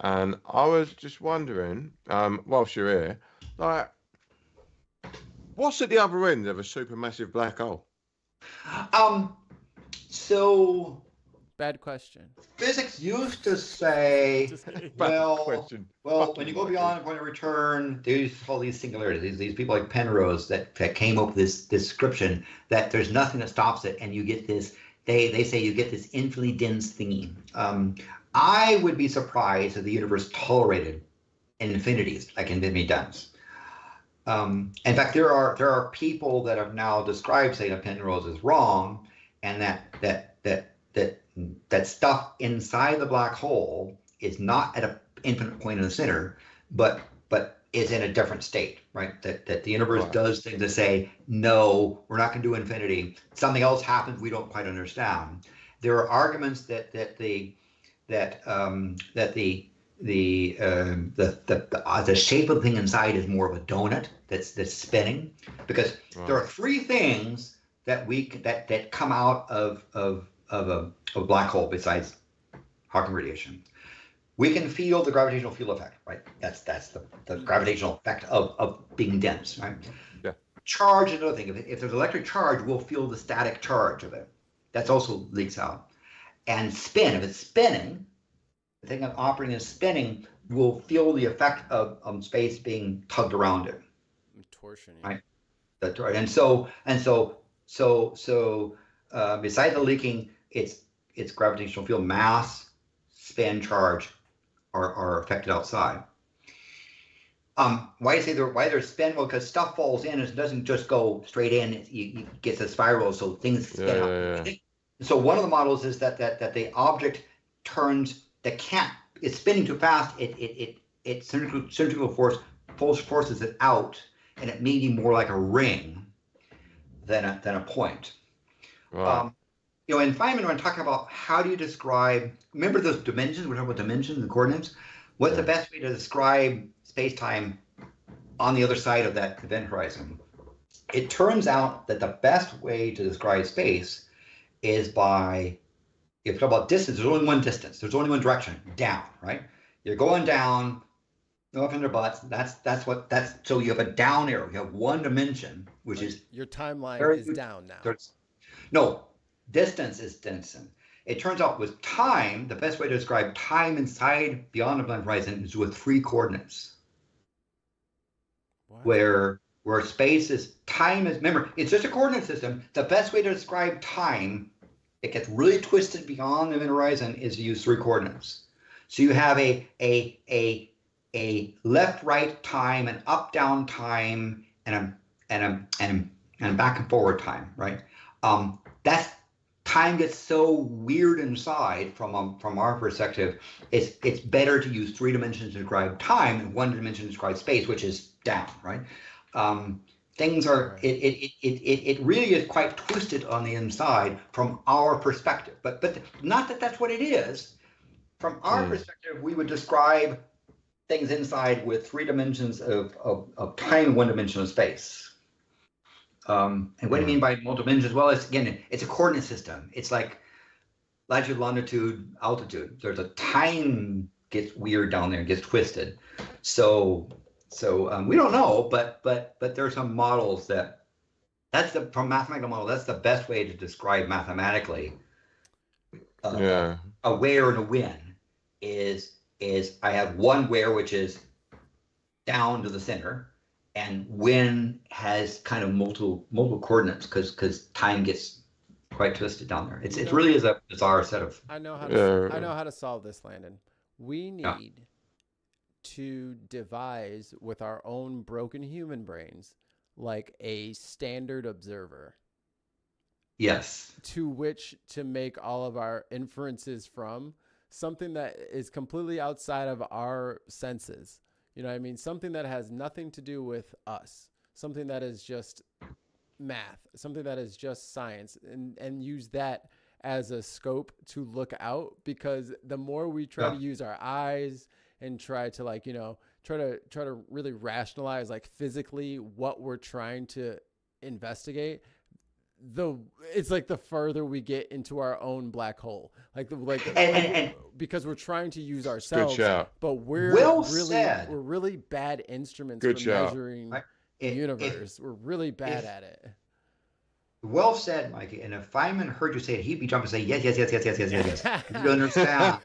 And I was just wondering, whilst you're here, like, what's at the other end of a supermassive black hole? So bad question. Physics used to say, well, when you go beyond point of return, there's all these singularities. These people like Penrose that came up with this description that there's nothing that stops it, and you get this. They say you get this infinitely dense thingy. I would be surprised if the universe tolerated infinities like infinity does. In fact, there are people that have now described, say, that Penrose is wrong, and that stuff inside the black hole is not at an infinite point in the center, but is in a different state, right? That the universe does things to say, no, we're not going to do infinity. Something else happens we don't quite understand. There are arguments that the shape of the thing inside is more of a donut that's spinning, because there are three things that come out of a black hole besides Hawking radiation. We can feel the gravitational field effect, right? That's the gravitational effect of being dense, right? Yeah. Charge is another thing. If there's electric charge, we'll feel the static charge of it. That's also leaks out. And spin, if it's spinning, the thing of operating is spinning, will feel the effect of space being tugged around it. Torsion. Right. That's right. And so beside the leaking, it's gravitational field, mass, spin, charge are affected outside. Why there's spin? Well, because stuff falls in, it doesn't just go straight in. It gets a spiral, so things spin up. So one of the models is that the object turns. It's spinning too fast. It centrifugal force forces it out, and it may be more like a ring than a point. Right. In Feynman, when I'm talking about how do you describe, remember those dimensions? We're talking about dimensions and coordinates. What's the best way to describe space-time on the other side of that event horizon? It turns out that the best way to describe space is by, if you talk about distance, there's only one distance. There's only one direction, down, right? You're going down, no up in their butts. So you have a down arrow. You have one dimension, which is your timeline is down now. No, distance is distance. It turns out with time, the best way to describe time inside beyond the event horizon is with three coordinates. What? Where space is, time is, remember, it's just a coordinate system. The best way to describe time, it gets really twisted beyond the event horizon, is to use three coordinates. So you have a left-right time, an up-down time, and a back and forward time, right? That's time gets so weird inside from our perspective. It's better to use three dimensions to describe time and one dimension to describe space, which is down, right? Things are it really is quite twisted on the inside from our perspective, but not that that's what it is. From our perspective, we would describe things inside with 3 dimensions of time and 1 dimension of space. And what do you mean by multiple dimensions? Well, it's a coordinate system. It's like latitude, longitude, altitude. There's a time gets weird down there, gets twisted. So we don't know, but there are some models from mathematical model. That's the best way to describe mathematically. A where and a when is I have one where which is down to the center, and when has kind of multiple coordinates because time gets quite twisted down there. It really is a bizarre set of. I know how to solve this, Landon. We need to devise with our own broken human brains like a standard observer. Yes. To which to make all of our inferences from something that is completely outside of our senses. You know what I mean? Something that has nothing to do with us. Something that is just math. Something that is just science. And use that as a scope to look out, because the more we try to use our eyes and try to try to really rationalize like physically what we're trying to investigate, it's like the further we get into our own black hole, because we're trying to use ourselves, but we're really bad instruments for measuring the universe. We're really bad at it. Well said, Mikey. And if Feynman heard you say it, he'd be jumping and say, yes. You understand?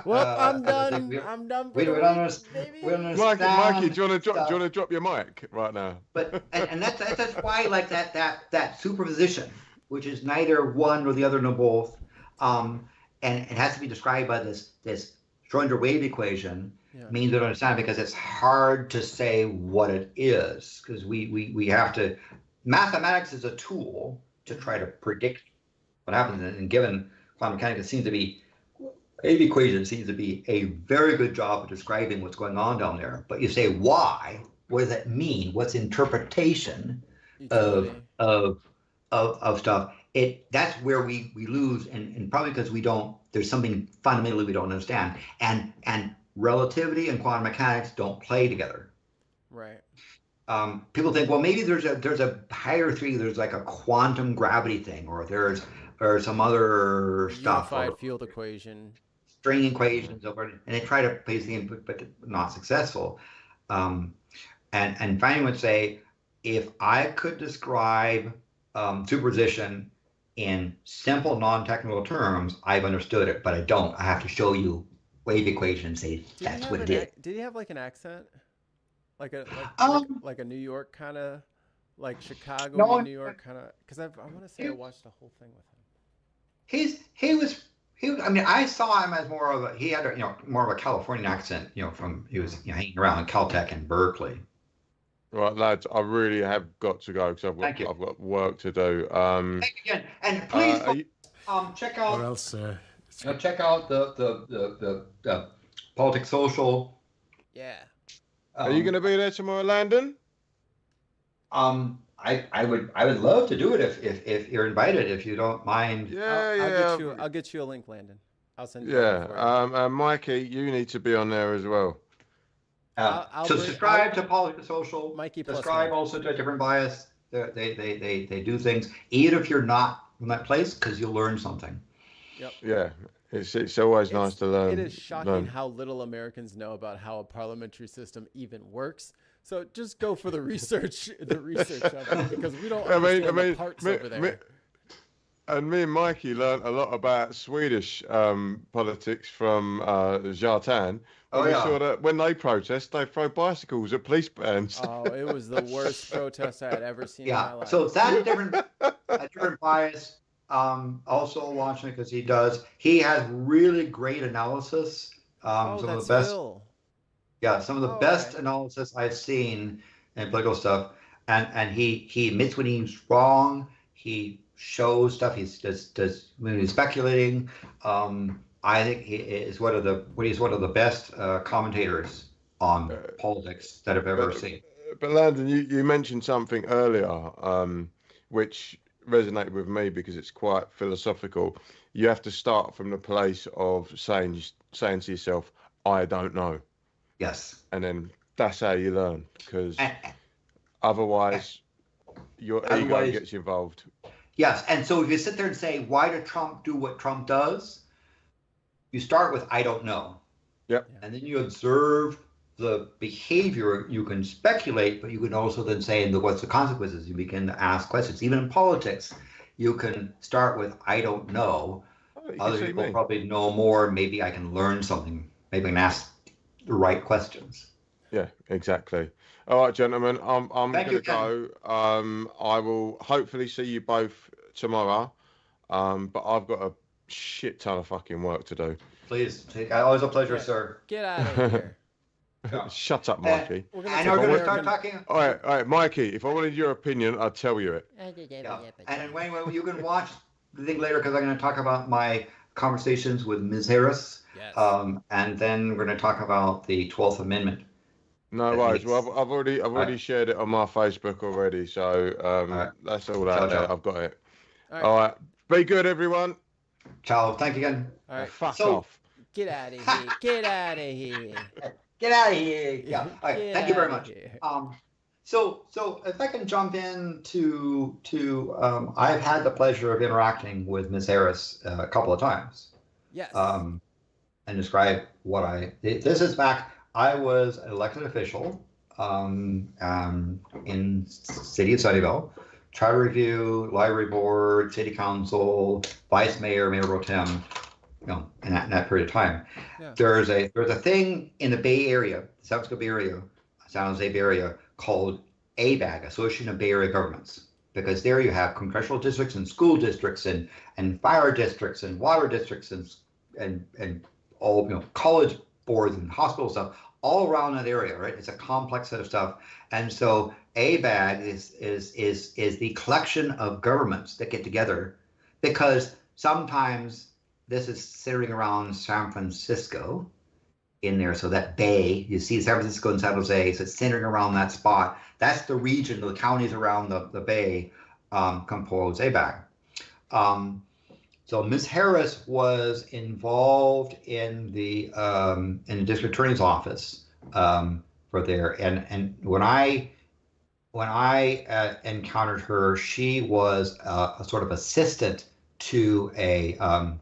Well, I'm done. I'm done. We don't understand. Mikey, do you want to drop your mic right now? But and that's why like that superposition, which is neither one nor the other nor both, and it has to be described by this Schrödinger wave equation. Means we don't understand because it's hard to say what it is, because we have to. Mathematics is a tool to try to predict what happens, and given quantum mechanics, it seems to be wave equation seems to be a very good job of describing what's going on down there. But you say why? What does that mean? What's interpretation of stuff? That's where we lose, and probably because there's something fundamentally we don't understand, and relativity and quantum mechanics don't play together. Right. People think, well, maybe there's a higher theory. There's like a quantum gravity thing, or some other stuff. Unified field equation. String equations, and they try to place the input, but not successful. And Feynman would say, if I could describe superposition in simple, non-technical terms, I've understood it, but I don't. I have to show you wave equation and say that's what it is. Did he have like an accent? Like a New York kind of, like Chicago, New York kind of, because I want to say I watched the whole thing with him. He was. I mean, I saw him as more of a Californian accent. He was hanging around Caltech and Berkeley. Right, lads, I really have got to go because I've got work to do. Thank you again, and please check out. Or else, check out the Politics Social. Yeah. Are you going to be there tomorrow, Landon? I would love to do it if you're invited, if you don't mind. I'll get you a link, Landon. I'll send you. Yeah. Mikey, you need to be on there as well. So subscribe to Politics Social. Mikey, subscribe also to Different Bias. They do things, even if you're not in that place, because you'll learn something. Yep. Yeah. It's always nice to learn. It is shocking how little Americans know about how a parliamentary system even works. So just go for the research of it, because we don't understand the parts over there. And me and Mikey learned a lot about Swedish politics from Zlatan. We saw that when they protest, they throw bicycles at police bands. Oh, it was the worst protest I had ever seen in my life. So that's a different bias. Also watching it because he has really great analysis. Some of the best analysis I've seen in political stuff, and he admits when he's wrong. He shows stuff. He does when he's speculating. I think he's one of the best commentators on politics that I've ever seen. But Landon, you mentioned something earlier, which resonated with me because it's quite philosophical. You have to start from the place of saying to yourself, I don't know. Yes. And then that's how you learn, because And, otherwise your ego otherwise, gets involved. yes. And so if you sit there and say, why did Trump do what Trump does? You start with, I don't know. Yep. And then you observe the behavior. You can speculate, but you can also then say, and what's the consequences? You begin to ask questions. Even in politics, you can start with, I don't know. Other people probably know more. Maybe I can learn something. Maybe I can ask the right questions. Yeah, exactly. All right, gentlemen, I'm gonna go. I will hopefully see you both tomorrow. But I've got a shit ton of fucking work to do. Please, always a pleasure, sir. Get out of here. Shut up, Mikey. And we're going to start talking. All right, Mikey. If I wanted your opinion, I'd tell you it. Yeah. And Wayne, you can watch the thing later because I'm going to talk about my conversations with Ms. Harris. Yes. And then we're going to talk about the 12th Amendment. No worries. Well, I've already shared it on my Facebook already, so that's all out there. I've got it. All right. Be good, everyone. Ciao. Thank you again. All right. Fuck off. Get out of here. Get out of here. Get out of here. Yeah. All right. Thank you very much. Here. So if I can jump in to I've had the pleasure of interacting with Ms. Harris a couple of times. Yes. And describe this is back. I was an elected official in city of Sunnyvale, charter review, library board, city council, vice mayor, mayor pro tem, in that period of time. Yeah. There's a thing in the Bay Area, San Francisco Bay Area, San Jose Bay Area, called ABAG, Association of Bay Area Governments, because there you have congressional districts and school districts and fire districts and water districts and all college boards and hospital stuff all around that area, right? It's a complex set of stuff, and so ABAG is the collection of governments that get together, because sometimes this is centering around San Francisco in there. So that bay, you see San Francisco and San Jose, so it's centering around that spot. That's the region, the counties around the bay compose ABAG. So Ms. Harris was involved in the district attorney's office for there, and when I encountered her, she was a sort of assistant to the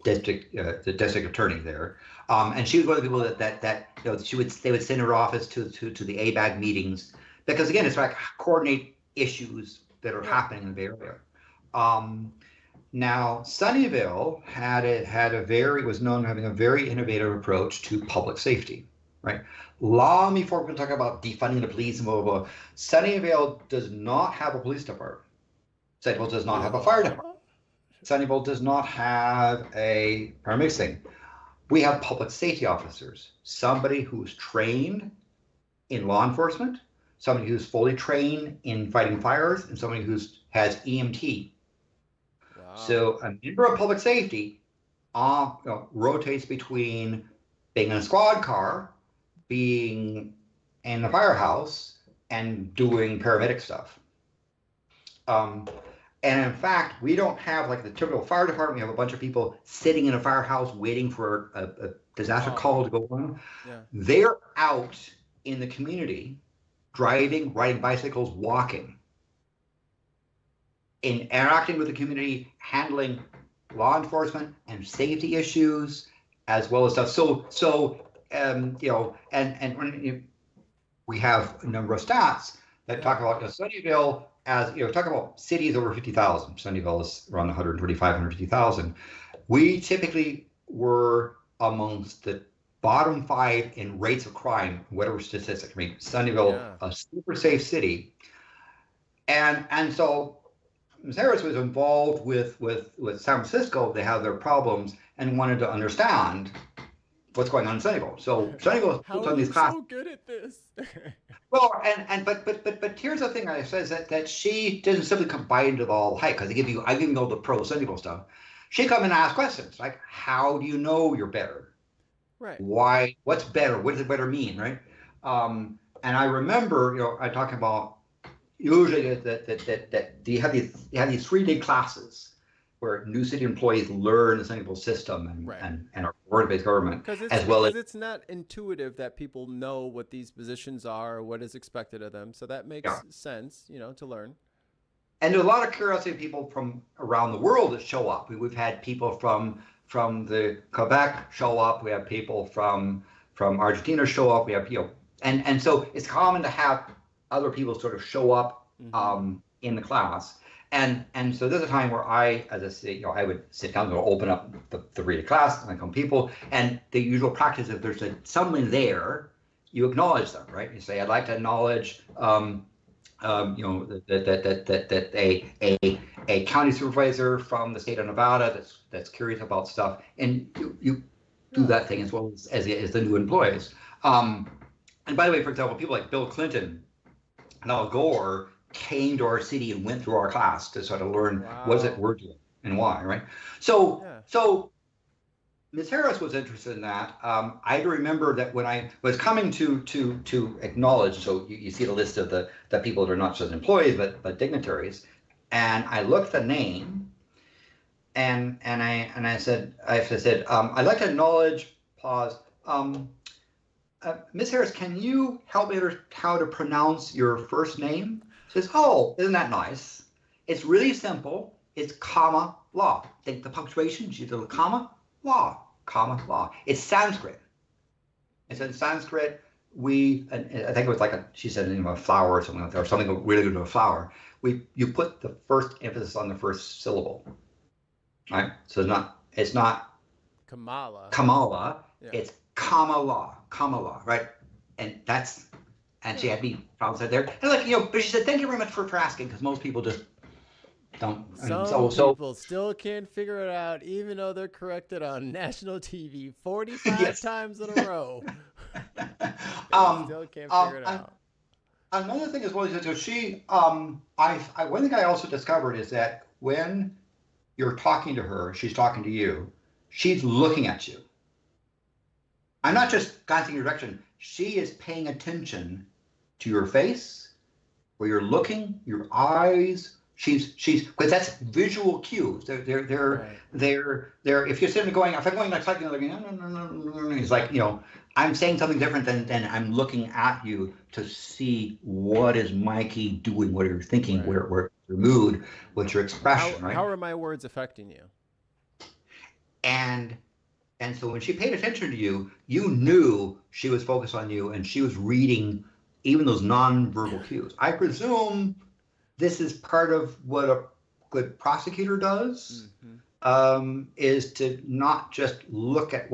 district attorney there, and she was one of the people that they would send her office to the ABAG meetings, because again it's like coordinate issues that are happening in the Bay Area. Now Sunnyvale was known for having a very innovative approach to public safety, right? Long before we can talk about defunding the police and blah blah blah, Sunnyvale does not have a police department. Sunnyvale does not have a fire department. Sunnyvale does not have a paramedics thing. We have public safety officers, somebody who's trained in law enforcement, somebody who's fully trained in fighting fires, and somebody who has EMT. Wow. So a member of public safety rotates between being in a squad car, being in the firehouse, and doing paramedic stuff. And in fact, we don't have like the typical fire department. We have a bunch of people sitting in a firehouse waiting for a disaster call to go on. Yeah. They're out in the community, driving, riding bicycles, walking, interacting with the community, handling law enforcement and safety issues, as well as stuff. We have a number of stats that talk about Sunnyvale. As talk about cities over 50,000. Sunnyvale is around 125, 150,000. We typically were amongst the bottom 5 in rates of crime, whatever statistic. I mean, Sunnyvale, a super safe city, and so Ms. Harris was involved with San Francisco. They have their problems and wanted to understand what's going on in Sunnyvale. So Sunnyvale puts on these classes. How are you so good at this? Well, but here's the thing I says that she doesn't simply come by into the all hype, because I give you all the pro Sunnyvale stuff. She come and ask questions like, how do you know you're better? Right. Why? What's better? What does it better mean? Right. And I remember, I talk about usually that you have these 3-day classes where new city employees learn the Sunnyvale system and are performance-based government, as well as it's not intuitive that people know what these positions are or what is expected of them. So that makes sense, to learn. And there's a lot of curiosity of people from around the world that show up. We've had people from the Quebec show up. We have people from Argentina show up. We have and so it's common to have other people sort of show up in the class. And so there's a time where I would sit down and open up the read class, and I come people, and the usual practice, if there's someone there, you acknowledge them, right? You say, I'd like to acknowledge that a county supervisor from the state of Nevada that's curious about stuff, and you do that thing as well as the new employees. And by the way, for example, people like Bill Clinton and Al Gore came to our city and went through our class to sort of learn what is it we're doing and why, right? So Ms. Harris was interested in that. I remember that when I was coming to acknowledge, so you see the list of the people that are not just employees but dignitaries, and I looked the name, and I said I'd like to acknowledge. Pause. Ms. Harris, can you help me how to pronounce your first name? She says, oh, isn't that nice? It's really simple. It's comma law. Think the punctuation. She did a comma law. Comma law. It's Sanskrit. It's in Sanskrit. I think it was she said the name of a flower or something like that, or something really good to a flower. You put the first emphasis on the first syllable, right? So it's not Kamala. Yeah. It's Kamala, right? And she had me pronounce it there. And but she said, thank you very much for asking, because most people just don't. Some people still can't figure it out, even though they're corrected on national TV 45 times in a row. Still can't figure it out. Another thing as well is one thing I also discovered is that when you're talking to her, she's talking to you, she's looking at you. I'm not just glancing your direction. She is paying attention to your face, where you're looking, your eyes. She's because that's visual cues. They're if you're sitting going, if I'm going like something, no, it's like, I'm saying something different than I'm looking at you to see what is Mikey doing, what you're thinking, where your mood, what's your expression, right? How are my words affecting you? And so when she paid attention to you, you knew she was focused on you, and she was reading even those nonverbal cues. I presume this is part of what a good prosecutor does, is to not just look at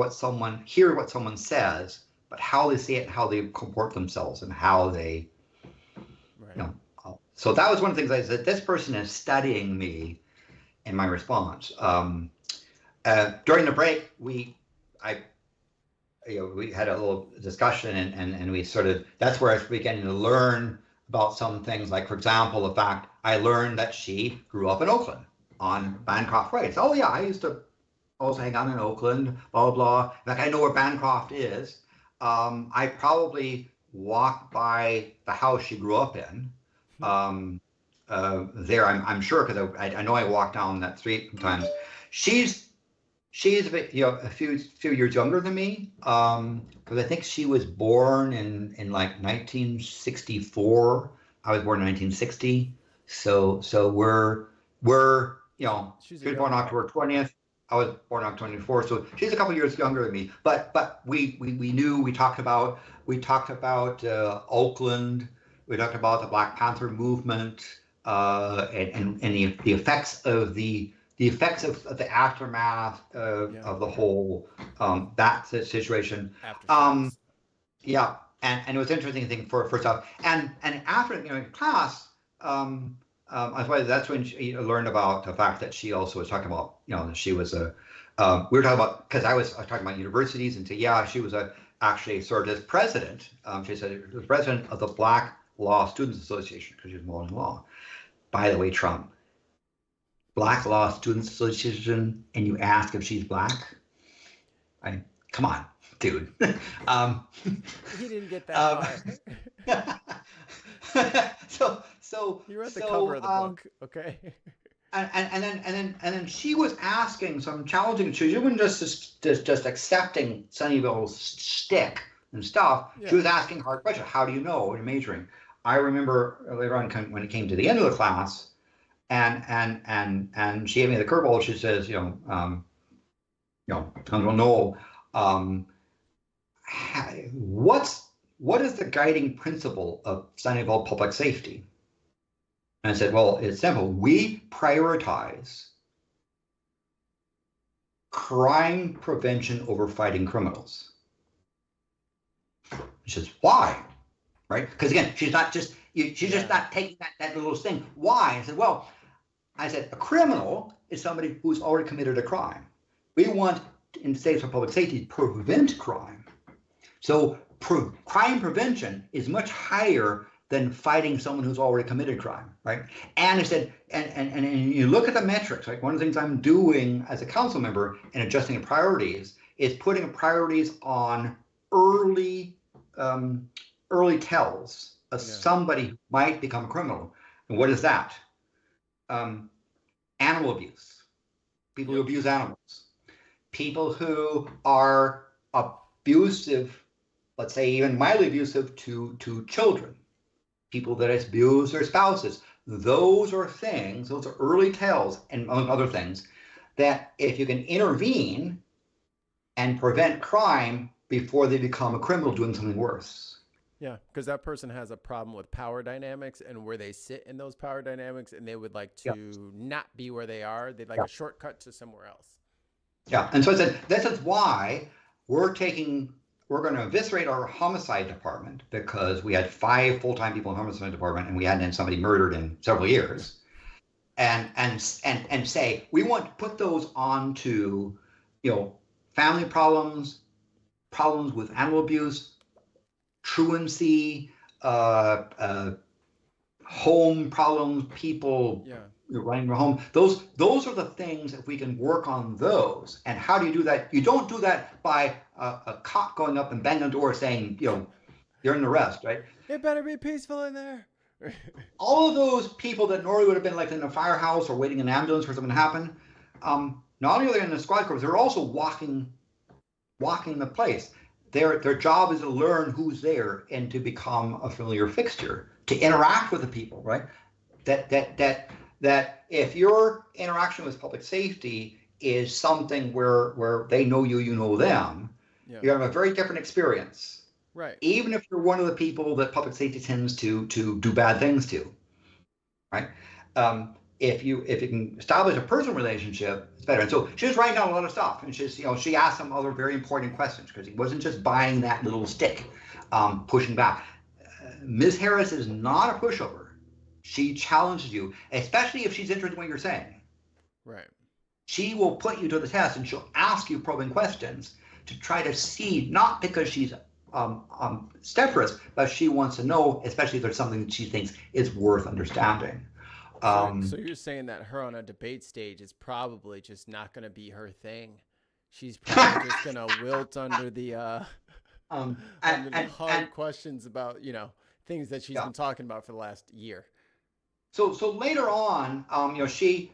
hear what someone says, but how they say it, how they comport themselves, and how they, So that was one of the things I said, this person is studying me in my response. During the break, we had a little discussion, and we that's where I was beginning to learn about some things, like, for example, the fact I learned that she grew up in Oakland on Bancroft Way. Oh yeah, I used to also hang out in Oakland, blah, blah, blah. In fact, I know where Bancroft is. I probably walked by the house she grew up in. There, I'm sure, because I know I walked down that street sometimes. She's a bit, a few years younger than me, because I think she was born in like 1964. I was born in 1960. So we're she was born October 20th. I was born October 24th. So she's a couple years younger than me. But we knew, we talked about Oakland. We talked about the Black Panther movement, and the effects of the aftermath of the whole that situation. And it was interesting thing for stuff. And after in class, that's when she learned about the fact that she also was talking about that she was we were talking about, because I was talking about universities, and she was actually served as president. She said she was president of the Black Law Students Association, because she was involved in law. By the way, Trump, Black Law Students Association, and you ask if she's black? Come on, dude. He didn't get that far. So you read the cover of the book, okay? And then she was asking some challenging. She wasn't just accepting Sunnyvale's shtick and stuff. Yeah. She was asking hard questions. How do you know when you're majoring? I remember later on when it came to the end of the class, and she gave me the curveball. She says, Landon Noll, what is the guiding principle of Sunnyvale public safety? And I said, well, it's simple. We prioritize crime prevention over fighting criminals. She says, why? Right? Because again, she's just not taking that little thing. Why? I said, a criminal is somebody who's already committed a crime. We want, in states of public safety, to prevent crime. So crime prevention is much higher than fighting someone who's already committed crime, right? And I said, and you look at the metrics, like one of the things I'm doing as a council member in adjusting the priorities is putting priorities on early tells of somebody who might become a criminal. And what is that? Animal abuse, people who abuse animals, people who are abusive, let's say even mildly abusive to children, people that abuse their spouses. Those are early tells, and among other things, that if you can intervene and prevent crime before they become a criminal doing something worse. Yeah, because that person has a problem with power dynamics and where they sit in those power dynamics, and they would like to not be where they are. They'd like a shortcut to somewhere else. Yeah, and so I said, this is why we're going to eviscerate our homicide department, because we had 5 full-time people in the homicide department and we hadn't had somebody murdered in several years, and say we want to put those onto, family problems with animal abuse, truancy, home problems, people running their home. Those are the things, if we can work on those. And how do you do that? You don't do that by a cop going up and banging on the door saying, you're in arrest, right? It better be peaceful in there. All of those people that normally would have been like in a firehouse or waiting in an ambulance for something to happen, not only are they in the squad cars, they're also walking the place. Their job is to learn who's there and to become a familiar fixture, to interact with the people, right? That if your interaction with public safety is something where they know you, you know them, you're gonna have a very different experience. Right. Even if you're one of the people that public safety tends to do bad things to, right? If you can establish a personal relationship, it's better. And so she was writing down a lot of stuff, and she asked some other very important questions, because he wasn't just buying that little stick, pushing back. Ms. Harris is not a pushover. She challenges you, especially if she's interested in what you're saying. Right. She will put you to the test, and she'll ask you probing questions to try to see, not because she's steadfast, but she wants to know, especially if there's something that she thinks is worth understanding. So you're saying that her on a debate stage is probably just not going to be her thing. She's probably just going to wilt under the hard questions about, things that she's been talking about for the last year. So later on, she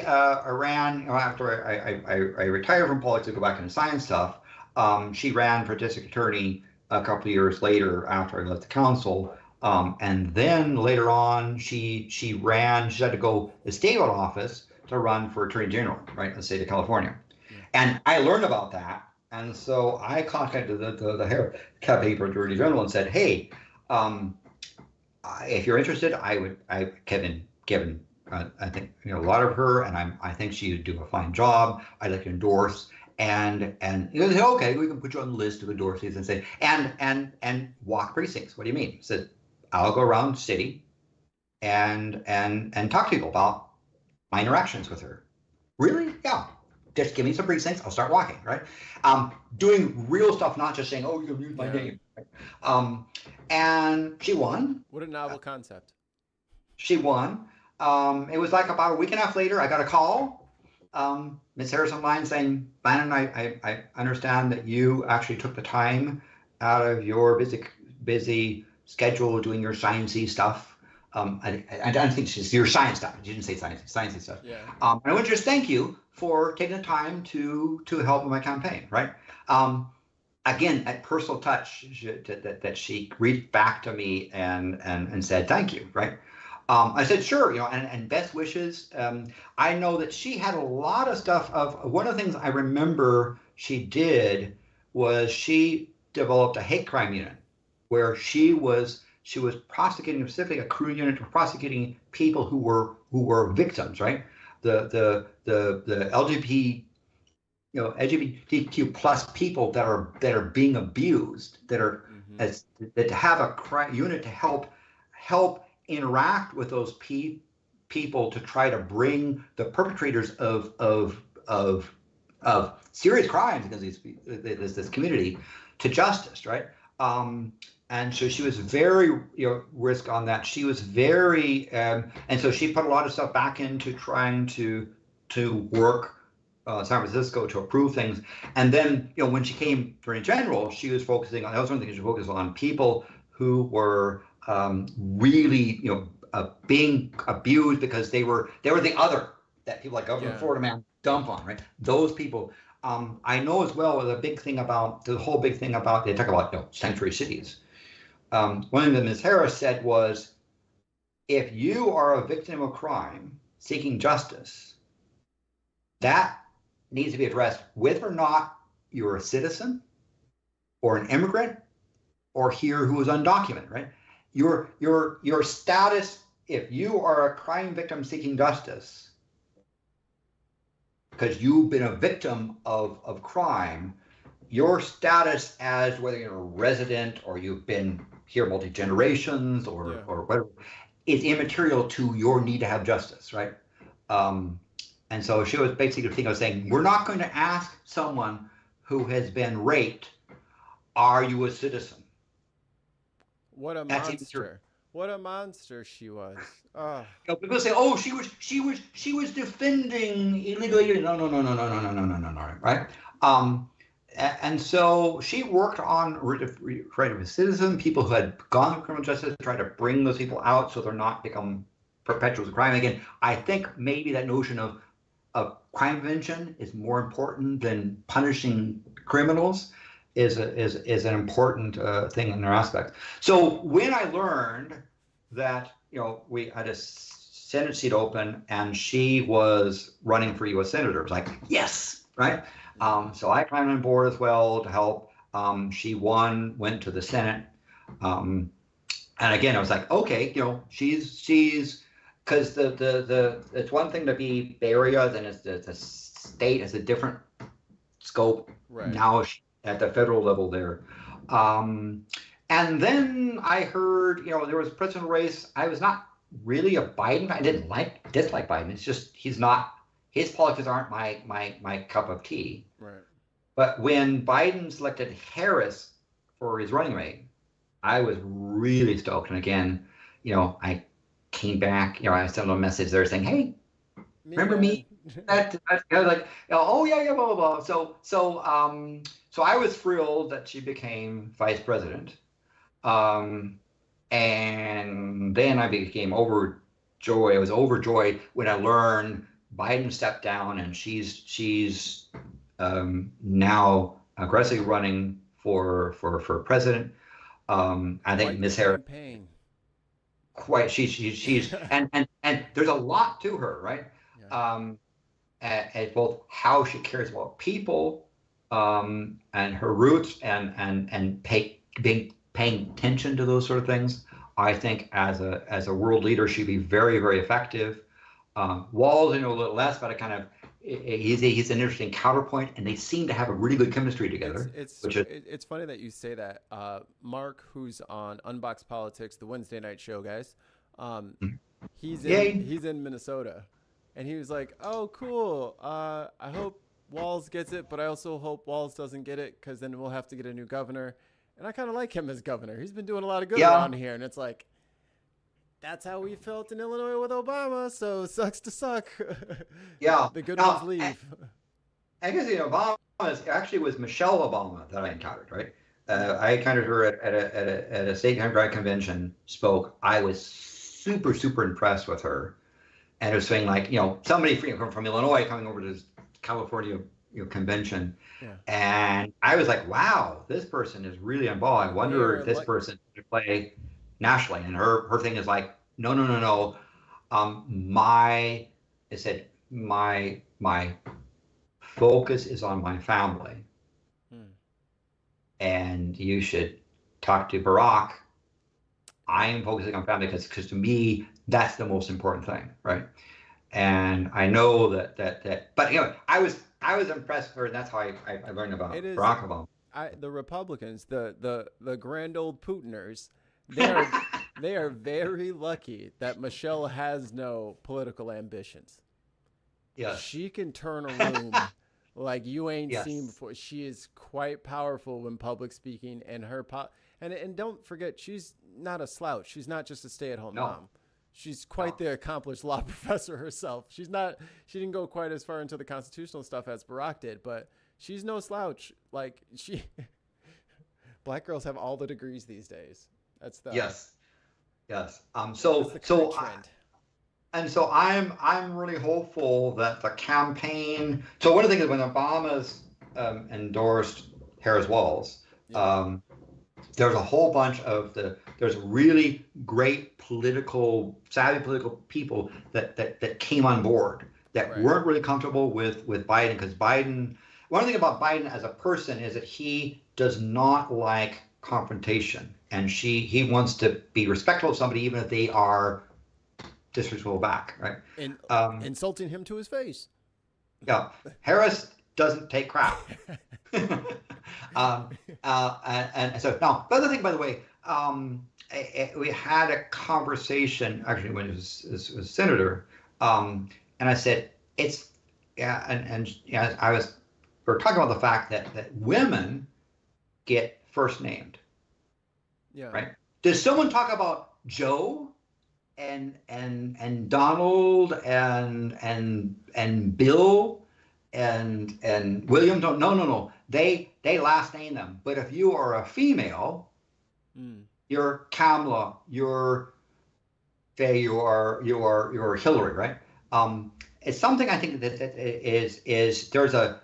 ran, after I retired from politics to go back into science stuff. She ran for district attorney a couple of years later after I left the council. And then later on, she had to go to the state office to run for attorney general, right, in the state of California. And I learned about that. And so I contacted the paper attorney general and said, hey, if you're interested, Kevin, I think a lot of her, and I think she would do a fine job. I'd like to endorse. And he said, okay, we can put you on the list of endorsees and say, and walk precincts. What do you mean? He said, I'll go around the city and talk to people about my interactions with her. Really? Yeah. Just give me some precincts. I'll start walking, right? Doing real stuff, not just saying, oh, you can use my name. Right? And she won. What a novel concept. She won. It was like about a week and a half later, I got a call. Ms. Harris online saying, Landon, I understand that you actually took the time out of your busy schedule doing your sciencey stuff I don't think she's your science stuff. You didn't say science stuff. Yeah. And I want to just thank you for taking the time to help in my campaign, right? Again, that personal touch that she reached back to me and said thank you, right? I said sure, and best wishes. I know that she had a lot of stuff. One of the things I remember she did was she developed a hate crime unit where she was prosecuting, specifically a crew unit for prosecuting people who were victims, right? The LGBT, LGBTQ plus people that are being abused, that are that have a crime unit to help interact with those people to try to bring the perpetrators of serious crimes against this community to justice, right? And so she was very risk on that. She was very and so she put a lot of stuff back into trying to work San Francisco to approve things. And then when she came Attorney General, she was focusing on, that was one thing she focused on, people who were really being abused because they were the other that people like Governor Florida man dump on, right? Those people. I know as well the big thing about they talk about sanctuary cities. One thing that Ms. Harris said was, if you are a victim of crime seeking justice, that needs to be addressed whether or not you're a citizen or an immigrant or here who is undocumented, right? Your status, if you are a crime victim seeking justice because you've been a victim of crime, your status as whether you're a resident or you've been here multi-generations or whatever is immaterial to your need to have justice, right? And so she was basically saying, we're not going to ask someone who has been raped, are you a citizen? What a monster! What a monster she was. Oh. People say, oh, she was defending illegally. No, right? And so she worked on right of citizen, people who had gone through criminal justice, try to bring those people out so they're not become perpetuals of crime again. I think maybe that notion of crime prevention is more important than punishing criminals is an important thing in their aspect. So when I learned that we had a Senate seat open and she was running for U.S. Senator, it was like, yes, right? So I climbed on board as well to help. She won, went to the Senate. And again, I was like, okay, she's because it's one thing to be Bay Area, then the state has a different scope. Right. Now at the federal level there. And then I heard, there was a presidential race. I was not really a Biden. I didn't dislike Biden. It's just his politics aren't my cup of tea. Right. But when Biden selected Harris for his running mate, I was really stoked. And again, I came back, I sent a message there saying, hey, remember me? I was like, oh yeah, blah, blah, blah. So I was thrilled that she became vice president. And then I became overjoyed. I was overjoyed when I learned Biden stepped down and she's now aggressively running for president. I think Ms. Harris quite she's and there's a lot to her, right? Yeah. At both how she cares about people and her roots and paying attention to those sort of things. I think as a world leader, she'd be very, very effective. Walz, a little less, but he's an interesting counterpoint, and they seem to have a really good chemistry together. It's funny that you say that. Mark, who's on Unbox Politics, the Wednesday night show, guys, he's in Minnesota, and he was like, "Oh, cool. I hope Walz gets it, but I also hope Walz doesn't get it because then we'll have to get a new governor." And I kind of like him as governor. He's been doing a lot of good around here, and it's like, that's how we felt in Illinois with Obama, so sucks to suck. Yeah. The good ones leave. I guess, Obama actually was Michelle Obama that I encountered, right? I encountered her at a state Democratic convention, spoke. I was super, super impressed with her. And it was saying like, somebody from Illinois coming over to this California convention. Yeah. And I was like, wow, this person is really on ball. I wonder if this person can play nationally. And her thing is like, no. My focus is on my family. And you should talk to Barack. I am focusing on family because to me, that's the most important thing, right? And I know that but I was impressed with her, and that's how I learned about Barack Obama. The Republicans, the grand old Putiners, they are very lucky that Michelle has no political ambitions. Yes. She can turn a room like you ain't seen before. She is quite powerful when public speaking, and and don't forget, she's not a slouch. She's not just a stay-at-home mom. She's quite the accomplished law professor herself. She didn't go quite as far into the constitutional stuff as Barack did, but she's no slouch. Like black girls have all the degrees these days. That's the yes. So I'm really hopeful that the campaign. So one of the things is when Obama's endorsed Harris-Walz, there's a whole bunch of there's really great savvy political people that came on board that weren't really comfortable with Biden, because one thing about Biden as a person is that he does not like confrontation, and he wants to be respectful of somebody even if they are disrespectful back, right? And insulting him to his face. Yeah, Harris doesn't take crap. And so now the other thing, by the way, we had a conversation actually when it was senator, and I said we were talking about the fact that women get first named. Yeah. Right. Does someone talk about Joe and Donald and Bill and William? No. They last name them. But if you are a female, you're Kamala, you're Faye, you're Hillary, right? It's something I think that is there's a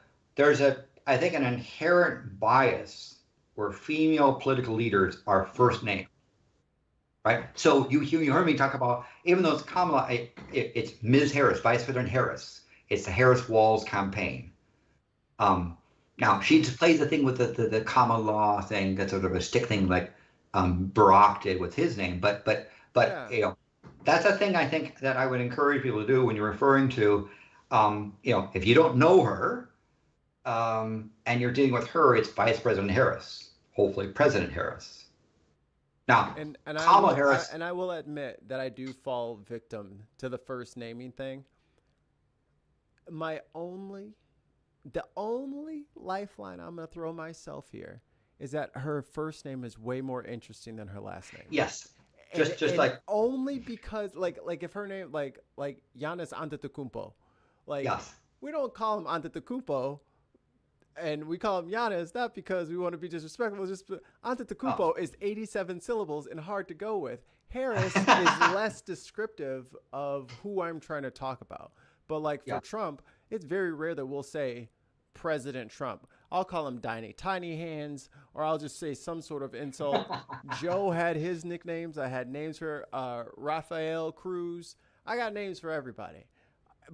I think an inherent bias where female political leaders are first named. Right. So you heard me talk about, even though it's Kamala, it's Ms. Harris, Vice President Harris. It's the Harris-Walz campaign. Now she just plays the thing with the common law thing, that's sort of a stick thing like Barack did with his name. But that's a thing I think that I would encourage people to do when you're referring to, if you don't know her, and you're dealing with her, it's Vice President Harris, hopefully President Harris. Now, and Kamala Harris, I will admit that I do fall victim to the first naming thing. The only lifeline I'm going to throw myself here is that her first name is way more interesting than her last name. Yes. And like only because like if her name like Giannis Antetokounmpo, we don't call him Antetokounmpo, and we call him Giannis not because we want to be disrespectful. Just Antetokounmpo is 87 syllables and hard to go with. Harris is less descriptive of who I'm trying to talk about. But like for Trump, it's very rare that we'll say President Trump. I'll call him Tiny Hands, or I'll just say some sort of insult. Joe had his nicknames. I had names for Rafael Cruz. I got names for everybody.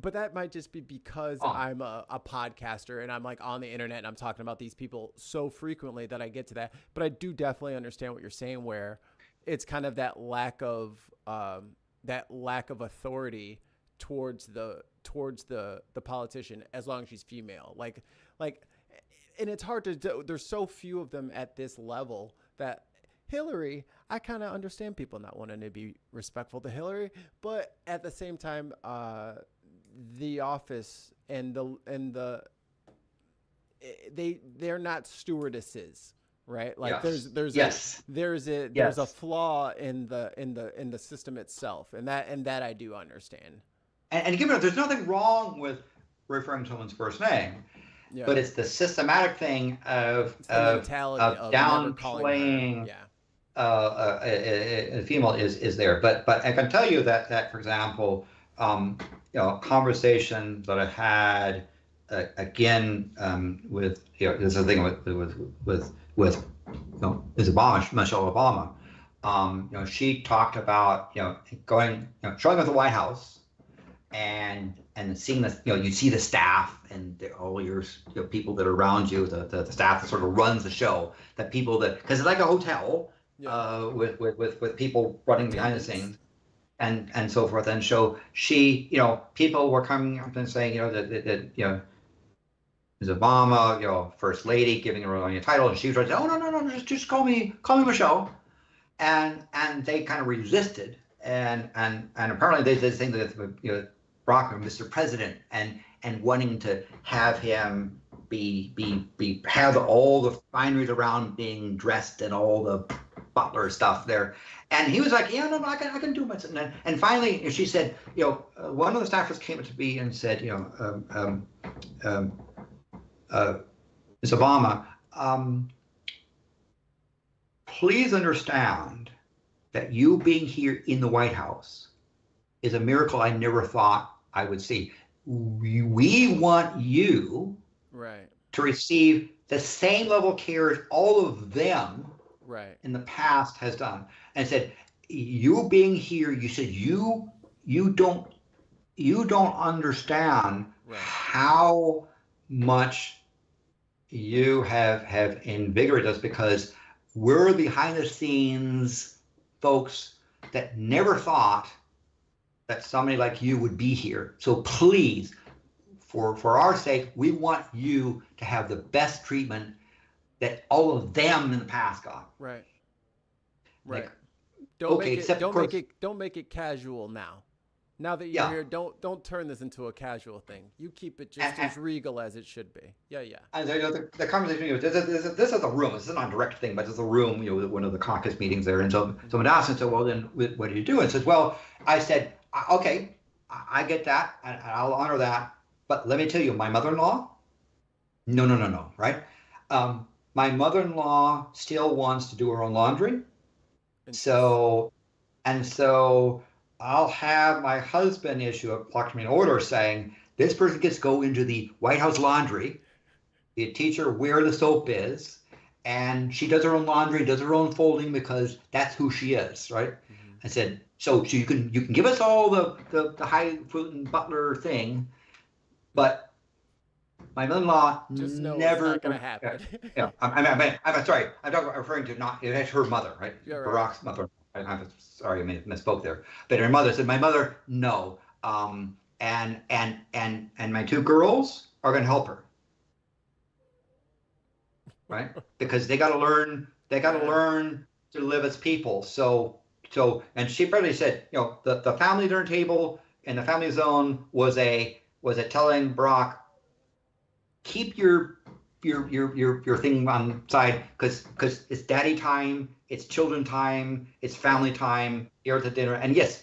But that might just be because I'm a podcaster and I'm like on the internet and I'm talking about these people so frequently that I get to that. But I do definitely understand what you're saying, where it's kind of that lack of authority towards the politician, as long as she's female. Like, and it's hard to do. There's so few of them at this level that Hillary, I kind of understand people not wanting to be respectful to Hillary, but at the same time, the office and they're not stewardesses, right? Like there's a flaw in the system itself, and that I do understand. And given that there's nothing wrong with referring to someone's first name, but it's the systematic thing of downplaying female is there. But I can tell you that for example, conversation that I had again with this is the thing with is Obama, Michelle Obama. She talked about going showing up at the White House and seeing this, you see the staff and all your people that are around you, the staff that sort of runs the show, that people that, because it's like a hotel with people running behind the scenes and so forth. And so she, people were coming up and saying, that Ms. Obama, First Lady, giving her a title, and she was like, oh no, just call me Michelle, and they kind of resisted, and apparently they did the thing that Barack, Mr. President, and wanting to have him have all the fineries around being dressed and all the butler stuff there, and he was like, yeah, no, I can do myself. And finally, she said, one of the staffers came up to me and said, Ms. Obama, please understand that you being here in the White House is a miracle I never thought I would see. We want you to receive the same level of care as all of them in the past has done. And said, you being here, you said you don't understand how much you have invigorated us, because we're behind the scenes folks that never thought that somebody like you would be here. So please, for our sake, we want you to have the best treatment that all of them in the past got. Right. Like, Don't make it casual now. Now that you're here, don't turn this into a casual thing. You keep it just as regal as it should be. Yeah. And the conversation, this is a room. This is not a direct thing, but it's a room. One of the caucus meetings there, and so someone asked and said, "Well, then what do you do?" And said, "Well," I said, "Okay, I get that, and I'll honor that. But let me tell you, my mother-in-law, no, right? My mother-in-law still wants to do her own laundry, so I'll have my husband issue a proclamation order saying this person gets to go into the White House laundry, teach her where the soap is, and she does her own laundry, does her own folding, because that's who she is, right?" Mm-hmm. I said, so you can give us all the highfalutin butler thing, but my mother-in-law never it's not gonna happen. I'm sorry. I'm referring to it's her mother, right? Barack's mother. I'm sorry, I misspoke there. But her mother said, "My mother, no." And my two girls are going to help her, right? Because they got to learn. They got to learn to live as people. So, and she probably said, the family dinner table and the family zone was a telling Barack, keep your thing on side, because it's daddy time, it's children time, it's family time, here at the dinner. And yes,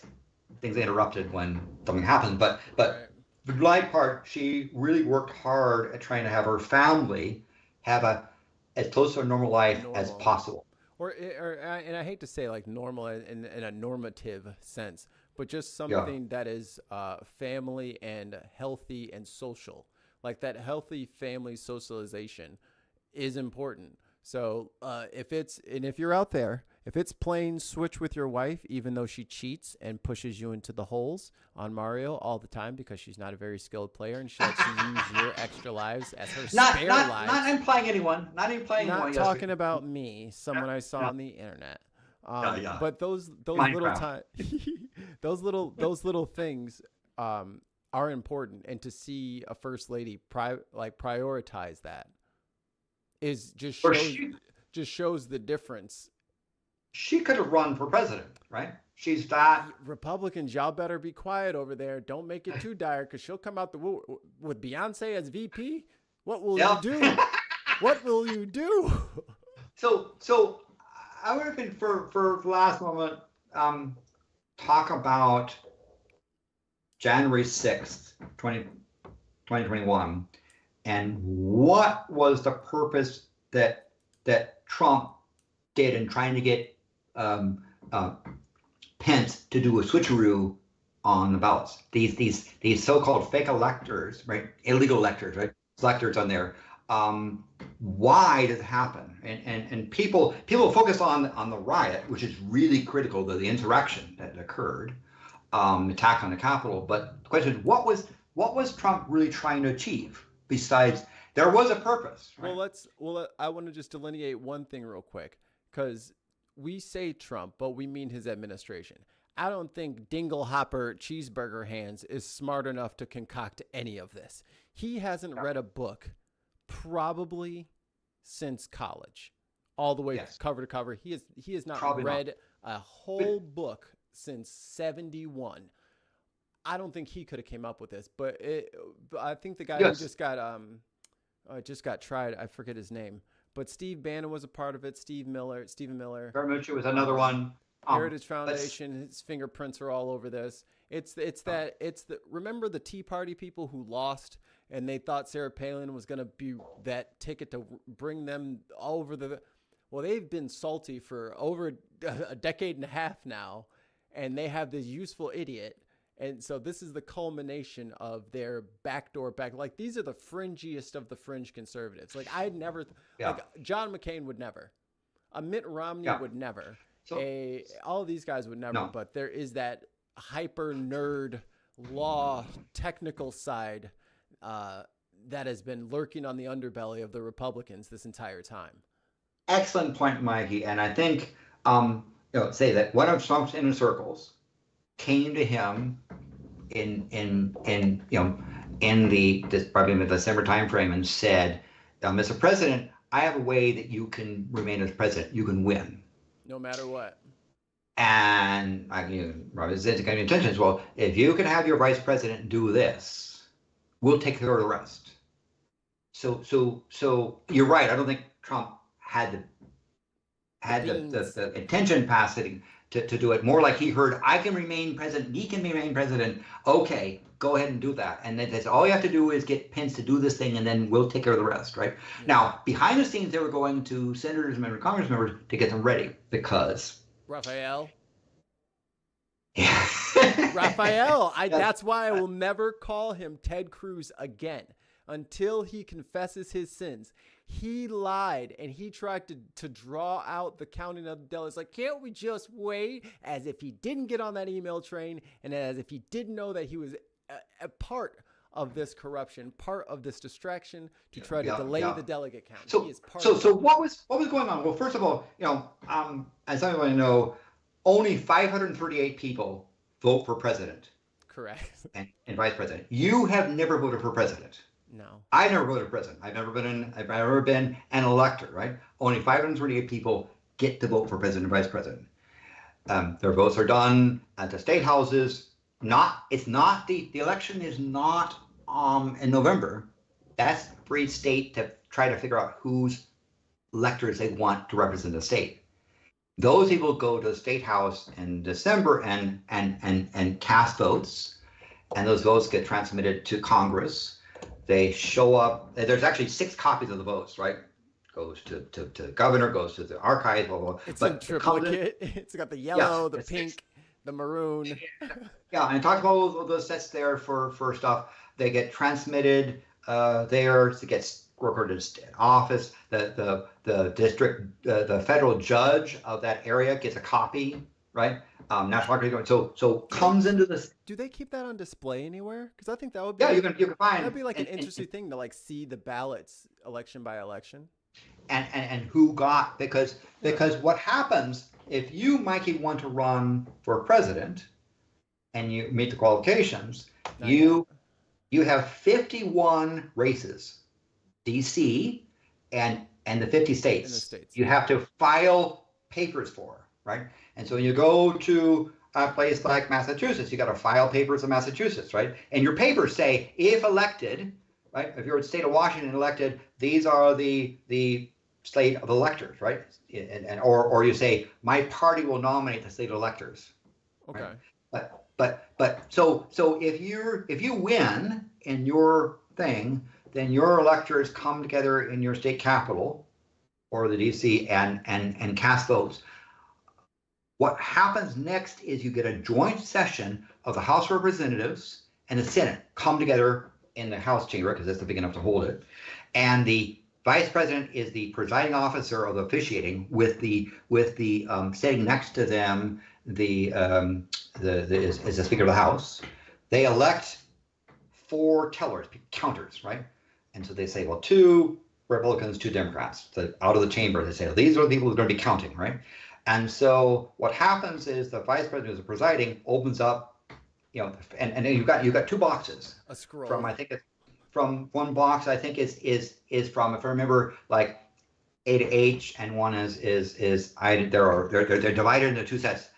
things interrupted when something happened, but the light part, she really worked hard at trying to have her family have as close to a normal life as possible. And I hate to say like normal in a normative sense, but just something that is family and healthy and social. Like that healthy family socialization is important. So if you're out there, if it's playing switch with your wife, even though she cheats and pushes you into the holes on Mario all the time because she's not a very skilled player and she lets you use your extra lives as her spare lives. Not implying anyone. Not implying anyone. Not talking about me, someone I saw on the internet. But those little things are important, and to see a first lady prioritize that is just shows the difference. She could have run for president, right? She's that. Republicans, y'all better be quiet over there. Don't make it too dire, because she'll come out with Beyonce as VP. What will you do? What will you do? So I would have been for the last moment talk about January 6th, 2021, and what was the purpose that Trump did in trying to get Pence to do a switcheroo on the ballots. These so-called fake electors, right? Illegal electors, right? Electors on there. Why did it happen? And people focus on the riot, which is really critical to the insurrection that occurred, attack on the Capitol. But the question is, what was Trump really trying to achieve? Besides, there was a purpose. Right? Well, I want to just delineate one thing real quick, because we say Trump, but we mean his administration. I don't think Dinglehopper Cheeseburger Hands is smart enough to concoct any of this. He hasn't read a book probably since college, all the way cover to cover. He has not probably read a whole book since 1971. I don't think he could have came up with this, but I think the guy who just got tried, I forget his name, but Steve Bannon was a part of it. Stephen Miller. Vermucci was another one. Heritage Foundation, his fingerprints are all over this. Remember the Tea Party people who lost and they thought Sarah Palin was going to be that ticket to bring them all over well, they've been salty for over a decade and a half now, and they have this useful idiot. And so this is the culmination of their backdoor. Like, these are the fringiest of the fringe conservatives. Like, I'd never, like, John McCain would never. Mitt Romney would never. All of these guys would never. But there is that hyper nerd law technical side that has been lurking on the underbelly of the Republicans this entire time. Excellent point, Mikey. And I think, say that one of Trump's inner circles came to him in probably in the December timeframe and said, Mr. President, I have a way that you can remain as president. You can win. No matter what. And Robert's intentions, well, if you can have your vice president do this, we'll take care of the rest. So you're right. I don't think Trump had the intention passing to do it. More like he heard, I can remain president, he can remain president. Okay, go ahead and do that. And then they said, all you have to do is get Pence to do this thing, and then we'll take care of the rest, right? Yeah. Now, behind the scenes, they were going to senators and Congress members to get them ready because Raphael. Yeah. Raphael. That's why I will never call him Ted Cruz again until he confesses his sins. He lied, and he tried to draw out the counting of the delegates. Like, can't we just wait? As if he didn't get on that email train, and as if he didn't know that he was a part of this corruption, part of this distraction to try to delay the delegate count. So what was going on? Well, first of all, as everyone know, only 538 people vote for president. Correct. And vice president. You have never voted for president. No. I never voted for president. I've never been an elector, right? Only 538 people get to vote for president and vice president. Their votes are done at the state houses. The election is not in November. That's for each state to try to figure out whose electors they want to represent the state. Those people go to the state house in December and cast votes, and those votes get transmitted to Congress. They show up. There's actually 6 copies of the votes, right? Goes to the governor, goes to the archives, blah, blah, blah. It's in triplicate. It's got the yellow, the pink, the maroon. Yeah, and talk about all those sets there for stuff. They get transmitted there. It gets recorded in office. The district, the federal judge of that area gets a copy, right? National Archives. So comes into this. Do they keep that on display anywhere? Because I think that would be. Yeah, you can find. That'd be like an interesting thing to like see the ballots election by election. And who got because what happens if you, Mikey, want to run for president and you meet the qualifications, you have 51 races, DC and the 50 states. In the states. You have to file papers for, right? And so you go to a place like Massachusetts, you got to file papers in Massachusetts, right? And your papers say, if elected, right? If you're in the state of Washington elected, these are the slate of electors, right? Or you say, my party will nominate the slate of electors. Okay. Right? But so if you win in your thing, then your electors come together in your state capital or the DC and cast votes. What happens next is you get a joint session of the House of Representatives and the Senate come together in the House chamber, because that's big enough to hold it. And the vice president is the presiding officer of the officiating, with the sitting next to them is the Speaker of the House. They elect 4 tellers, counters, right? And so they say, well, 2 Republicans, 2 Democrats. So out of the chamber, they say, these are the people who are going to be counting, right? And so what happens is the vice president, who's presiding, opens up, and then you've got 2 boxes. A scroll. From, I think it's from one box, I think is from, if I remember, like A to H, and one is they're divided into 2 sets.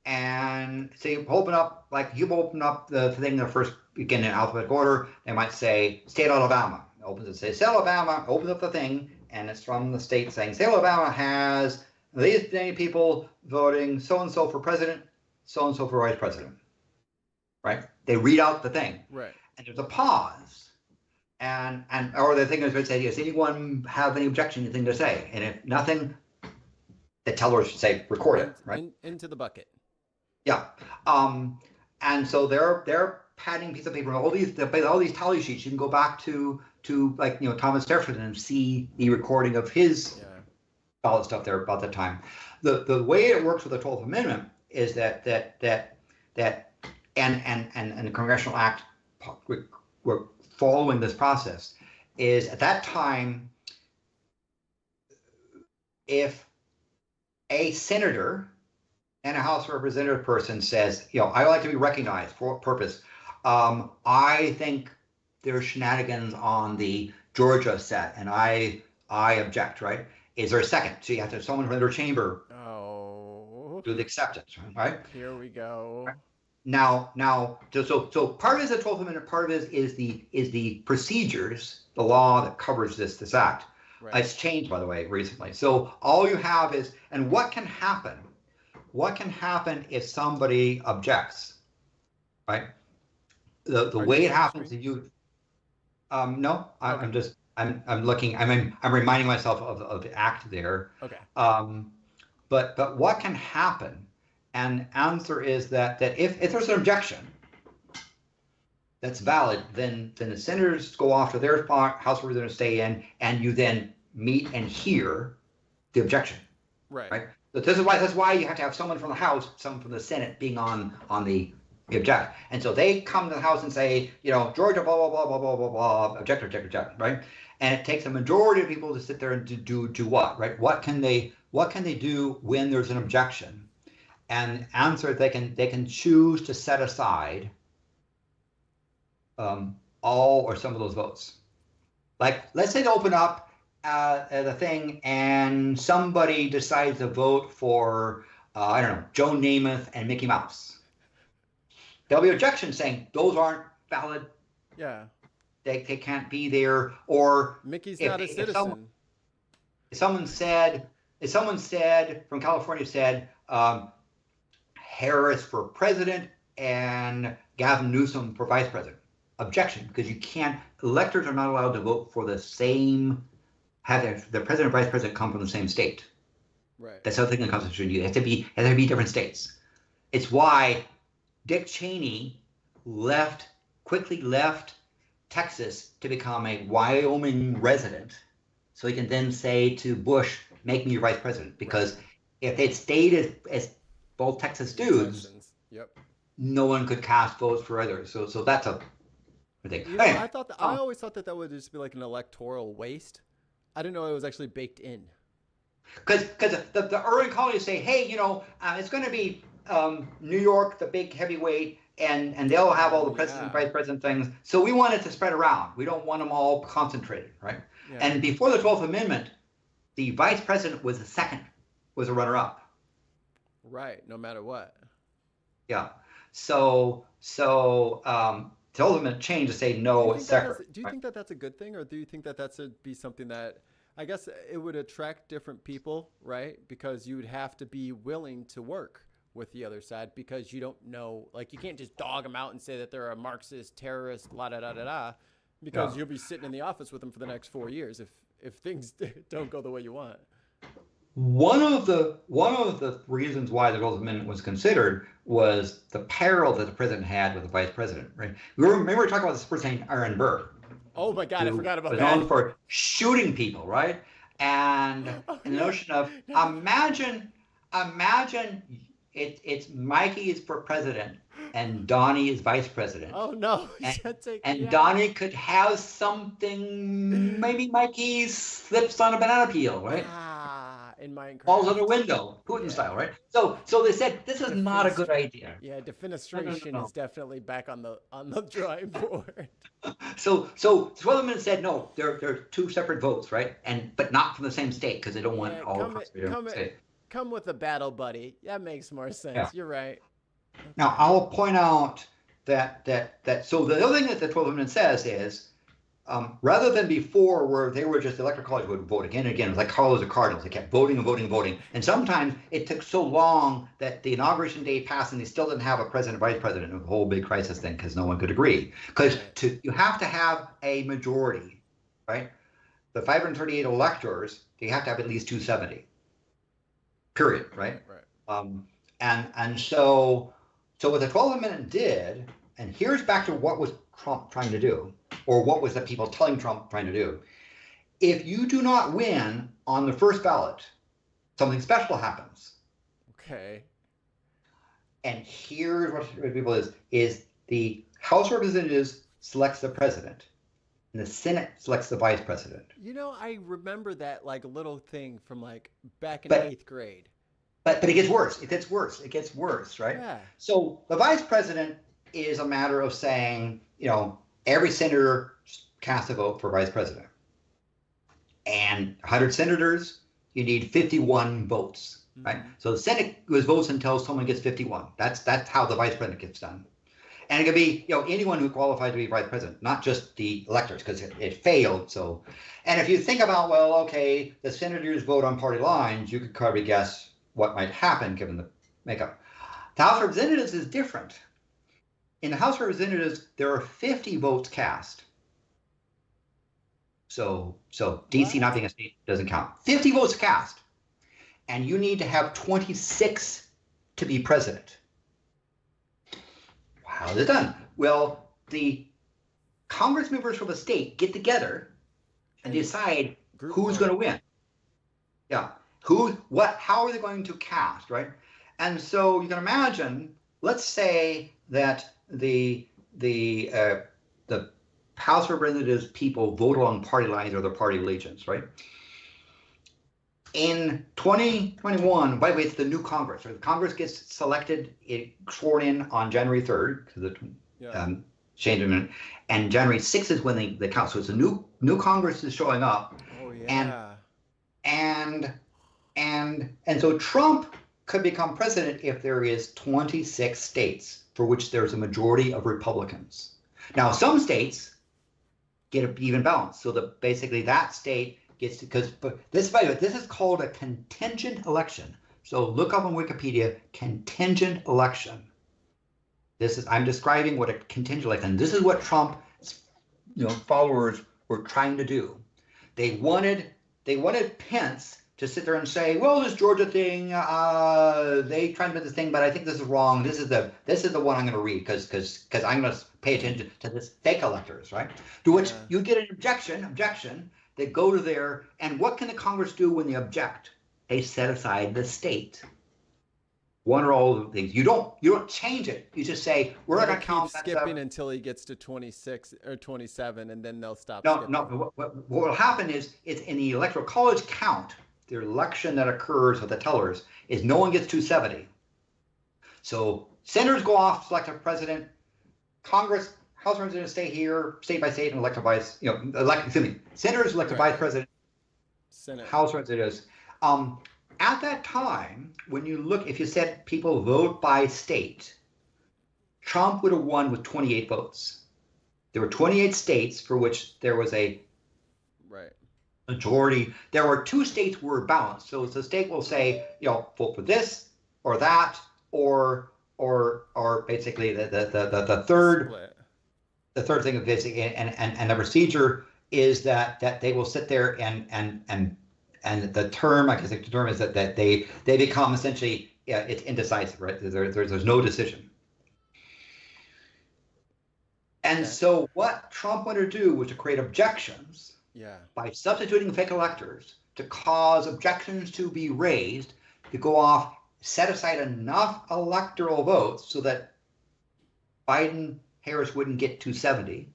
And so you open up the thing in the first, again, in alphabetical order. They might say State of Alabama. It opens it, say State of Alabama, opens up the thing, and it's from the state saying State of Alabama has these many people voting so and so for president, so and so for vice president. Right? They read out the thing. Right. And there's a pause. Or the thing is going to say, does anyone have any objection, anything to say? And if nothing, the teller should say record it, right? Into the bucket. Yeah. And so they're padding piece of paper, all these tally sheets. You can go back to Thomas Jefferson and see the recording of his ballot stuff there about the time. The way it works with the 12th Amendment is that and the Congressional Act, we're following this process, is at that time, if a senator and a House of Representative person says, I like to be recognized for purpose. I think there's shenanigans on the Georgia set, and I object, right? Is there a second? So you have to have someone from their chamber do the acceptance, right? Here we go. Now, so part of it is the 12th Amendment, part of it is the procedures, the law that covers this act. Right. It's changed, by the way, recently. So all you have is, and what can happen? What can happen if somebody objects, right? The way it happens, if you, no, I'm looking, I'm reminding myself of the act there. Okay. But what can happen? And answer is that if there's an objection that's valid, then the senators go off to their spot, House of Representatives stay in, and you then meet and hear the objection. Right. So that's why you have to have someone from the House, someone from the Senate being on the object. And so they come to the House and say, Georgia, blah blah blah blah blah blah blah, object, right? And it takes a majority of people to sit there and to do what, right? What can they do when there's an objection? And answer, they can choose to set aside all or some of those votes. Like, let's say they open up the thing and somebody decides to vote for Joe Namath and Mickey Mouse. There'll be objections saying those aren't valid. Yeah. They can't be there. Or Mickey's not a citizen. If someone said from California said Harris for president and Gavin Newsom for vice president. Objection, because you can't, electors are not allowed to vote for the same, have the president and vice president come from the same state. Right. That's the other thing in the Constitution. It has to be different states. It's why Dick Cheney quickly left Texas to become a Wyoming resident, so he can then say to Bush, make me your vice president. Because if they'd stayed as both Texas dudes, no one could cast votes for others. So that's a thing. I always thought that would just be like an electoral waste. I didn't know it was actually baked in. Because the urban colonies say, hey, it's going to be New York, the big heavyweight, and they'll have all the president, vice president things. So we want it to spread around. We don't want them all concentrated, right? Yeah. And before the 12th Amendment, the vice president was a runner-up. Right, no matter what. Yeah. So the ultimate change to say no, it's separate. Do you think that that's a good thing, or do you think that that's to be something that, I guess it would attract different people, right? Because you would have to be willing to work with the other side, because you don't know, like, you can't just dog them out and say that they're a Marxist, terrorist, la da da da da, because you'll be sitting in the office with them for the next 4 years if things don't go the way you want. One of the reasons why the 12th Amendment was considered was the peril that the president had with the vice president. Right? Remember we talked about this person named Aaron Burr. Oh my God, I forgot about was that. known for shooting people, right? And the notion of imagine it's Mikey is for president and Donnie is vice president. Oh no! And Donnie could have something. Maybe Mikey slips on a banana peel, right? In Minecraft. Falls out a window, Putin style, right? So they said this is not a good idea. Yeah, defenestration is definitely back on the drawing board. So 12 Amendment said no. There are two separate votes, right? But not from the same state because they don't want all of the Come with a battle buddy. That makes more sense. Yeah. You're right. Now I'll point out that so the other thing that the 12th Amendment says is rather than before where they were just the electoral college would vote again and again, it was like Carlos or Cardinals. They kept voting and voting and voting. And sometimes it took so long that the inauguration day passed and they still didn't have a president or vice president. It was a whole big crisis then because no one could agree. Because you have to have a majority, right? The 538 electors, they have to have at least 270. Period, right? And so what the 12th Amendment did, and here's back to what was Trump trying to do, or what was the people telling Trump trying to do. If you do not win on the first ballot, something special happens. Okay. And here's what people is the House of Representatives selects the president, and the Senate selects the vice president. You know, I remember that like little thing from like back in 8th grade. But it gets worse. It gets worse. It gets worse, right? Yeah. So the vice president is a matter of saying, every senator casts a vote for vice president. And 100 senators, you need 51 votes, right? So the Senate votes until someone gets 51. That's how the vice president gets done. And it could be, anyone who qualified to be vice president, not just the electors, because it failed. So, and if you think about, the senators vote on party lines, you could probably guess what might happen given the makeup. The House of Representatives is different. In the House of Representatives, there are 50 votes cast. So DC not being a state doesn't count. 50 votes cast. And you need to have 26 to be president. How is it done? Well, the Congress members from a state get together and decide who's going to win. Yeah. How are they going to cast, right? And so you can imagine, let's say that the House of Representatives people vote along party lines or their party allegiance, right? In 2021, by the way, it's the new Congress. Right? The Congress gets selected, sworn in on January 3rd, because the change amendment, and January 6th is when they count. So it's a new Congress is showing up. Oh yeah. And so Trump could become president if there is 26 states for which there's a majority of Republicans. Now, some states get an even balance. So basically that state gets to, by the way, this is called a contingent election. So look up on Wikipedia, contingent election. I'm describing what a contingent election. This is what Trump's followers were trying to do. They wanted Pence to sit there and say, well, this Georgia thing, they tried to do this thing, but I think this is wrong. This is the one I'm going to read because I'm going to pay attention to this fake electors, right? To which you get an objection. They go to there, and what can the Congress do when they object? They set aside the state. One or all of the things. You don't change it. You just say we're not going to count. Skipping until he gets to 26 or 27, and then they'll stop. No. What will happen is it's in the electoral college count. The election that occurs with the tellers is no one gets 270. So senators go off, select a president. Congress, House of Representatives stay here, state by state, and elect a vice. Senators elect a vice president. Senate. House of Representatives. At that time, when you look, if you said people vote by state, Trump would have won with 28 votes. There were 28 states for which there was a majority. There were 2 states were balanced. So the state will say, vote for this or that, or basically the third. Split. The third thing is basically, and the procedure is that they will sit there and And the term, I guess the term is that they become essentially, yeah, it's indecisive, right? There's no decision. And so what Trump wanted to do was to create objections by substituting fake electors to cause objections to be raised, to go off, set aside enough electoral votes so that Biden-Harris wouldn't get 270.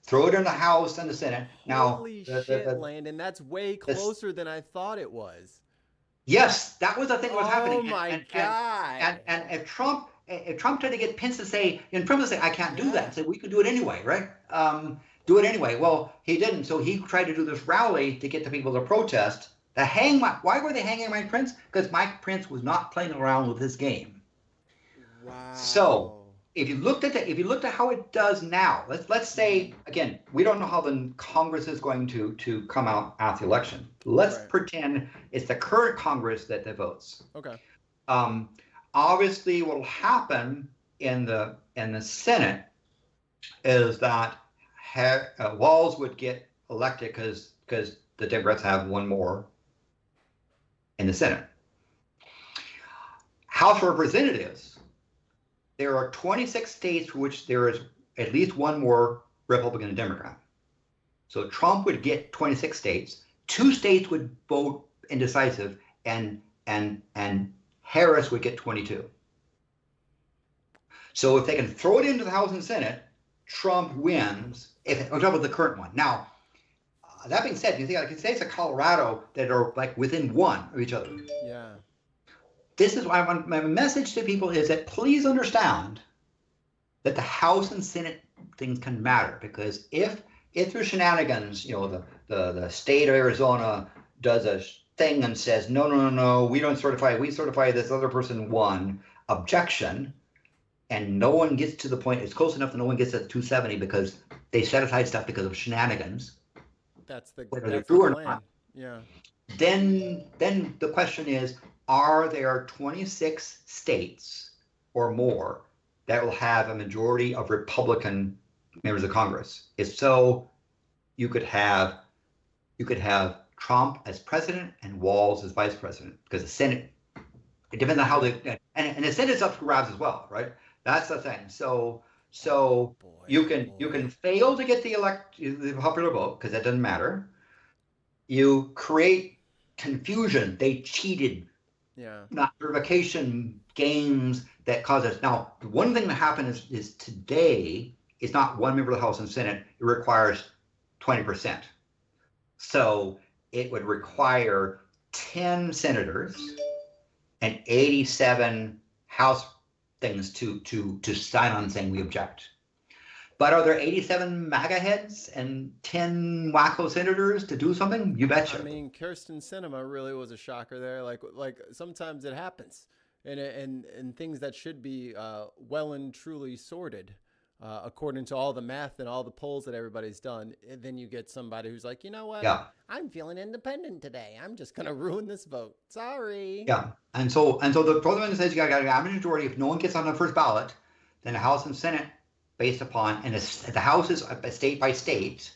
Throw it in the House and the Senate. Now, holy shit, Landon, that's way closer than I thought it was. Yes, that was the thing that was happening. Oh my God! And if Trump tried to get Pence to say, I can't do that, and say we could do it anyway, right? Do it anyway. Well, he didn't, so he tried to do this rally to get the people to protest. Why were they hanging Mike Pence? Because Mike Pence was not playing around with his game. Wow. So if you looked at how it does now, let's say again, we don't know how the Congress is going to come out after the election. Let's pretend it's the current Congress that votes. Okay. Obviously, what will happen in the Senate is that Walz would get elected because the Democrats have one more in the Senate. House of Representatives, there are 26 states for which there is at least one more Republican and Democrat. So Trump would get 26 states. 2 states would vote indecisive, and Harris would get 22. So if they can throw it into the House and Senate, Trump wins. On top of the current one. Now, that being said, you think like states like Colorado that are like within 1 of each other. Yeah. This is why my message to people is that please understand that the House and Senate things can matter, because if through shenanigans, the state of Arizona does a thing and says no, we don't certify, we certify this other person won, objection, and no one gets to the point, it's close enough that no one gets at 270 because they set aside stuff because of shenanigans. That's whether they're true or not. Yeah. Then the question is, are there 26 states or more that will have a majority of Republican members of Congress? If so, you could have Trump as president and Walz as vice president, because the Senate, it depends on how they, and the Senate's up for grabs as well, right? That's the thing. So you can fail to get the popular vote because that doesn't matter. You create confusion. They cheated. Yeah. Not certification games that cause us. Now, one thing that happened is today it's not one member of the House and Senate. It requires 20%. So it would require 10 senators and 87 House things to sign on saying we object. But are there 87 MAGA heads and 10 wacko senators to do something? You betcha. I mean, Kirsten Sinema really was a shocker there. Like sometimes it happens, and things that should be well and truly sorted, according to all the math and all the polls that everybody's done. And then you get somebody who's like, you know what? Yeah. I'm feeling independent today. I'm just gonna ruin this vote. Sorry. Yeah. And so the president says you got to have a majority. If no one gets on the first ballot, then the House and Senate, based upon, and the House is state by state,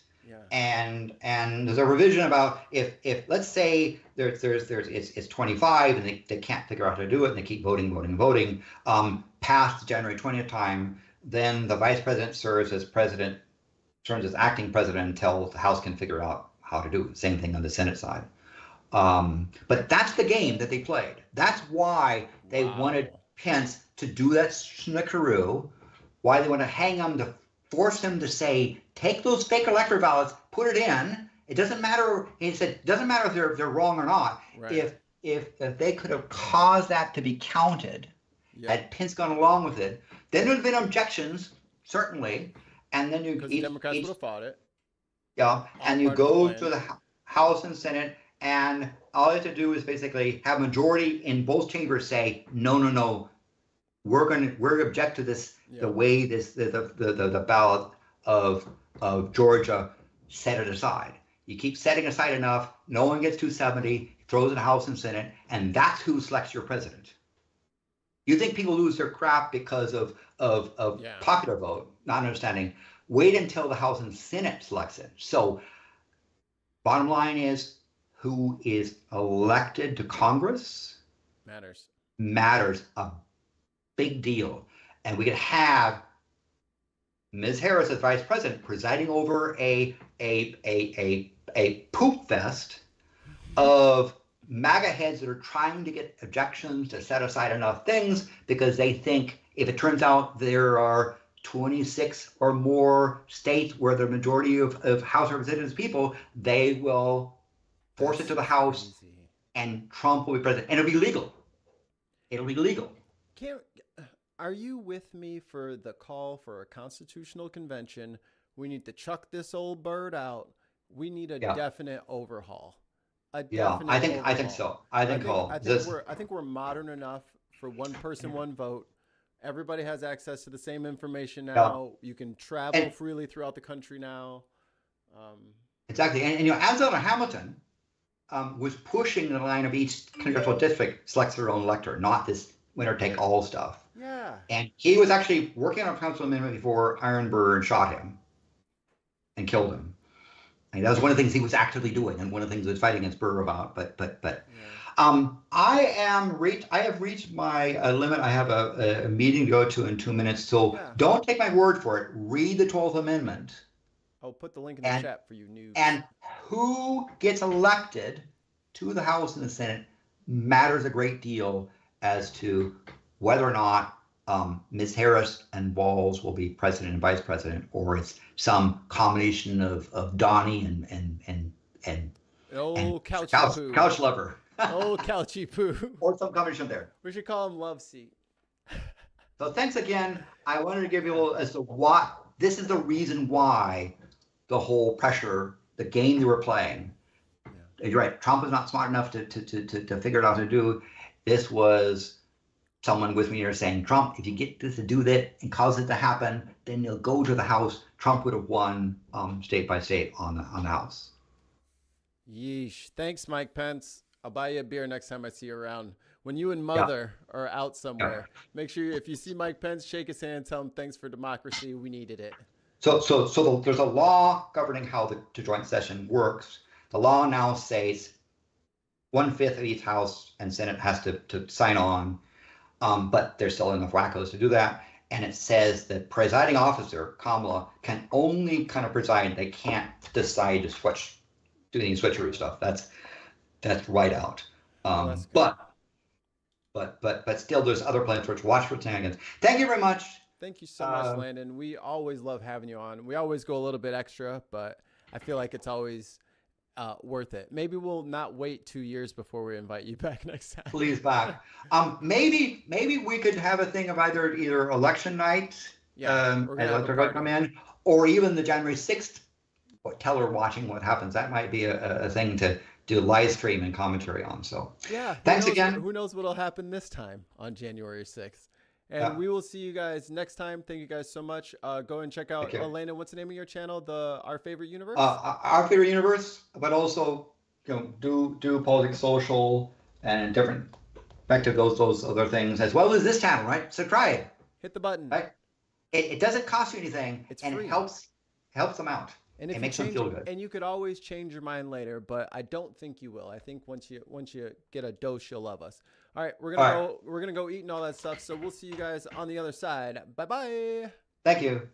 and there's a revision about if let's say it's 25 and they can't figure out how to do it and they keep voting past the January 20th time, then the vice president serves as acting president until the House can figure out how to do it. Same thing on the Senate side. But that's the game that they played. That's why they wanted Pence to do that snickeroo. Why they want to hang him, to force him to say, take those fake electoral ballots, put it in. It doesn't matter. He said, it doesn't matter if they're wrong or not. Right. If they could have caused that to be counted, had Pence gone along with it, then there'd have been objections, certainly. And then the Democrats would have fought it. Yeah, and you go to the House and Senate, and all you have to do is basically have majority in both chambers say, no. We're object to this, the way the ballot of Georgia set it aside. You keep setting aside enough, no one gets 270, throws in the House and Senate, and that's who selects your president. You think people lose their crap because of popular vote, not understanding. Wait until the House and Senate selects it. So bottom line is, who is elected to Congress matters a big deal. And we could have Ms. Harris as vice president presiding over a poop fest of MAGA heads that are trying to get objections to set aside enough things because they think if it turns out there are 26 or more states where the majority of House Representatives people, they will force it to the House and Trump will be president. And it'll be legal. It'll be legal. Are you with me for the call for a constitutional convention? We need to chuck this old bird out. We need a definite overhaul. I think so. I think we're modern enough for one person, one vote. Everybody has access to the same information now. You can travel freely throughout the country now. Exactly. And Alexander Hamilton was pushing the line of each congressional district selects their own elector, not this winner-take-all stuff. Yeah. And he was actually working on a council amendment before Aaron Burr shot him and killed him. And that was one of the things he was actively doing, and one of the things he was fighting against Burr about. I have reached my limit. I have a meeting to go to in 2 minutes, so don't take my word for it. Read the 12th Amendment. I'll put the link in the chat for you noobs. And who gets elected to the House and the Senate matters a great deal as to whether or not Ms. Harris and Walz will be president and vice president, or it's some combination of Donnie and couch lover. Oh, couchy poo. Or some combination there. We should call him Love Seat. So thanks again. I wanted to give you as to what this is the reason why the whole pressure, the game they were playing. Yeah. You're right. Trump is not smart enough to figure it out to do. This was someone with me here saying, Trump, if you get this to do that and cause it to happen, then you'll go to the House. Trump would have won state by state on the House. Yeesh. Thanks, Mike Pence. I'll buy you a beer next time I see you around. When you and Mother are out somewhere, make sure if you see Mike Pence, shake his hand, tell him thanks for democracy. We needed it. So there's a law governing how the joint session works. The law now says 1/5 of each House and Senate has to sign on, but there's still enough wackos to do that. And it says that presiding officer, Kamala, can only kind of preside. They can't decide to do any switcheroo stuff. That's right out. But still, there's other plans which watch for shenanigans. Thank you very much. Thank you so much, Landon. We always love having you on. We always go a little bit extra, but I feel like it's always worth it. Maybe we'll not wait 2 years before we invite you back next time. Please back. Maybe we could have a thing of either election night, and electrical come in, or even the January 6th. Tell her watching what happens. That might be a thing to do live stream and commentary on. So thanks again. Who knows what'll happen this time on January 6th. And we will see you guys next time. Thank you guys so much. Go and check out Elena. What's the name of your channel? Our Favorite Universe. Our Favorite Universe, but also do Politics Social and different back to those other things, as well as this channel. Right, subscribe. Hit the button. Right, it doesn't cost you anything, it's and free. It helps them out. And if it makes them feel good. And you could always change your mind later, but I don't think you will. I think once you get a dose, you'll love us. All right, we're gonna go eat and all that stuff. So we'll see you guys on the other side. Bye bye. Thank you.